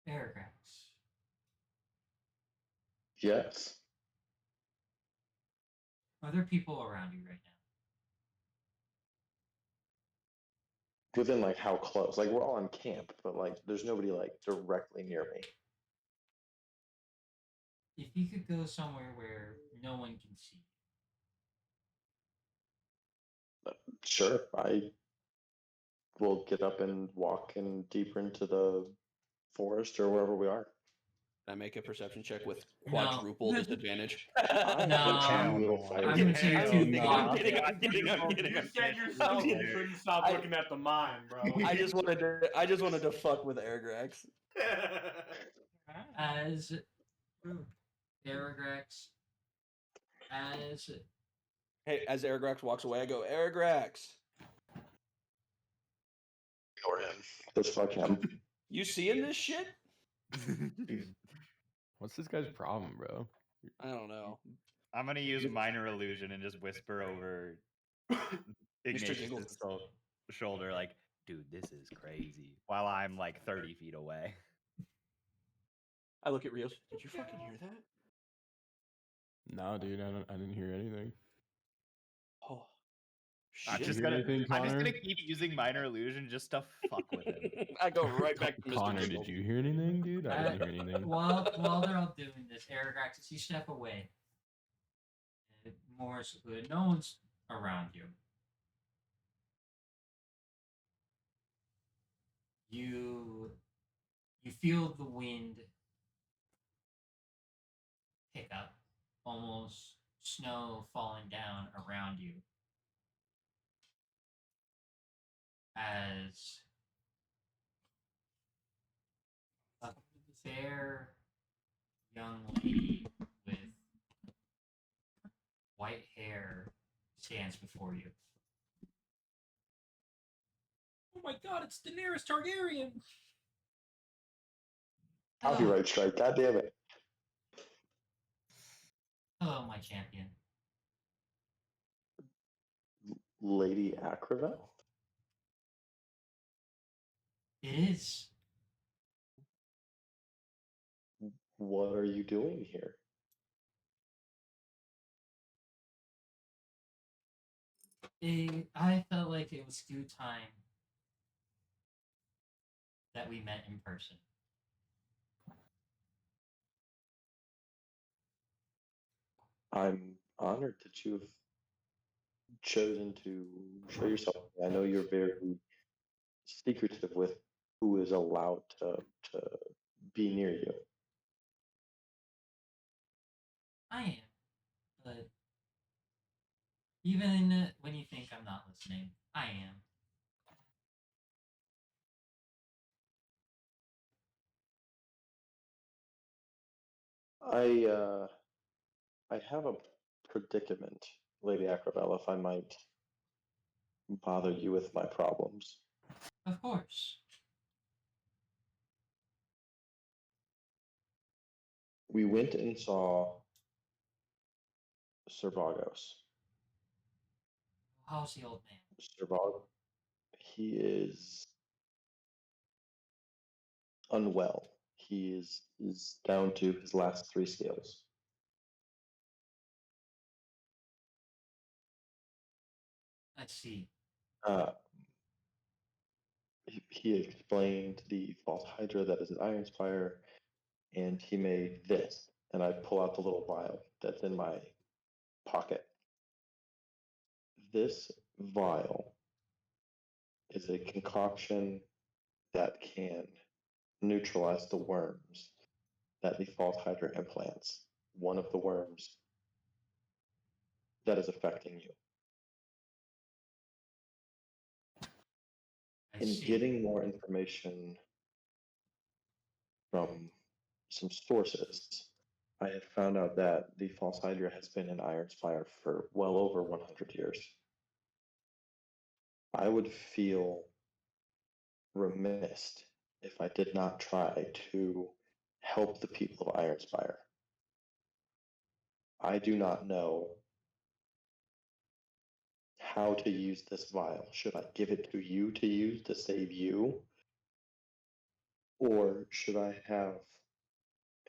Paragraphs. Yes. Are there people around you right now? Within like how close? Like we're all in camp, but like there's nobody like directly near me. If you could go somewhere where no one can see you, Sure, I will get up and walk in deeper into the forest or wherever we are. Can I make a perception check with No. quadruple disadvantage? I No. bet you little no. fire. I'm gonna say Hell two no. blocks. I'm kidding. I'm kidding. I'm kidding. You I'm said kidding. yourself I'm you kidding. couldn't stop I- looking at the mine, bro. I just wanted to fuck with Airgrax. As Aragrex, as Hey, as Airgrax walks away, I go, Airgrax, Ignore him. Just fuck him. you seeing this shit? What's this guy's problem, bro? I don't know. I'm gonna use minor illusion and just whisper over Ignatius' Giggles. shoulder, like, "Dude, this is crazy." While I'm like 30 feet away. I look at Rios. Did you fucking hear that? No, dude, I didn't hear anything. Oh, I'm shit. just hear gonna, anything, I'm just Connor? gonna keep using minor illusion just to fuck with him. I go right back to Mr. Connor, Giggles. did you hear anything, dude? I didn't hear anything. while they're all doing this, Aragrex, as you step away, more secluded, no one's around you. You feel the wind pick up, almost snow falling down around you as a fair young lady with white hair stands before you. Oh my god, it's Daenerys Targaryen. Copyright strike. God damn it. Hello, my champion. Lady Acrovel? It is. What are you doing here? I felt like it was due time that we met in person. I'm honored that you've chosen to show yourself. I know you're very secretive with who is allowed to be near you. I am. But even when you think I'm not listening, I am. I have a predicament, Lady Acrovel, if I might bother you with my problems. Of course. We went and saw Servagos. How's the old man? Servagos, he is unwell. He is down to his last three scales. Let's see. Uh, he explained the false Hydra that is an Iron Spire, and he made this. And I pull out the little vial that's in my pocket. This vial is a concoction that can neutralize the worms that the false Hydra implants. One of the worms that is affecting you. I In see. getting more information from some sources, I have found out that the false Hydra has been in Iron Spire for well over 100 years. I would feel remiss if I did not try to help the people of Iron Spire. I do not know how to use this vial. Should I give it to you to use to save you? Or should I have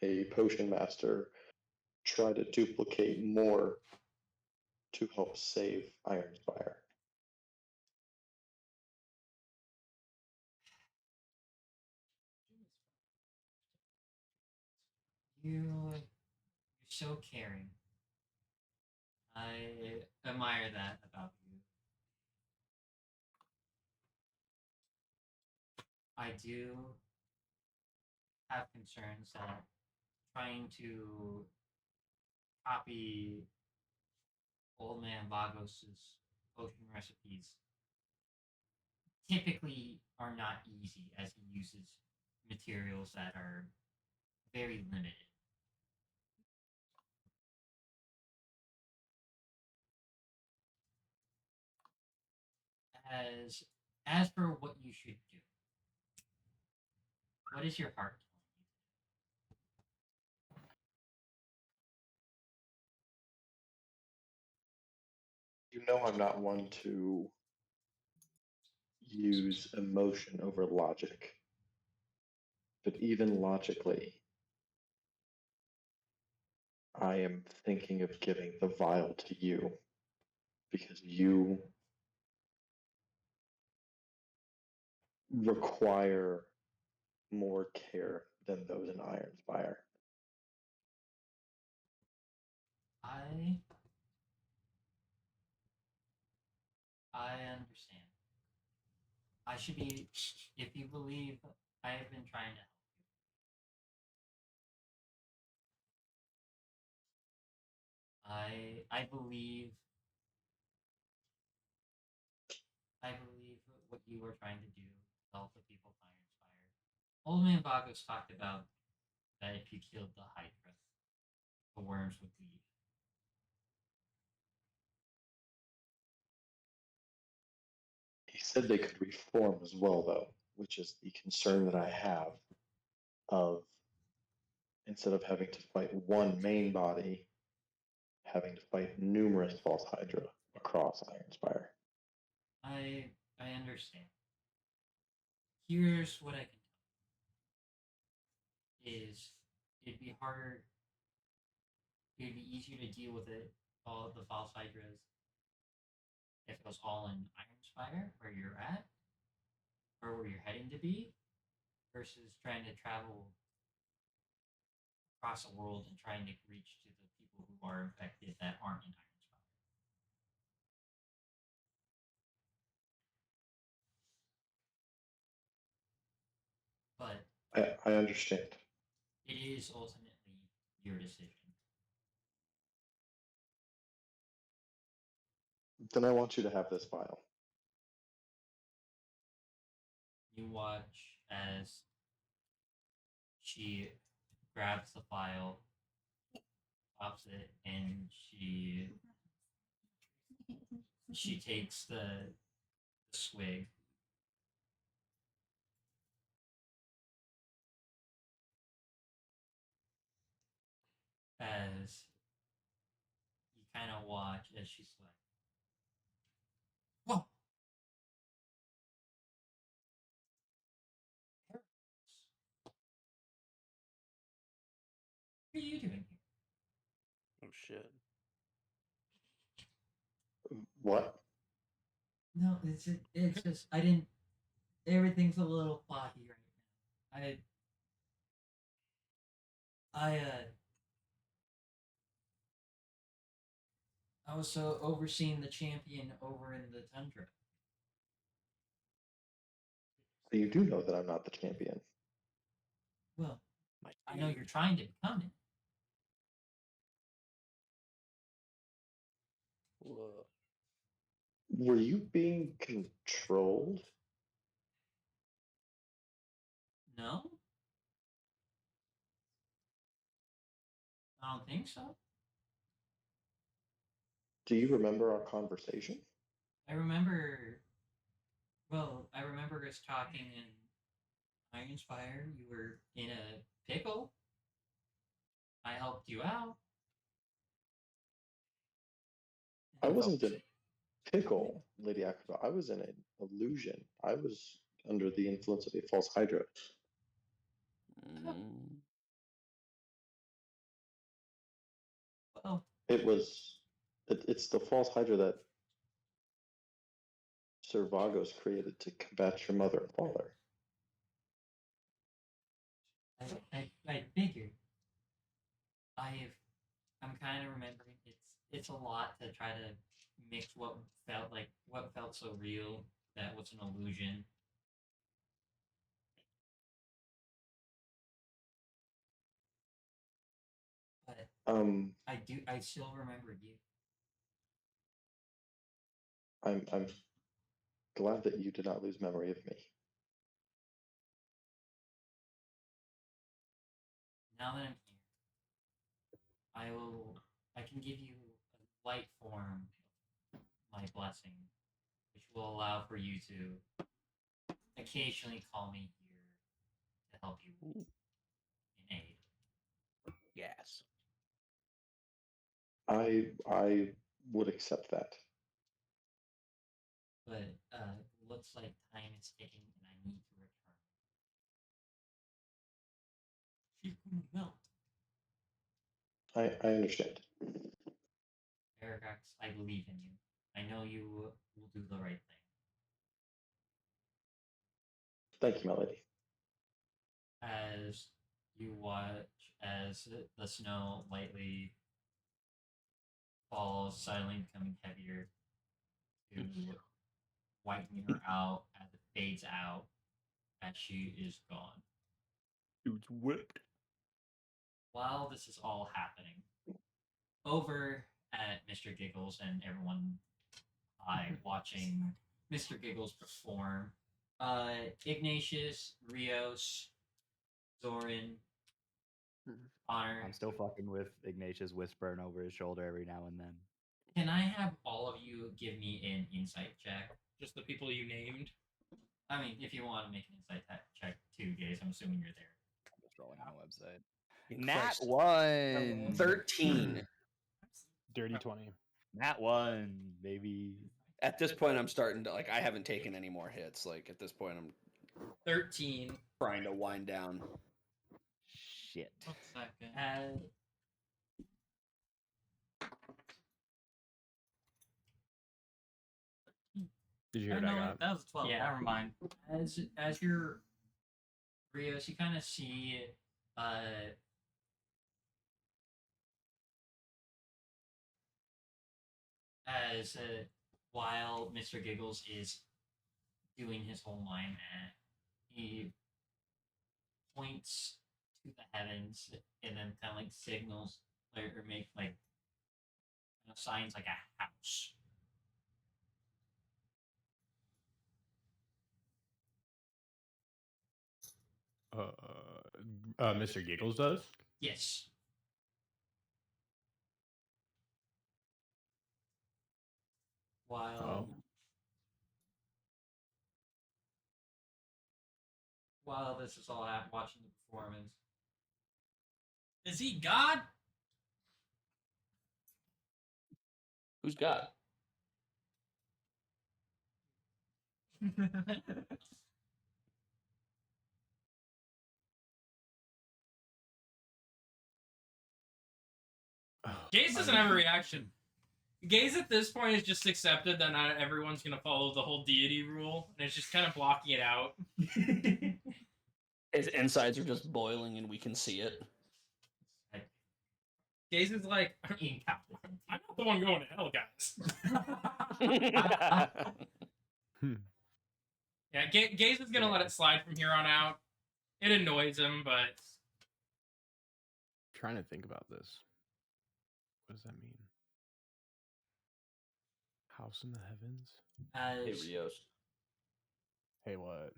a potion master try to duplicate more to help save Iron Spire? You're so caring. I admire that about you. I do have concerns that trying to copy Old Man Vagos's potion recipes typically are not easy, as he uses materials that are very limited. As as for what you should do, what is your heart You know I'm not one to use emotion over logic. But even logically, I am thinking of giving the vial to you because you require more care than those in Ironspire. I understand. I should be, if you believe, I have been trying to help you. I believe what you are trying to do to help the people of Ironspire. Old Man Vagos talked about that if you killed the Hydra, the worms would leave. He said they could reform as well, though, which is the concern that I have of instead of having to fight one main body, having to fight numerous false Hydra across Ironspire. I understand. Here's what I can tell you. Is it'd be harder, it'd be easier to deal with it, all the false Hydras, if it was all in Ironspire, where you're at, or where you're heading to be, versus trying to travel across the world and trying to reach to the people who are infected that aren't in Ironspire. But I understand. it is ultimately your decision. Then I want you to have this vial. You watch as she grabs the file, pops it, and she takes the swig. As you kind of watch as she's like, "Whoa, what are you doing here?" Oh shit. What? No, it's just I didn't. Everything's a little foggy right now. I I was so overseeing the champion over in the tundra. So you do know that I'm not the champion. Well, My I know you're trying to become it. Whoa. Were you being controlled? No, I don't think so. Do you remember our conversation? I remember. Well, I remember us talking in Ironspire. You were in a pickle. I helped you out. I wasn't in a pickle, Lady Akaba. I was in an illusion. I was under the influence of a false Hydra. Mm. Well, It's the false Hydra that Sir Vagos created to combat your mother and father. I figured. I'm kind of remembering it's a lot to try to mix what felt so real that was an illusion. I still remember you. I'm glad that you did not lose memory of me. Now that I'm here, I can give you a light form of my blessing, which will allow for you to occasionally call me here to help you in aid. Yes. I would accept that. But looks like time is ticking and I need to return. She's going to melt. I understand. Aragax, I believe in you. I know you will do the right thing. Thank you, my lady. As you watch as the snow lightly falls, silently becoming heavier, to whiten her out as it fades out as she is gone. Dude's whipped. While this is all happening, over at Mr. Giggles and everyone watching Mr. Giggles perform, Ignatius, Rios, Zoran, Honor. I'm still fucking with Ignatius whispering over his shoulder every now and then. Can I have all of you give me an insight check? Just the people you named. I mean, if you want to make an insight check too, guys, I'm assuming you're there. I'm just rolling on the website. Christ. Nat 1. 13. Dirty 20. Nat 1, baby. At this point, I'm starting to I haven't taken any more hits. Like at this point, I'm 13. trying to wind down. Shit. 1 second. Did you hear what I got? That was 12. Yeah. Never mind. As you're Rios, you kind of see as while Mr. Giggles is doing his whole mime act, he points to the heavens and then kind of like signals or make like signs like a house. Mr. Giggles does? Yes. While while this is all happening, watching the performance, Is he God? Who's God? Gaze doesn't have a reaction. Gaze at this point has just accepted that not everyone's gonna follow the whole deity rule, and it's just kind of blocking it out. His insides are just boiling, and we can see it. Gaze is like, I'm not the one going to hell, guys. Yeah, Gaze is gonna let it slide from here on out. It annoys him, but Trying to think about this. What does that mean? House in the heavens? Hey, as Rios. Hey, what?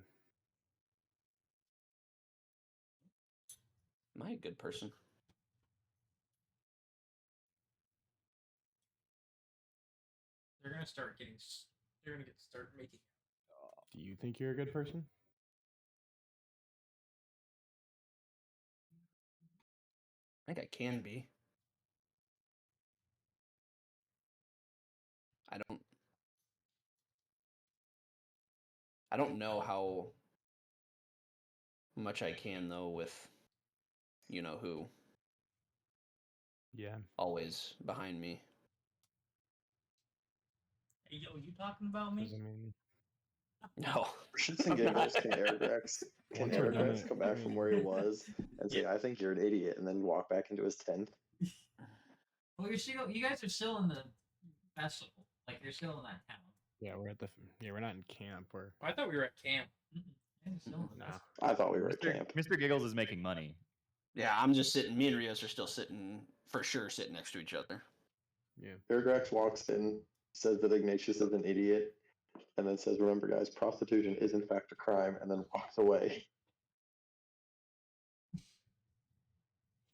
Am I a good person? they're gonna start getting. They're gonna start making. Do you think you're a good person? I think I can be. I don't know how much I can though with you know who Yeah. always behind me. Hey, yo, you talking about me? Does it mean No. Shits and giggles. Can Once we're done Aragax it, come back from where he was and say, "I think you're an idiot," and then walk back into his tent? well, you guys are still in the festival. Like you're still in that town. Yeah, we're not in camp. I thought we were at camp. You're still in the Nah. festival. I thought we were at camp. Mr. Giggles is making money. Yeah, I'm just sitting. Me and Rios are still sitting for sure, sitting next to each other. Yeah. Paragrax walks in, says that Ignatius is an idiot, and then says, "Remember, guys, prostitution is in fact a crime," and then walks away.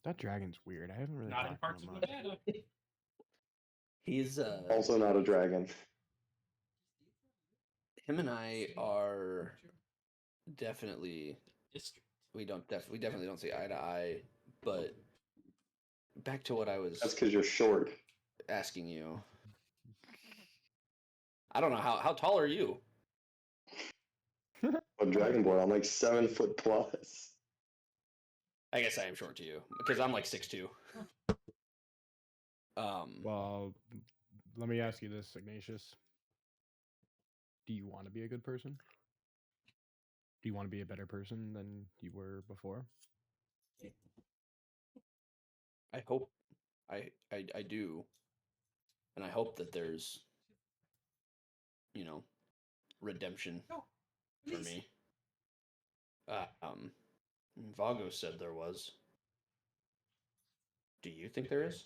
That dragon's weird. I haven't really Not in talked parts to of him Nevada. much. He's Also not a dragon. him and I are definitely District. we definitely don't see eye to eye. But back to what I was That's because you're short. asking you. I don't know how tall are you? A dragon boy, I'm like 7 foot plus. I guess I am short to you because I'm like 6'2". Well, let me ask you this, Ignatius. Do you want to be a good person? Do you want to be a better person than you were before? I hope I do, and I hope that there's redemption for me. Vago said there was. Do you think there is?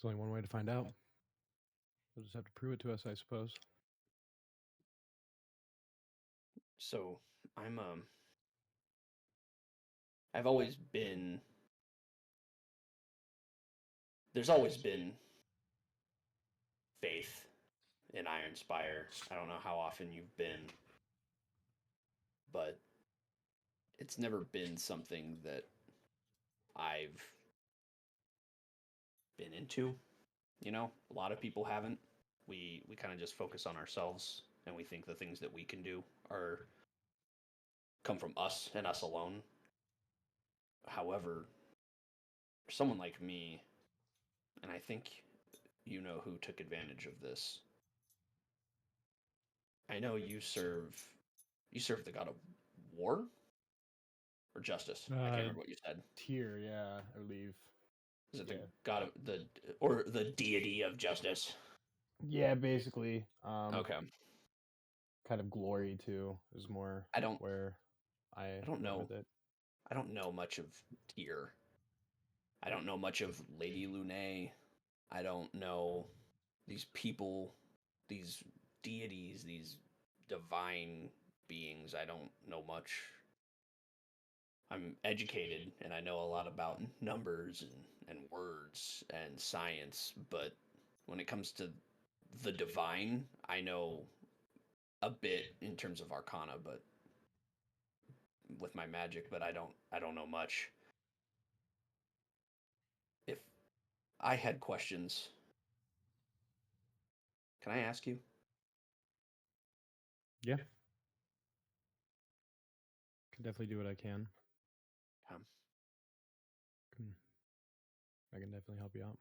There's only one way to find out. You'll just have to prove it to us, I suppose. So I've always been. There's always been faith in Iron Spire. I don't know how often you've been, but it's never been something that I've been into. A lot of people haven't. We kind of just focus on ourselves, and we think the things that we can do are come from us and us alone. However, for someone like me, and I think you know who took advantage of this. I know you serve the god of war or justice. I can't remember what you said. Tyr, yeah, I believe. Is it the Yeah. god of the deity of justice? Yeah, basically. Okay. Kind of glory too is more I don't where I don't went know. with it. I don't know much of Tyr. I don't know much of Lady Lunae. I don't know these people, these deities, these divine beings. I don't know much. I'm educated and I know a lot about numbers and words and science, but when it comes to the divine, I know a bit in terms of arcana, but with my magic, but I don't know much. If I had questions, can I ask you? Yeah. Can definitely do what I can. Um, I can definitely help you out.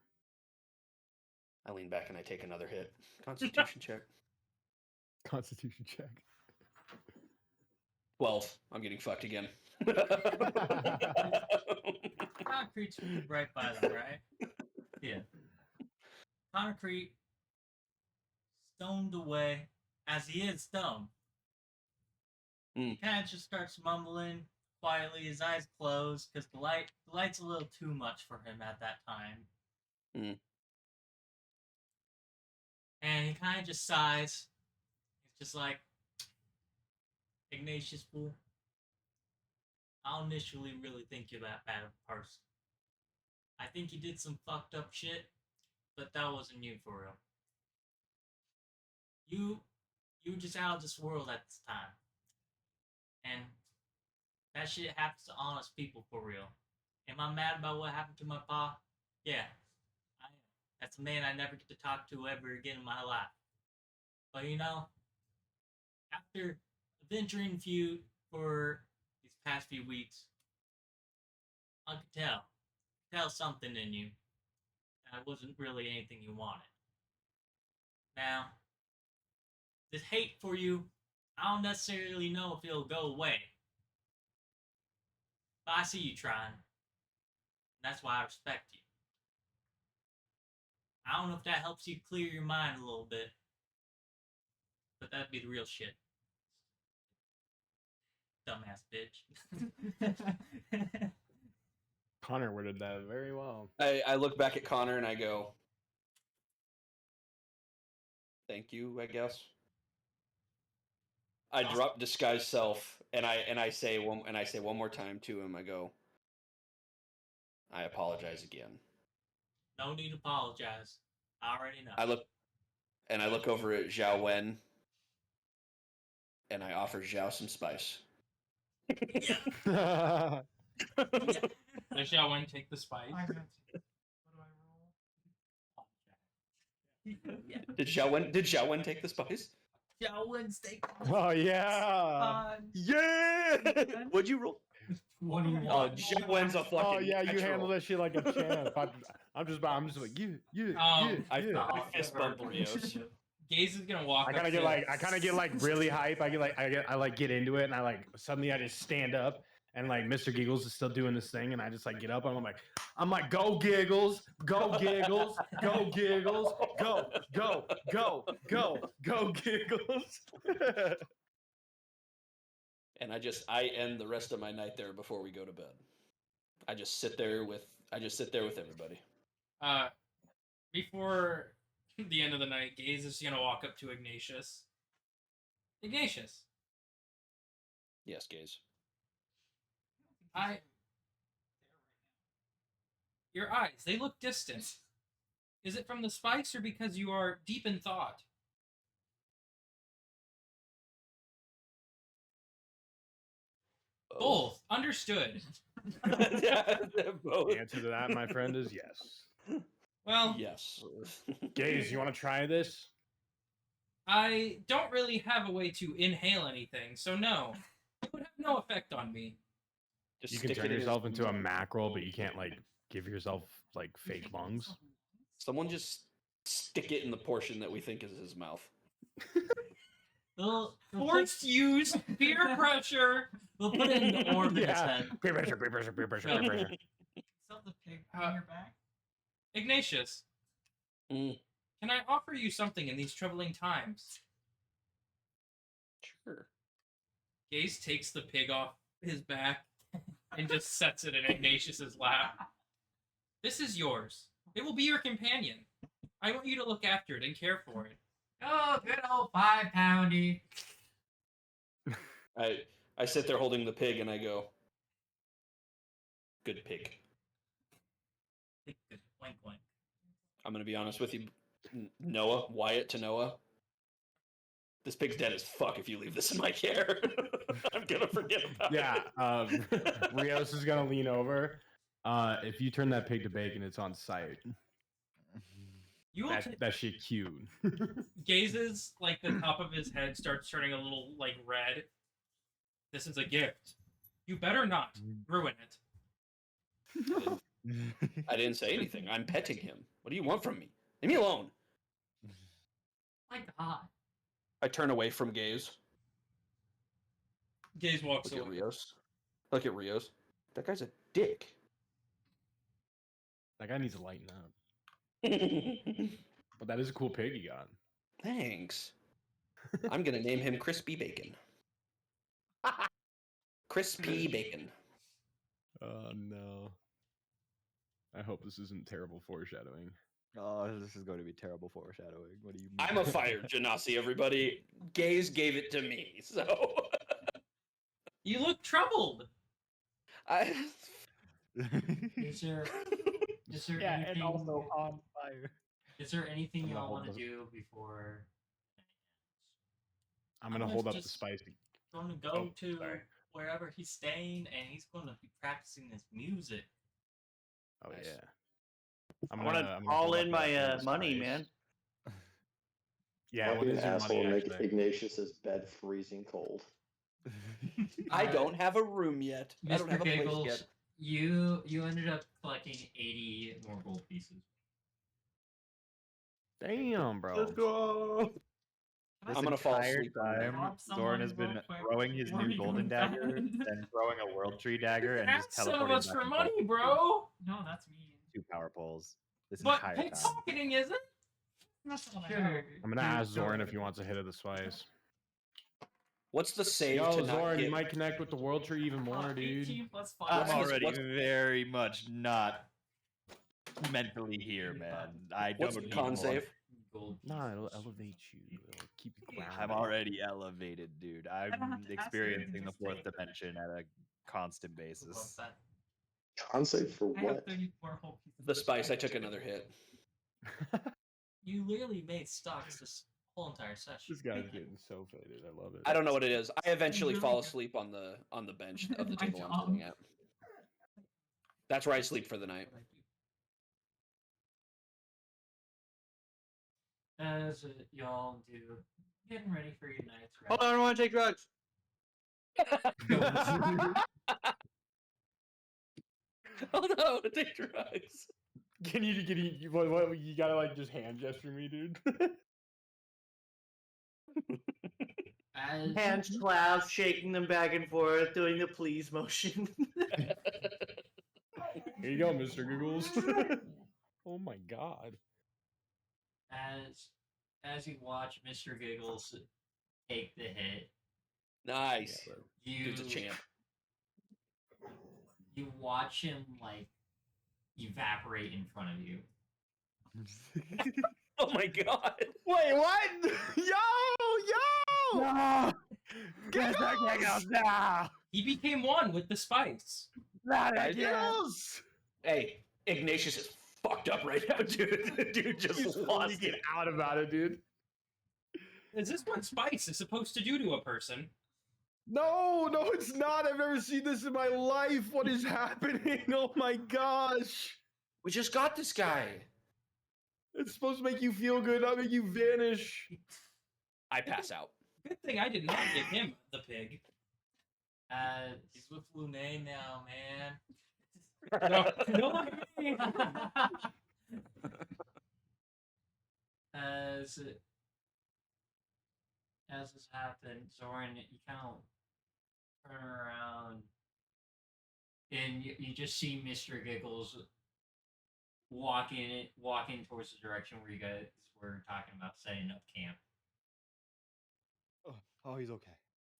I lean back and I take another hit. Constitution check. Constitution check. 12. I'm getting fucked again. Concrete's moved right by them, right? Yeah. Concrete, stoned away, as he is stoned. He kind of just starts mumbling quietly, his eyes closed, because the light's a little too much for him at that time. And he kind of just sighs. He's just like, Ignatius fool. I don't initially really think you're that bad of a person. I think you did some fucked up shit, but that wasn't you for real. You were just out of this world at this time. And that shit happens to honest people for real. Am I mad about what happened to my pa? Yeah, I am. That's a man I never get to talk to ever again in my life. But after venturing feud for these past few weeks, I could tell something in you that wasn't really anything you wanted. Now, this hate for you, I don't necessarily know if it'll go away. But I see you trying. That's why I respect you. I don't know if that helps you clear your mind a little bit. But that'd be the real shit. Dumbass bitch. Connor worded that very well. I look back at Connor and I go, "Thank you, I guess." I drop disguise self and I say one more time to him. I go, "I apologize again." No need to apologize. I already know. I look over at Zhao Wen and I offer Zhao some spice. Does Xiaowen take the spice? I got you. What do I roll? Did Zhao Wen take the spice? Xiaowen's steak. Oh yeah. Yeah. What'd you roll? 21. Oh, Zhao Wen's a fucking. Oh yeah, you natural. handle that shit like a champ. I'm just like you. I fist bump Rios. Gaze is gonna walk. I kind of get like really hype. I get into it, and I suddenly I just stand up, and like Mr. Giggles is still doing this thing, and I just like get up, and I'm like, go Giggles, go Giggles, go Giggles, go Giggles. And I end the rest of my night there before we go to bed. I just sit there with everybody. Before the end of the night, Gaze is gonna walk up to Ignatius. Ignatius, Yes, Gaze. your eyes, they look distant. Is it from the spice or because you are deep in thought? Both. Understood. Yeah, both. The answer to that, my friend, is yes. Well, Yes. Gaze, you want to try this? I don't really have a way to inhale anything, so no. It would have no effect on me. Just You can stick turn it in his- yourself into a mackerel, but you can't like give yourself like fake lungs. Someone just stick it in the portion that we think is his mouth. We'll Forced use, peer pressure. put it in the orb in his head. Peer pressure, peer pressure, peer pressure, peer pressure. Still the pig on your back? Ignatius, Mm. can I offer you something in these troubling times? Sure. Gaze takes the pig off his back and just sets it in Ignatius's lap. This is yours. It will be your companion. I want you to look after it and care for it. Oh, good old 5-poundy. I sit there holding the pig and I go, "Good pig." Wink, wink. I'm gonna be honest with you, Noah, Wyatt to Noah. This pig's dead as fuck if you leave this in my care. I'm gonna forget about Yeah, it. Rios is gonna lean over. If you turn that pig to bacon, it's on site. You will That shit cute. Gazes like the top of his head starts turning a little like red. This is a gift. You better not ruin it. I didn't say anything. I'm petting him. What do you want from me? Leave me alone. My God. I turn away from Gaze. Gaze walks Look at away. Rios. Look at Rios. That guy's a dick. That guy needs to lighten up. But that is a cool pig you got. Thanks. I'm gonna name him Crispy Bacon. Crispy Bacon. Oh no. I hope this isn't terrible foreshadowing. Oh, this is going to be terrible foreshadowing. What do you mean? I'm a fire genasi, everybody. Gaze gave it to me, so You look troubled. I. Is there yeah, anything? and also on fire. Is there anything I'm gonna y'all hold want to the- do before? I'm gonna I'm hold up just- the spicy. Gonna go Oh, to sorry. wherever he's staying, and he's gonna be practicing his music. Oh Nice. yeah. I want to all in my money, man. Yeah, I'll what be an is your asshole money and make actually? Ignatius's bed freezing cold. I don't have a room yet. I don't Mr. have a place Giggles, yet. you ended up collecting 80 more gold pieces. Damn, bro. Let's go. I'm gonna fall asleep. Time, Rob Zoran has someone been real quick throwing his before new we go golden to dagger, bed. then throwing a world tree dagger, and Ask just some of teleporting us back for and forth money, between bro. No, that's mean. 2 power poles. This But entire time. pickpocketing isn't. That's all I Sure. know. I'm gonna ask Zoran if he wants a hit of the spice. What's the save Yo, to not Zoran, you get? might connect with the World Tree even more, dude. 18 plus 5. I'm What's this- already what's- very much not mentally here, man. I What's don't the need con more. save? Gold Nah, it'll pieces. elevate you. It'll keep you grounded. I'm already elevated, dude. don't have I'm to ask you, experiencing you the just fourth take it. dimension at a constant Love basis. that. Con save for I have what? 34 whole pieces. The of spice. I took another hit. You literally made stocks this whole entire session. This guy's getting so faded. I love it. I don't know what it is. I eventually really fall good. asleep on the bench of the My table I'm job. sitting at. That's where I sleep for the night. As y'all do, getting ready for your night's rest. Hold on, I don't want to take drugs. Oh no, to take drugs. Can you gotta like just hand gesture me, dude? As Hands clasped, shaking them back and forth, doing the please motion. Here you go, Mr. Giggles. Oh my god. as you watch Mr. Giggles take the hit, Nice. you Dude's a champ. you watch him like evaporate in front of you. Oh my god. Wait, what? Yo! No! Get that Giggles now! He became one with the spice. Not Guys, Giggles! Hey, Ignatius is fucked up right now, dude. Dude just He's lost freaking it. out about it, dude. Is this what spice is supposed to do to a person? No, it's not. I've never seen this in my life. What is happening? Oh my gosh. We just got this guy. It's supposed to make you feel good, not make you vanish. I pass out. Good thing I did not give him the pig. He's with Lune now, man. No, not me. as this happened, Zoran, you kind of turn around and you just see Mr. Giggles walking towards the direction where you guys were talking about setting up camp. Oh, he's okay.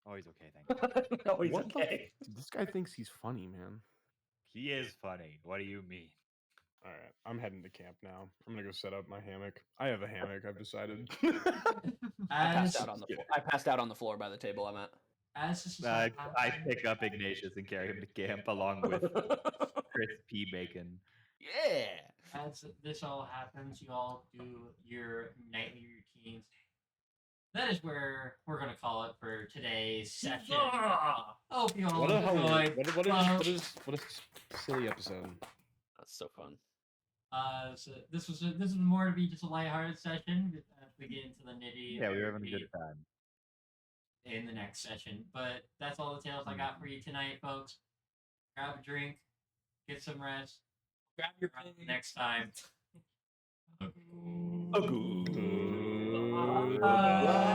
Oh, he's okay, thank you. No, he's What the okay. Dude, this guy thinks he's funny, man. He is funny. What do you mean? All right, I'm heading to camp now. I'm gonna go set up my hammock. I have a hammock. I've decided. I passed As out on the floor. I passed out on the floor by the table I'm at. as this is all I happening, pick up Ignatius and carry him to camp along with Chris P. Bacon. Yeah. as this all happens, you all do your nightly routines. That is where we're gonna call it for today's session. Hope you all What a enjoyed. what a silly episode. That's so fun. So this was more to be just a lighthearted session. We get into the nitty. Yeah, we were having a good time. In the next session. But that's all the tales I got for you tonight, folks. Grab a drink, get some rest. Grab your Until next time. Agoo. Bye.